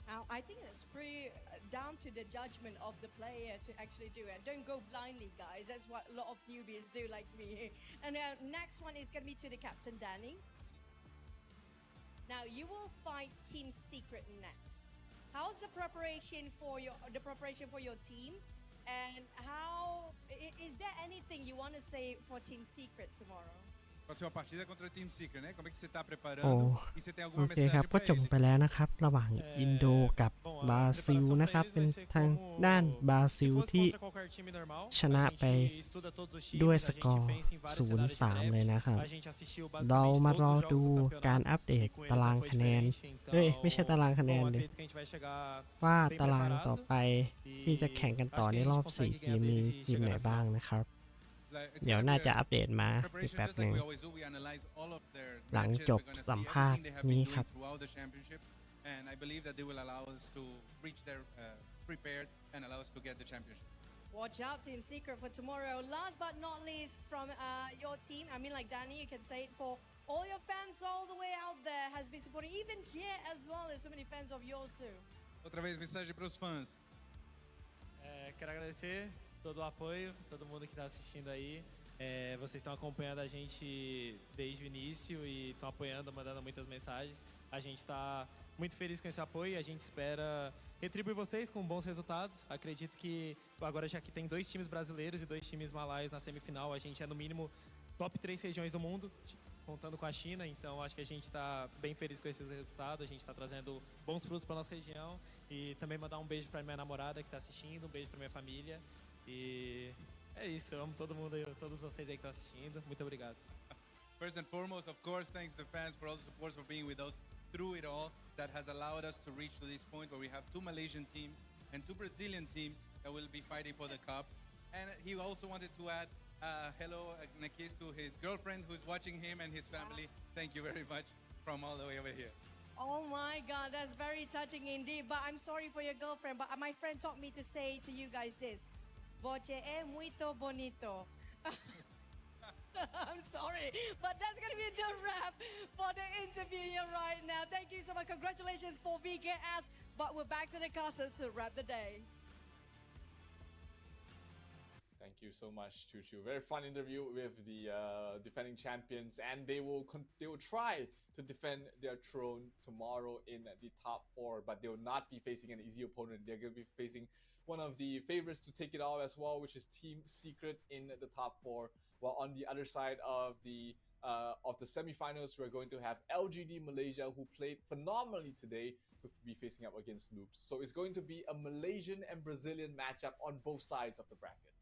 Now, I think it's pretty down to the judgment of the player to actually do it. Don't go blindly, guys. That's what a lot of newbies do, like me. And next one is going to be to the captain, Danny. Now, you will fight Team Secret next. How's the preparation for your team? And how is there anything you want to say for Team Secret tomorrow? Próxima partida é contra o Team Secret, né? Como é que você está โอ้ preparando? E você tem โอ alguma เค mensagem ครับก็ para จบ eles? ไปแล้วนะครับระหว่างอินโดกับบราซิลนะครับเป็นทางด้านบราซิลที่ชนะไปด้วยสกอร์ 0-3 เลยนะครับเรามารอดูการอัปเดตตารางคะแนนไม่ใช่ตารางคะแนนเลยว่าตารางต่อไปที่จะแข่งกันต่อในรอบ4ทีมมีทีมไหนบ้างนะครับเดี๋ยวน่าจะอัปเดตมาอีกแป๊บหนึ่งหลังจบสัมภาษณ์นี้ครับ And I believe that they will allow us to reach their prepared and allow us to get the championship. Watch out, Team Secret, for tomorrow. Last but not least, from your team, I mean, like Danny, you can say it for all your fans all the way out there has been supporting, even here as well. There's so many fans of yours too. Outra vez, mensagem para os fãs. Quero agradecer todo o apoio, todo mundo que está assistindo aí. Vocês estão acompanhando a gente desde o início e estão apoiando, mandando muitas mensagens. A gente está muito feliz com esse apoio e a gente espera retribuir vocês com bons resultados. Acredito que agora já que tem 2 times brasileiros e 2 times malaios na semifinal, a gente é no mínimo top 3 regiões do mundo, contando com a China. Então acho que a gente está bem feliz com esses resultados. A gente está trazendo bons frutos para nossa região e também mandar um beijo para minha namorada que está assistindo, um beijo para minha família e é isso. Eu amo todo mundo, todos vocês aí que estão assistindo. Muito obrigado. First and foremost, of course, thanks the fans for all the support, for being with us through it all. That has allowed us to reach to this point where we have 2 Malaysian teams and 2 Brazilian teams that will be fighting for the cup. And he also wanted to add hello and a kiss to his girlfriend who's watching him and his family. Thank you very much from all the way over here. Oh my God, that's very touching indeed. But I'm sorry for your girlfriend, but my friend taught me to say to you guys this. Voce é muito bonito. I'm sorry, but that's going to be the wrap for the interview here right now. Thank you so much. Congratulations for VKS. But we're back to the casters to wrap the day. Thank you so much, Chuchu. Very fun interview with the defending champions, and they will try to defend their throne tomorrow in the top 4, but they will not be facing an easy opponent. They're going to be facing one of the favorites to take it all as well, which is Team Secret in the top 4. While on the other side of the semifinals, we're going to have LGD Malaysia, who played phenomenally today, to be facing up against Loops. So it's going to be a Malaysian and Brazilian matchup on both sides of the bracket.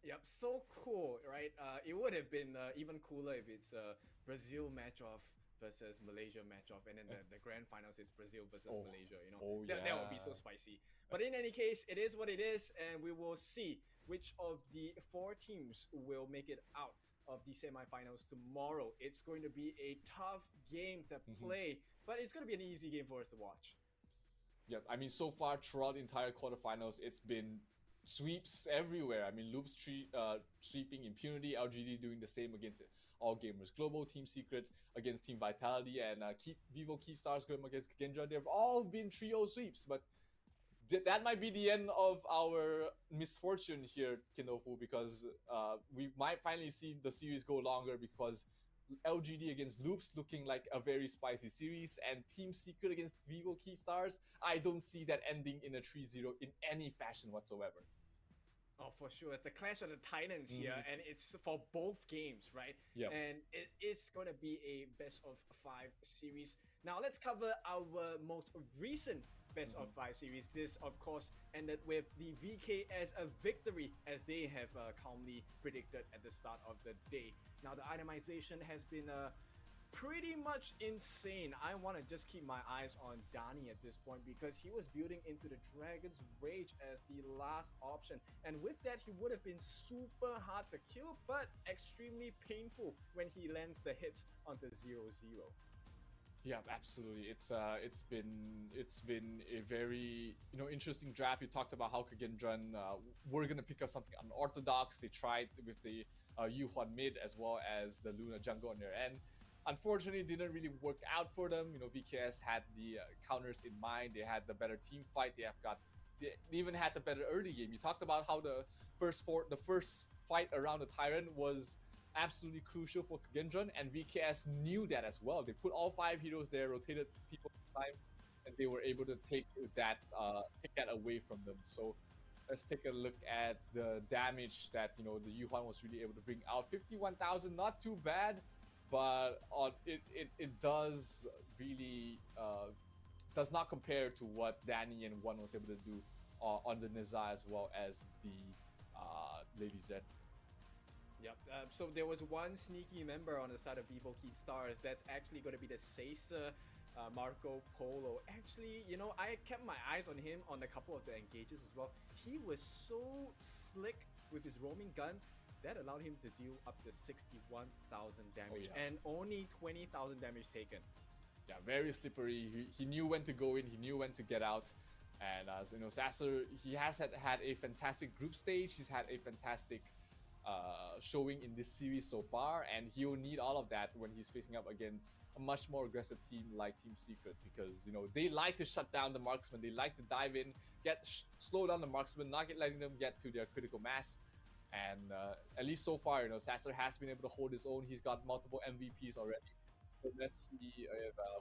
Yep, so cool, right? It would have been even cooler if it's a Brazil match-off versus Malaysia match-off, and then the grand finals is Brazil versus Malaysia, you know? That would be so spicy. But in any case, it is what it is, and we will see which of the 4 teams will make it out of the semifinals tomorrow. It's going to be a tough game to play, but it's going to be an easy game for us to watch. Yeah, I mean, so far throughout the entire quarterfinals, it's been sweeps everywhere. I mean, Loops sweeping Impunity, LGD doing the same against All Gamers Global, Team Secret against Team Vitality, and Vivo Keystars going against Gendra. They've all been trio sweeps, but that might be the end of our misfortune here, Kinofu, because we might finally see the series go longer, because LGD against Loops looking like a very spicy series, and Team Secret against Vivo Keystars, I don't see that ending in a 3-0 in any fashion whatsoever. Oh, for sure. It's the Clash of the Titans here, and it's for both games, right? Yeah. And it is going to be a best of 5 series. Now, let's cover our most recent best of 5 series. This, of course, ended with the VKS victory, as they have calmly predicted at the start of the day. Now, the itemization has been pretty much insane. I want to just keep my eyes on Dani at this point because he was building into the Dragon's Rage as the last option. And with that, he would have been super hard to kill, but extremely painful when he lands the hits onto 0-0. Yeah, absolutely. It's been a very interesting draft. You talked about how Kagendran were gonna pick up something unorthodox. They tried with the Yuhuan mid as well as the Luna jungle on their end. Unfortunately, it didn't really work out for them. VKS had the counters in mind. They had the better team fight. They even had the better early game. You talked about how the first fight around the Tyrant was absolutely crucial for Kagendran, and VKS knew that as well. They put all 5 heroes there, rotated people in time, and they were able to take that away from them. So let's take a look at the damage that the Yuhuan was really able to bring out. 51,000, not too bad, but it does really does not compare to what Dani and One was able to do on the Niza as well as the Lady Z. Yep. So there was one sneaky member on the side of Vivo Key Stars. That's actually going to be the Caesar Marco Polo. Actually, I kept my eyes on him on a couple of the engages as well. He was so slick with his roaming gun that allowed him to deal up to 61,000 damage and only 20,000 damage taken. Yeah, very slippery. He knew when to go in. He knew when to get out. And as Sasser, he has had a fantastic group stage. He's had a fantastic showing in this series so far, and he'll need all of that when he's facing up against a much more aggressive team like Team Secret, because they like to shut down the marksman. They like to dive in, slow down the marksman, not letting them get to their critical mass. And at least so far, Sasser has been able to hold his own. He's got multiple MVPs already. So let's see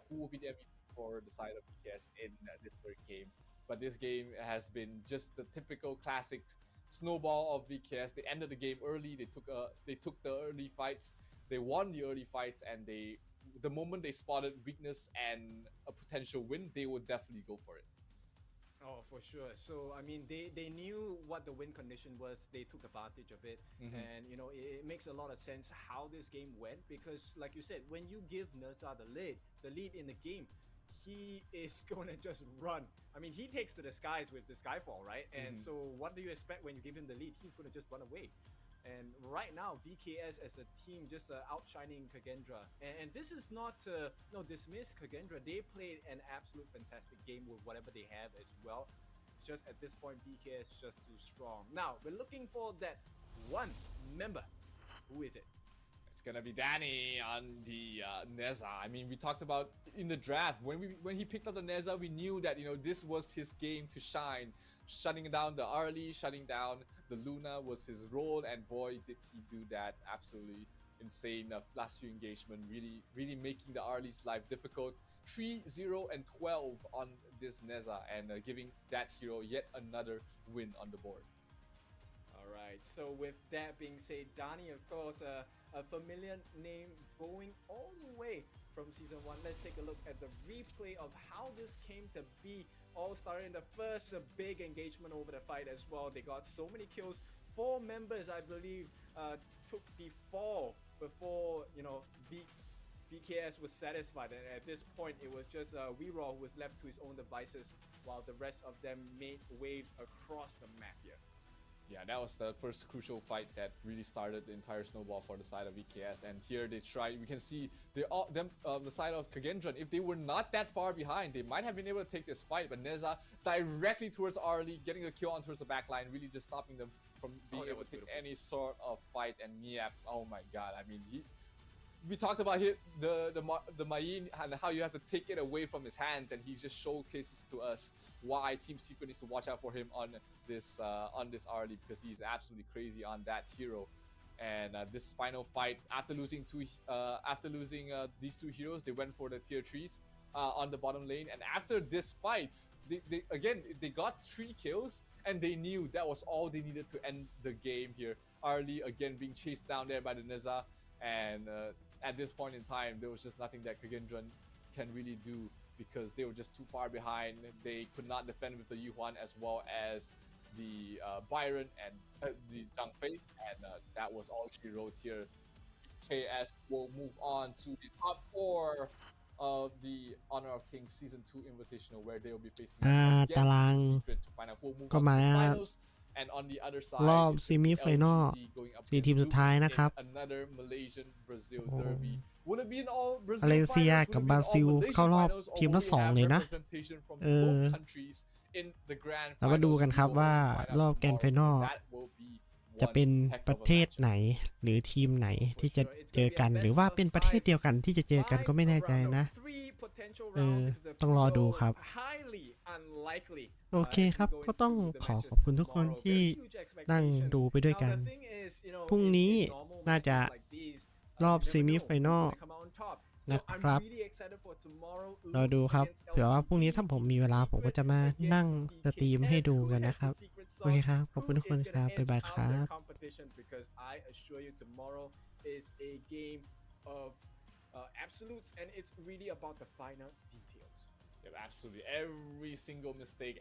who will be the MVP for the side of BKS in this third game. But this game has been just the typical classic snowball of VKS. They ended the game early. They took the early fights. They won the early fights, and the moment they spotted weakness and a potential win, they would definitely go for it. Oh, for sure. So, I mean, they knew what the win condition was. They took advantage of it. And, it makes a lot of sense how this game went, because, like you said, when you give Nerza the lead in the game, he is going to just run. I mean, he takes to the skies with the Skyfall, right? And so what do you expect when you give him the lead? He's going to just run away. And right now, VKS as a team just outshining Kagendra. And this is not to dismiss Kagendra. They played an absolute fantastic game with whatever they have as well. It's just at this point, VKS is just too strong. Now, we're looking for that one member. Who is it? It's gonna be Dani on the Neza. I mean, we talked about in the draft when he picked up the Neza, we knew that this was his game to shine. Shutting down the Arlie, shutting down the Luna was his role, and boy did he do that. Absolutely insane last few engagement, really making the Arlie's life difficult. 3-0 and 12 on this Neza, and giving that hero yet another win on the board. Alright, so with that being said, Dani, of course, a familiar name going all the way from Season 1. Let's take a look at the replay of how this came to be. All started in the first big engagement over the fight as well. They got so many kills. 4 members, I believe, took the fall before, VKS was satisfied. And at this point, it was just Weeraw who was left to his own devices, while the rest of them made waves across the map here. Yeah, that was the first crucial fight that really started the entire snowball for the side of VKS. And here they tried. We can see the side of Kagendran. If they were not that far behind, they might have been able to take this fight. But Neza directly towards Arlie, getting a kill on towards the back line, really just stopping them from being able to take any sort of fight. And Miap, oh my god! I mean, we talked about the Mayin and how you have to take it away from his hands, and he just showcases to us why Team Secret needs to watch out for him on this Arlie, because he's absolutely crazy on that hero. And this final fight, after losing these 2 heroes, they went for the tier 3s on the bottom lane. And after this fight, they got 3 kills, and they knew that was all they needed to end the game here. Arlie again being chased down there by the Neza, and at this point in time, there was just nothing that Kagendran can really do, because they were just too far behind. They could not defend with the Yuhuan as well as the Byron and the Zhang Fei, and that was all she wrote here. KS will move on to the top 4 of the Honor of Kings Season 2 Invitational, where they will be facing ตาราง Secret to find out who will move ก็ on to มา the finals. And on the other side, รอบ it's ซีมิไฟนอล LGT going up 4 ทีม against สุดท้าย Zeus นะครับ in another Malaysian Brazil derby. Will it be in all มา Brazil เล finals? เซีย Will กับ it บ be รา in ซิล all Malaysian เข้ารอบ finals? Or ทีม will ละ we 2 have เลยนะ representation from เออ both countries in the grand เรามาดู finals? กัน We ครับ will ว่า find out รอบแกรนด์ไฟนอล tomorrow. That will be จะเป็น one heck ป of ระ a เทศ matchup. ไหน หรือทีมไหนที่จะเจอกัน หรือว่าเป็นประเทศเดียวกันที่จะเจอกันก็ไม่แน่ใจนะ ต้องรอดูครับ โอเคครับ ก็ต้องขอบคุณทุกคนที่นั่งดูไปด้วยกัน พรุ่งนี้น่าจะรอบซีมิไฟนอลนะครับรอดูครับเผื่อว่าพรุ่งนี้ถ้าผมมีเวลาผมก็จะมานั่งสตรีมให้ดูกันนะครับโอเคครับขอบคุณทุกคนครับบ๊ายบายครับ absolutes, and it's really about the finer details. Yeah, absolutely. Every single mistake,